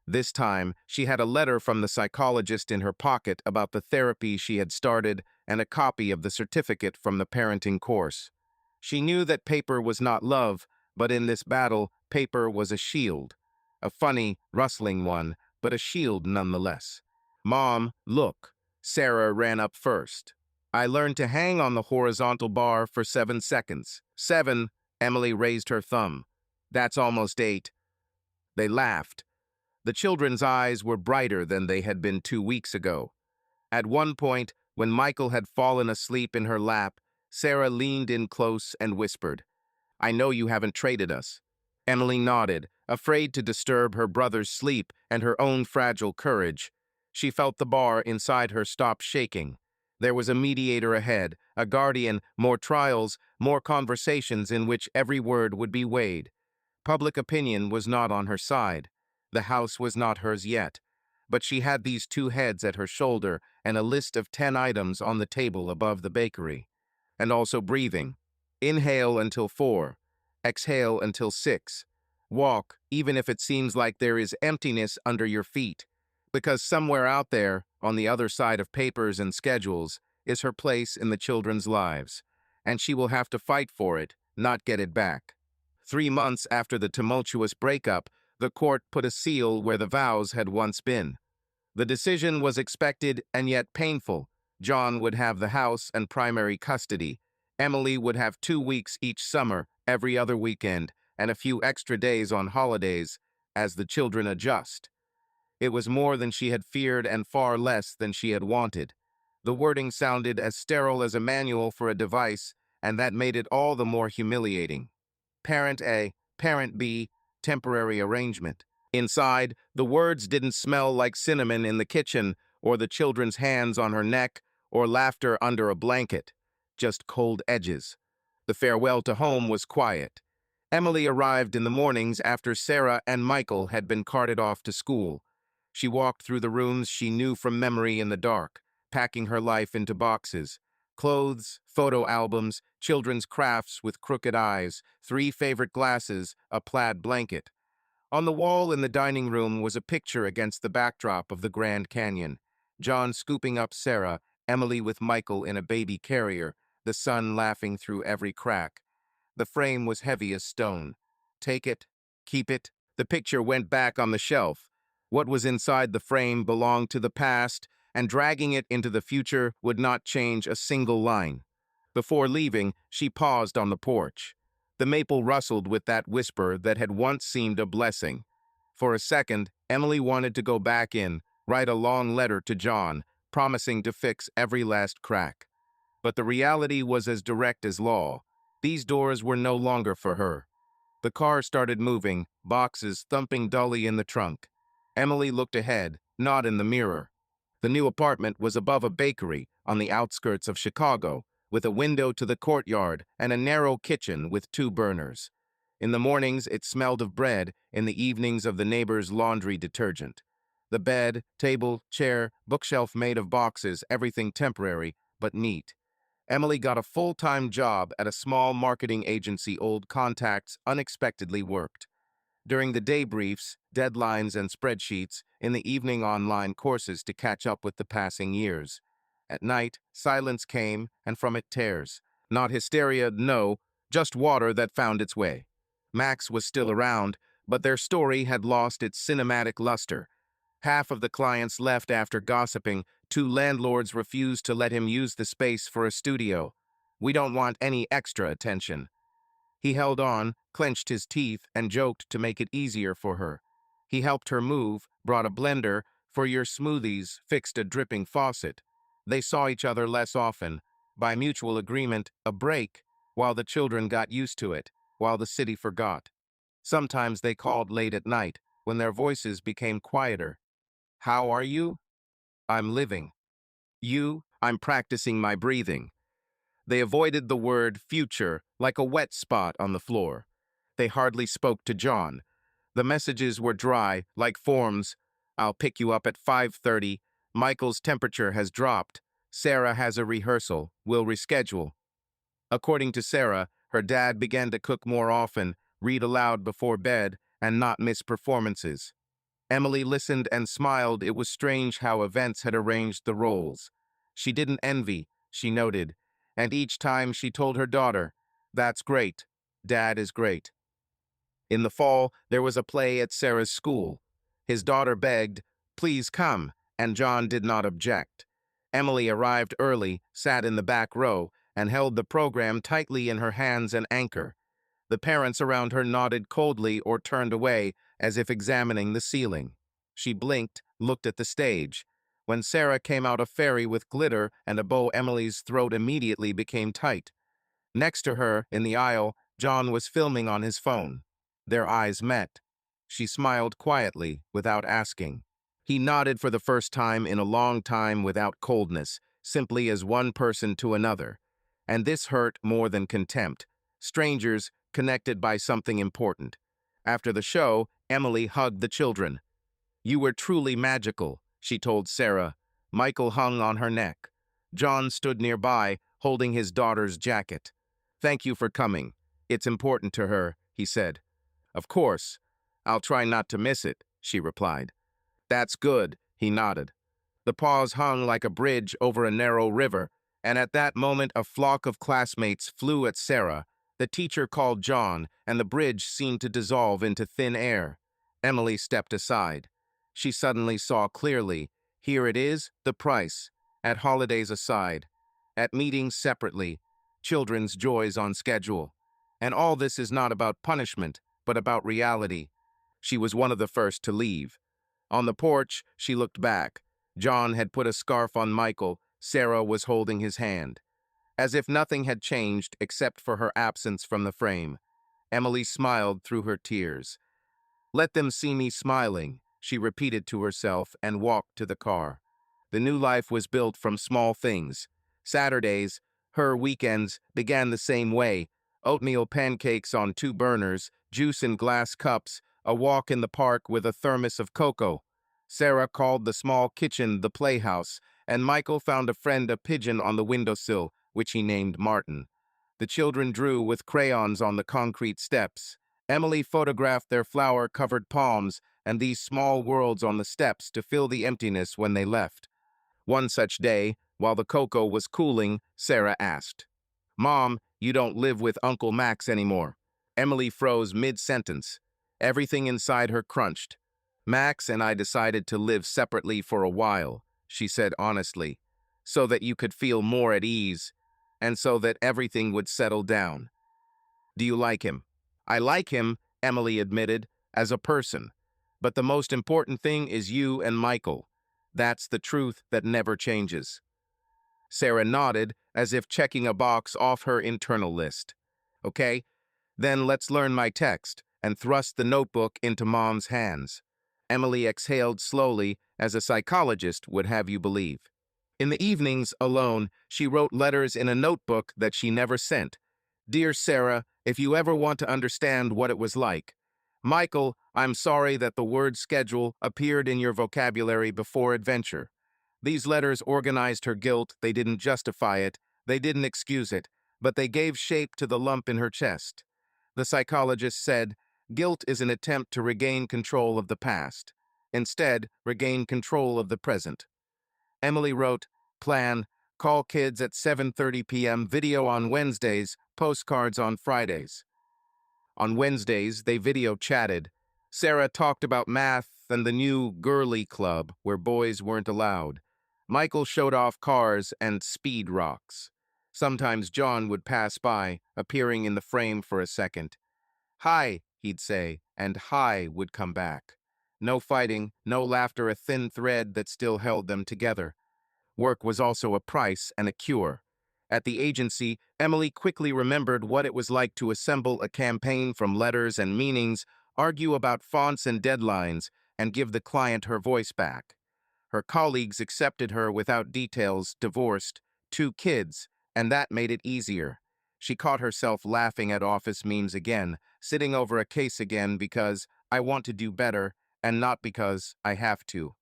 This time, she had a letter from the psychologist in her pocket about the therapy she had started and a copy of the certificate from the parenting course. She knew that paper was not love, but in this battle, paper was a shield. A funny, rustling one, but a shield nonetheless. "Mom, look." Sarah ran up first. "I learned to hang on the horizontal bar for 7 seconds. 7, Emily raised her thumb. "That's almost 8. They laughed. The children's eyes were brighter than they had been 2 weeks ago. At one point, when Michael had fallen asleep in her lap, Sarah leaned in close and whispered, "I know you haven't traded us." Emily nodded, afraid to disturb her brother's sleep and her own fragile courage. She felt the bar inside her stop shaking. There was a mediator ahead, a guardian, more trials, more conversations in which every word would be weighed. Public opinion was not on her side. The house was not hers yet. But she had these two heads at her shoulder and a list of 10 items on the table above the bakery. And also breathing. Inhale until 4. Exhale until 6. Walk, even if it seems like there is emptiness under your feet. Because somewhere out there, on the other side of papers and schedules, is her place in the children's lives. And she will have to fight for it, not get it back. 3 months after the tumultuous breakup, the court put a seal where the vows had once been. The decision was expected and yet painful. John would have the house and primary custody. Emily would have 2 weeks each summer, every other weekend, and a few extra days on holidays as the children adjust. It was more than she had feared and far less than she had wanted. The wording sounded as sterile as a manual for a device, and that made it all the more humiliating. Parent A, Parent B, temporary arrangement. Inside, the words didn't smell like cinnamon in the kitchen, or the children's hands on her neck, or laughter under a blanket. Just cold edges. The farewell to home was quiet. Emily arrived in the mornings after Sarah and Michael had been carted off to school. She walked through the rooms she knew from memory in the dark, packing her life into boxes. Clothes, photo albums, children's crafts with crooked eyes, 3 favorite glasses, a plaid blanket. On the wall in the dining room was a picture against the backdrop of the Grand Canyon. John scooping up Sarah, Emily with Michael in a baby carrier, the sun laughing through every crack. The frame was heavy as stone. Take it, keep it. The picture went back on the shelf. What was inside the frame belonged to the past, and dragging it into the future would not change a single line. Before leaving, she paused on the porch. The maple rustled with that whisper that had once seemed a blessing. For a second, Emily wanted to go back in, write a long letter to John, promising to fix every last crack. But the reality was as direct as law. These doors were no longer for her. The car started moving, boxes thumping dully in the trunk. Emily looked ahead, not in the mirror. The new apartment was above a bakery on the outskirts of Chicago, with a window to the courtyard and a narrow kitchen with 2 burners. In the mornings, it smelled of bread, in the evenings of the neighbor's laundry detergent. The bed, table, chair, bookshelf made of boxes, everything temporary, but neat. Emily got a full-time job at a small marketing agency old contacts unexpectedly worked. During the day briefs, deadlines and spreadsheets, in the evening online courses to catch up with the passing years. At night, silence came, and from it tears. Not hysteria, no, just water that found its way. Max was still around, but their story had lost its cinematic luster. Half of the clients left after gossiping. 2 landlords refused to let him use the space for a studio. We don't want any extra attention. He held on, clenched his teeth, and joked to make it easier for her. He helped her move, brought a blender for your smoothies, fixed a dripping faucet. They saw each other less often. By mutual agreement, a break, while the children got used to it, while the city forgot. Sometimes they called late at night, when their voices became quieter. How are you? I'm living. You? I'm practicing my breathing. They avoided the word future like a wet spot on the floor. They hardly spoke to John. The messages were dry, like forms. I'll pick you up at 5:30. Michael's temperature has dropped. Sarah has a rehearsal. We'll reschedule. According to Sarah, her dad began to cook more often, read aloud before bed, and not miss performances. Emily listened and smiled. It was strange how events had arranged the roles. She didn't envy, she noted, and each time she told her daughter, "That's great. Dad is great." In the fall, there was a play at Sarah's school. His daughter begged, "Please come," and John did not object. Emily arrived early, sat in the back row, and held the program tightly in her hands an anchor. The parents around her nodded coldly or turned away, as if examining the ceiling. She blinked, looked at the stage. When Sarah came out a fairy with glitter and a bow, Emily's throat immediately became tight. Next to her, in the aisle, John was filming on his phone. Their eyes met. She smiled quietly, without asking. He nodded for the first time in a long time without coldness, simply as one person to another. And this hurt more than contempt. Strangers connected by something important. After the show, Emily hugged the children. "You were truly magical," she told Sarah. Michael hung on her neck. John stood nearby, holding his daughter's jacket. "Thank you for coming. It's important to her," he said. "Of course. I'll try not to miss it," she replied. "That's good," he nodded. The pause hung like a bridge over a narrow river, and at that moment a flock of classmates flew at Sarah. The teacher called John, and the bridge seemed to dissolve into thin air. Emily stepped aside. She suddenly saw clearly. Here it is, the price. At holidays aside. At meetings separately. Children's joys on schedule. And all this is not about punishment, but about reality. She was one of the first to leave. On the porch, she looked back. John had put a scarf on Michael. Sarah was holding his hand. As if nothing had changed except for her absence from the frame. Emily smiled through her tears. "Let them see me smiling," she repeated to herself and walked to the car. The new life was built from small things. Saturdays, her weekends, began the same way. Oatmeal pancakes on 2 burners, juice in glass cups, a walk in the park with a thermos of cocoa. Sarah called the small kitchen the playhouse, and Michael found a friend a pigeon on the windowsill, which he named Martin. The children drew with crayons on the concrete steps. Emily photographed their flower-covered palms and these small worlds on the steps to fill the emptiness when they left. One such day, while the cocoa was cooling, Sarah asked, "Mom, you don't live with Uncle Max anymore." Emily froze mid-sentence. Everything inside her crunched. "Max and I decided to live separately for a while," she said honestly, "so that you could feel more at ease, and so that everything would settle down." "Do you like him?" "I like him," Emily admitted, "as a person. But the most important thing is you and Michael. That's the truth that never changes." Sarah nodded, as if checking a box off her internal list. "Okay, then let's learn my text," and thrust the notebook into Mom's hands. Emily exhaled slowly, as a psychologist would have you believe. In the evenings, alone, she wrote letters in a notebook that she never sent. "Dear Sarah, if you ever want to understand what it was like. Michael, I'm sorry that the word schedule appeared in your vocabulary before adventure." These letters organized her guilt. They didn't justify it, they didn't excuse it, but they gave shape to the lump in her chest. The psychologist said, "Guilt is an attempt to regain control of the past. Instead, regain control of the present." Emily wrote, "Plan, call kids at 7:30 p.m., video on Wednesdays, postcards on Fridays." On Wednesdays, they video chatted. Sarah talked about math and the new girly club where boys weren't allowed. Michael showed off cars and speed rocks. Sometimes John would pass by, appearing in the frame for a second. "Hi," he'd say, and "hi" would come back. No fighting, no laughter, a thin thread that still held them together. Work was also a price and a cure. At the agency, Emily quickly remembered what it was like to assemble a campaign from letters and meanings, argue about fonts and deadlines, and give the client her voice back. Her colleagues accepted her without details, divorced, 2 kids, and that made it easier. She caught herself laughing at office memes again, sitting over a case again because I want to do better and not because I have to.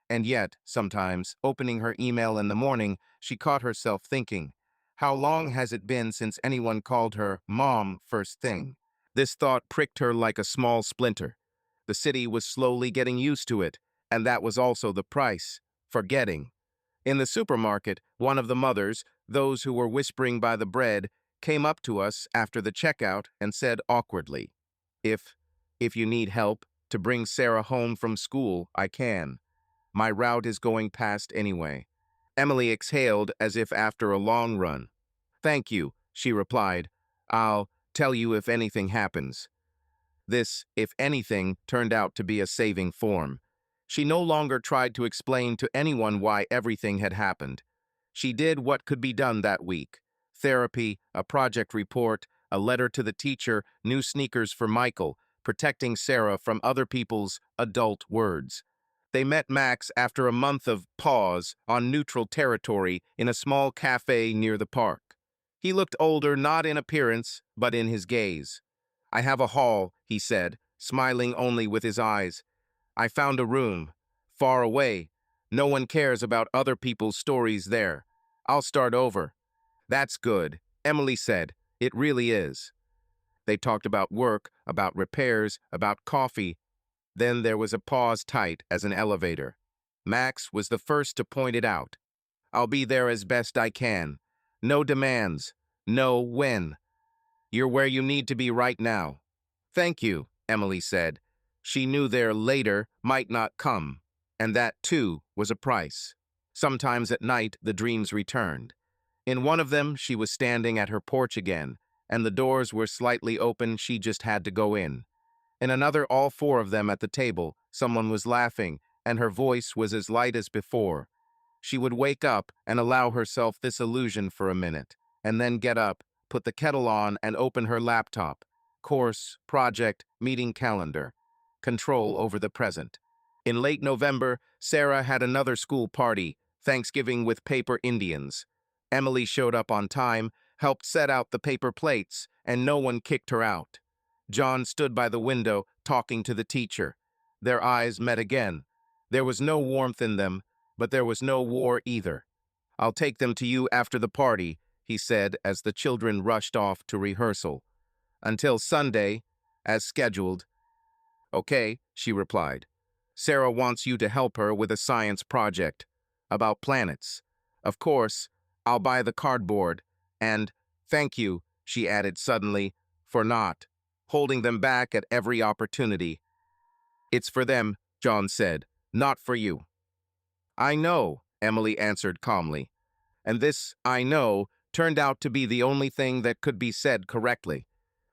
And yet, sometimes, opening her email in the morning, she caught herself thinking, how long has it been since anyone called her Mom first thing? This thought pricked her like a small splinter. The city was slowly getting used to it, and that was also the price, forgetting. In the supermarket, one of the mothers, those who were whispering by the bread, came up to us after the checkout and said awkwardly, If you need help to bring Sarah home from school, I can. My route is going past anyway." Emily exhaled as if after a long run. "Thank you," she replied. "I'll tell you if anything happens." This, if anything, turned out to be a saving form. She no longer tried to explain to anyone why everything had happened. She did what could be done that week. Therapy, a project report, a letter to the teacher, new sneakers for Michael, protecting Sarah from other people's adult words. They met Max after a month of pause on neutral territory in a small cafe near the park. He looked older not in appearance, but in his gaze. "I have a hall," he said, smiling only with his eyes. "I found a room. Far away. No one cares about other people's stories there. I'll start over." "That's good," Emily said. "It really is." They talked about work, about repairs, about coffee. Then there was a pause tight as an elevator. Max was the first to point it out. "I'll be there as best I can. No demands. No when. You're where you need to be right now." "Thank you," Emily said. She knew their later might not come, and that, too, was a price. Sometimes at night, the dreams returned. In one of them, she was standing at her porch again, and the doors were slightly open, she just had to go in. In another, all four of them at the table, someone was laughing, and her voice was as light as before. She would wake up and allow herself this illusion for a minute, and then get up, put the kettle on, and open her laptop. Course, project, meeting calendar. Control over the present. In late November, Sarah had another school party, Thanksgiving with paper Indians. Emily showed up on time, helped set out the paper plates, and no one kicked her out. John stood by the window, talking to the teacher. Their eyes met again. There was no warmth in them, but there was no war either. "I'll take them to you after the party," he said as the children rushed off to rehearsal. "Until Sunday, as scheduled." "Okay," she replied. "Sarah wants you to help her with a science project. About planets. Of course, I'll buy the cardboard. And thank you," she added suddenly, "for not holding them back at every opportunity." "It's for them," John said, "not for you." "I know," Emily answered calmly. And this "I know" turned out to be the only thing that could be said correctly.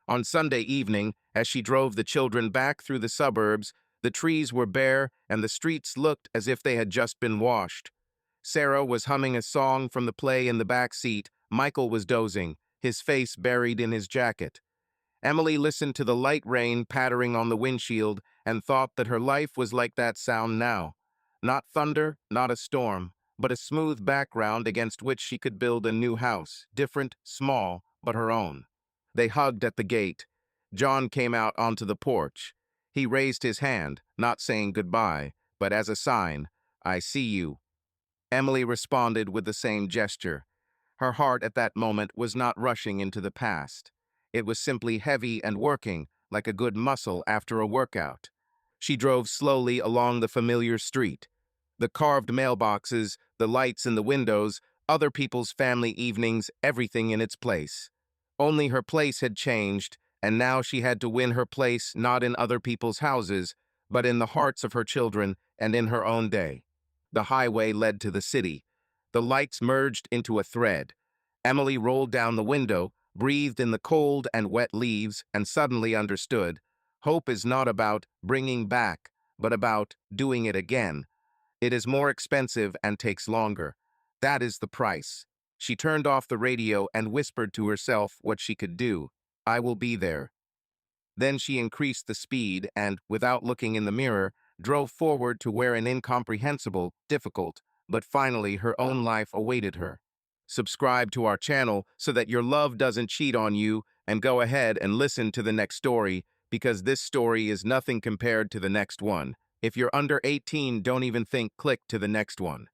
On Sunday evening, as she drove the children back through the suburbs, the trees were bare and the streets looked as if they had just been washed. Sarah was humming a song from the play in the back seat. Michael was dozing, his face buried in his jacket. Emily listened to the light rain pattering on the windshield and thought that her life was like that sound now. Not thunder, not a storm, but a smooth background against which she could build a new house, different, small, but her own. They hugged at the gate. John came out onto the porch. He raised his hand, not saying goodbye, but as a sign, "I see you." Emily responded with the same gesture. Her heart at that moment was not rushing into the past. It was simply heavy and working, like a good muscle after a workout. She drove slowly along the familiar street. The carved mailboxes, the lights in the windows, other people's family evenings, everything in its place. Only her place had changed, and now she had to win her place not in other people's houses, but in the hearts of her children and in her own day. The highway led to the city. The lights merged into a thread. Emily rolled down the window, breathed in the cold and wet leaves, and suddenly understood. Hope is not about bringing back, but about doing it again. It is more expensive and takes longer. That is the price. She turned off the radio and whispered to herself what she could do. "I will be there." Then she increased the speed and, without looking in the mirror, drove forward to where an incomprehensible, difficult, but finally her own life awaited her. Subscribe to our channel so that your love doesn't cheat on you, and go ahead and listen to the next story, because this story is nothing compared to the next one. If you're under 18, don't even think, click to the next one.